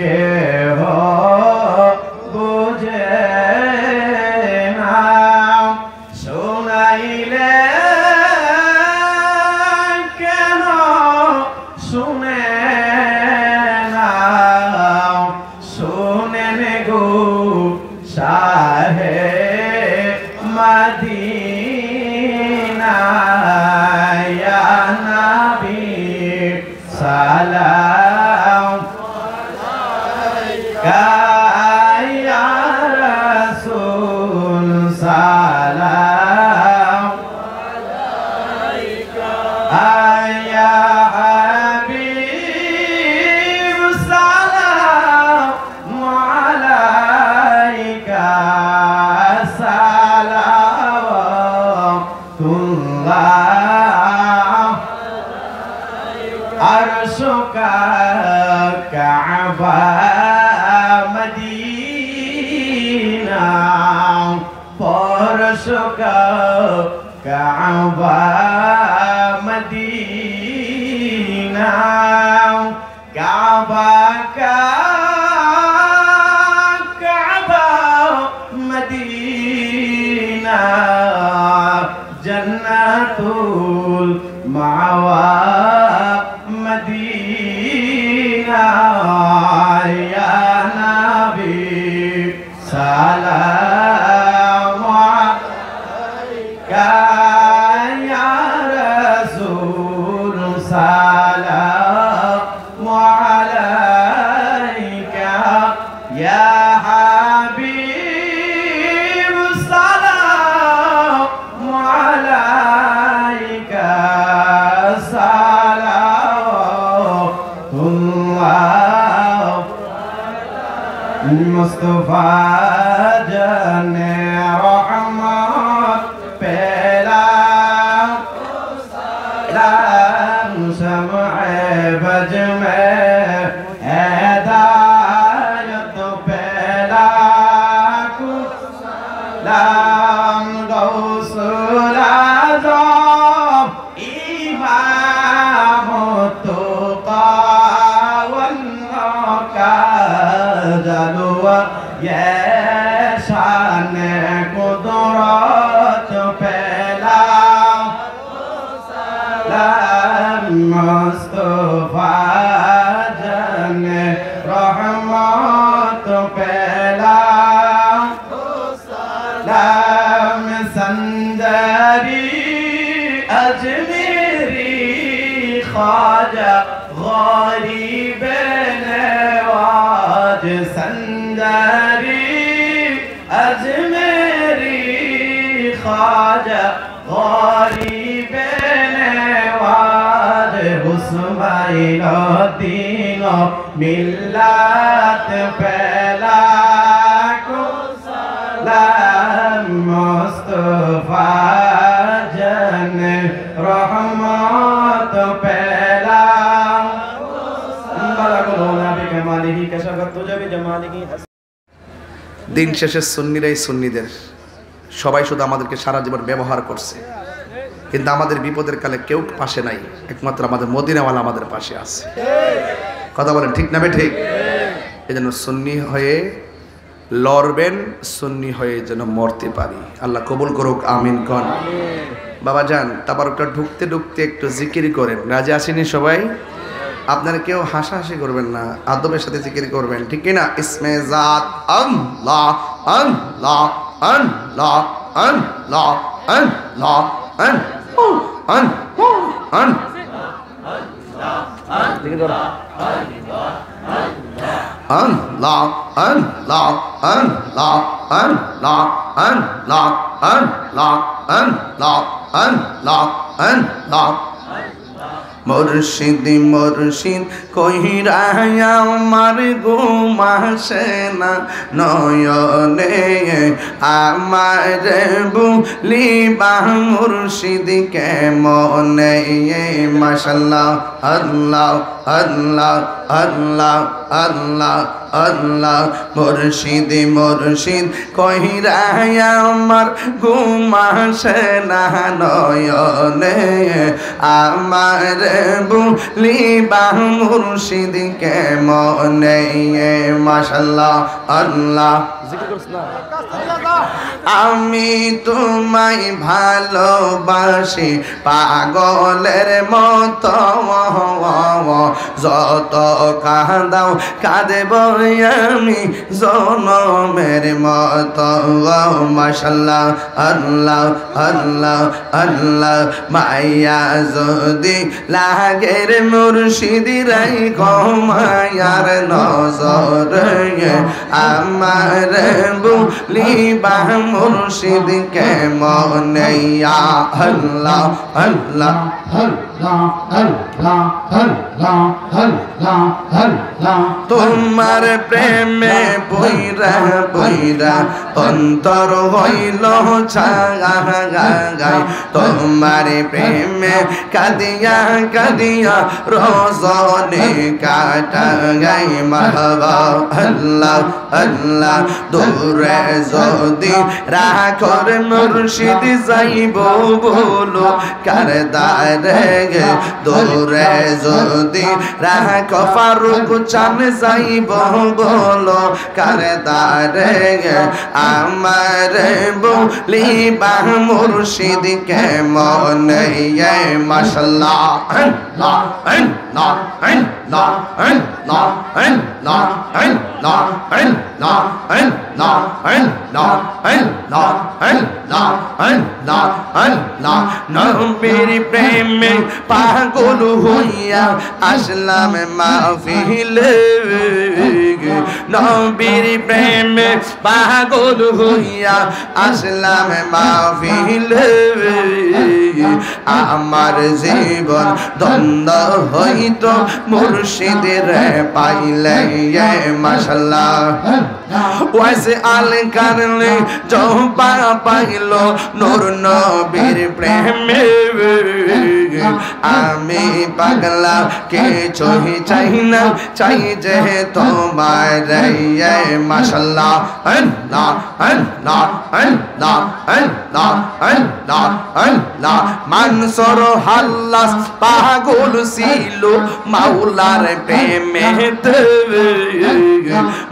কেহ বুঝে না শুনাইলে কেন শুনে না শুনেন গো শাহে মদিনা ইয়া নবী সালাম আলাইকা ইয়া রাসূল সালাম আলাইকা ইয়া হাবিব সালাম আলাইকা সালাওয়াতুল্লাহ আরশুকা কাবা মদিনা ফরশুকা কাবা মদিনা কাবা কাবা মদিনা জন্নাতুল মাওয়া মদিনা ইয়া নবী সালাম আলাইকা ইয়া রাসূল সালাম আলাইকা ইয়া হাবিব সালাম আলাইকা সালাওয়াতুল্লাহ মুস্তাফা জানে রহমত পেলা সালাম শমএ বজ মে হেদায়ত পেলা সালাম গৌসুল আযম ইমাম তুকা ওয়াল কাদলওয়া ইয়া শান কুদরত পেলা সালাম মুস্তাফা জানে রহমত পেলা সালাম সঞ্জারি अजमेरी ख्वाजा गरीब नवाज संजारी अजमेरी ख्वाजा गरीब नेवार हुस्माइन दीन मिल्लत पहला को सलाम मुस्तफा जन रहमत पहला नबी कमालिही कशफत तुझे भी जमालिही। দিন শেষে সুন্নিরাই সুন্নিদের সবাই শুধু আমাদেরকে সারা জীবন ব্যবহার করছে, কিন্তু আমাদের বিপদের কালে কেউ পাশে নাই, একমাত্র আমাদের মদিনাওয়ালা আমাদের পাশে আছে। কথা বলেন ঠিক না ঠিক? এই জন্য সুন্নি হয়ে লড়বেন, সুন্নি হয়ে যেন মরতে পারি। আল্লাহ কবুল করুক, আমিন কন। বাবা যান তাবারকটা ঢুকতে ঢুকতে একটু জিকির করেন, রাজি আসেনি সবাই? আপনারা কেউ হাসাহাসি করবেন না, আদবের সাথে জিকির করবেন, ঠিক কিনা? ইসমে জাত আল্লাহ আল্লাহ আল্লাহ আল্লাহ আল্লাহ আল্লাহ আল্লাহ আল্লাহ আল্লাহ আল্লাহ আল্লাহ আল্লাহ আল্লাহ আল্লাহ মুর্শিদ মুর্শিদ কহিরা আমার ঘুম আসে না নয়নে, আমার বুলিবা মুর্শিদ কেমনে। মাশাআল্লাহ আল্লাহ আল্লাহ আল্লাহ আল্লাহ আল্লাহ মুর্শিদ মুর্শিদ কহিরা আমার ঘুম আসে না নয়নে, আমার বুলিবা মুর্শিদ কেমনে। মাশাআল্লাহ আল্লাহ। আমি তোমায় ভালোবাসি পাগলের মতো, যত কাঁদাও কাঁদেব আমি জনমের মতো। মাশাআল্লাহ আল্লাহ আল্লাহ আল্লাহ মায়া যদি লাগের মুর্শিদ রাই কমায়ার নজর, আমার বুলিবা মুর্শিদ কেমনে। আল্লাহ আল্লাহ তোমার প্রেমে বইরা বইরা অন্তর হইল ছাগাগাই, তোমার প্রেমে কাদিয়া কাদিয়া রজনী কাটা গাই। মারহাবা আল্লাহ আল্লাহ দূরে যদি রাখর মুর্শিদ যাইব বলো কারদারে, দূরে যদি রাখ ফারুক চান যাইব বলো কারদারে, আমার বুলিবা মুর্শিদ কেমনে। মাশাআল্লাহ আল্লাহ আল্লাহ আল্লাহ আল্লাহ আল্লাহ আল্লাহ আল্লাহ আল্লাহ আল্লাহ আল্লাহ আল্লাহ আল্লাহ আল্লাহ। নবীর প্রেমে পাগল হইয়া আসলাম মাহফিলে, নবীর প্রেমে পাগল হইয়া আসলাম মাহফিলে, আমার জীবন দ্বন্দ্ব হইত মুর্শিদের পাইলে। মাশাআল্লাহ ওয়াসে আল কারলে জবা পাইল নূর নবীর প্রেমে, আমি পাগলা কিছুই চাই না, চাই যে তোমার। মাশাআল্লাহ আল্লাহ আল্লাহ আল্লাহ আল্লাহ আল্লাহ আল্লাহ। মানসুর হাল্লাস পাগল ছিল মাওলার প্রেমেতে,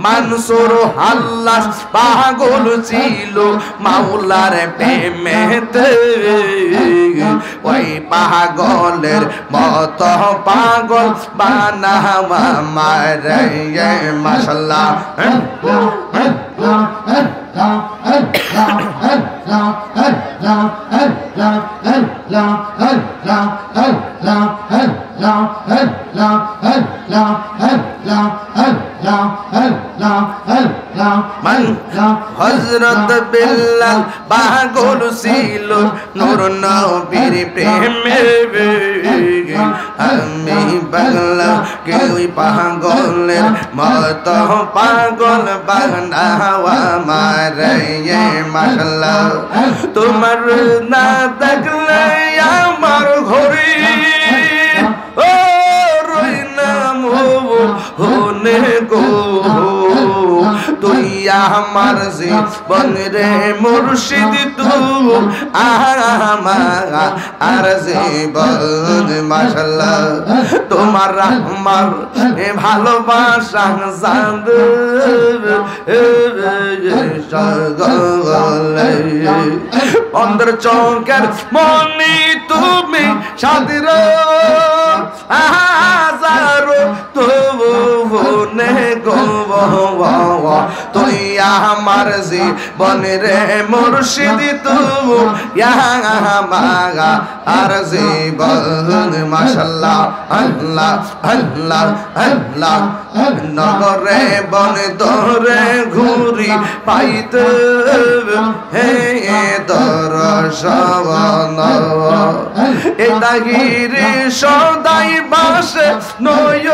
মানসুর হাল্লাস পাগল ছিল মাওলার প্রেমেতে, ওই পাগলের মতো পাগল বানাও আমারে। মাশাআল্লাহ মান হযরত বিল্লাল পাগল ছিল নূর নবীর প্রেমে আমি পাগলা কেউই পাগলের মত পাগল বানাওয়া মারে মাশাআল্লাহ তোমার না দেখলে আমার ঘরে ও রই না মোহনে গো তুই আমার জীবন রে মুর্শিদ তুই আমার আর জীবন মাশাআল্লাহ তোমার আমার ভালোবাসা জান অন্তর চৌকের মনি তুমি সাদির হাজারো তুনে গো তুই আমার জীবন রে মুর্শিদ তুই আমার আর জীবন মাশাআল্লাহ আল্লাহ আল্লাহ আল্লাহ নগরে বন দরে ঘুরি পাইতে হে দর্শন এ তাহিরে সদাই বাসে নয়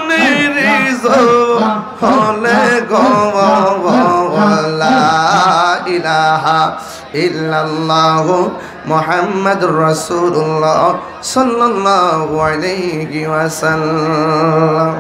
নিরিজ হলে গোলা ইলাহা ইল্লাল্লাহ মুহাম্মাদুর রাসূলুল্লাহ সাল্লাল্লাহু আলাইহি ওয়াসাল্লাম।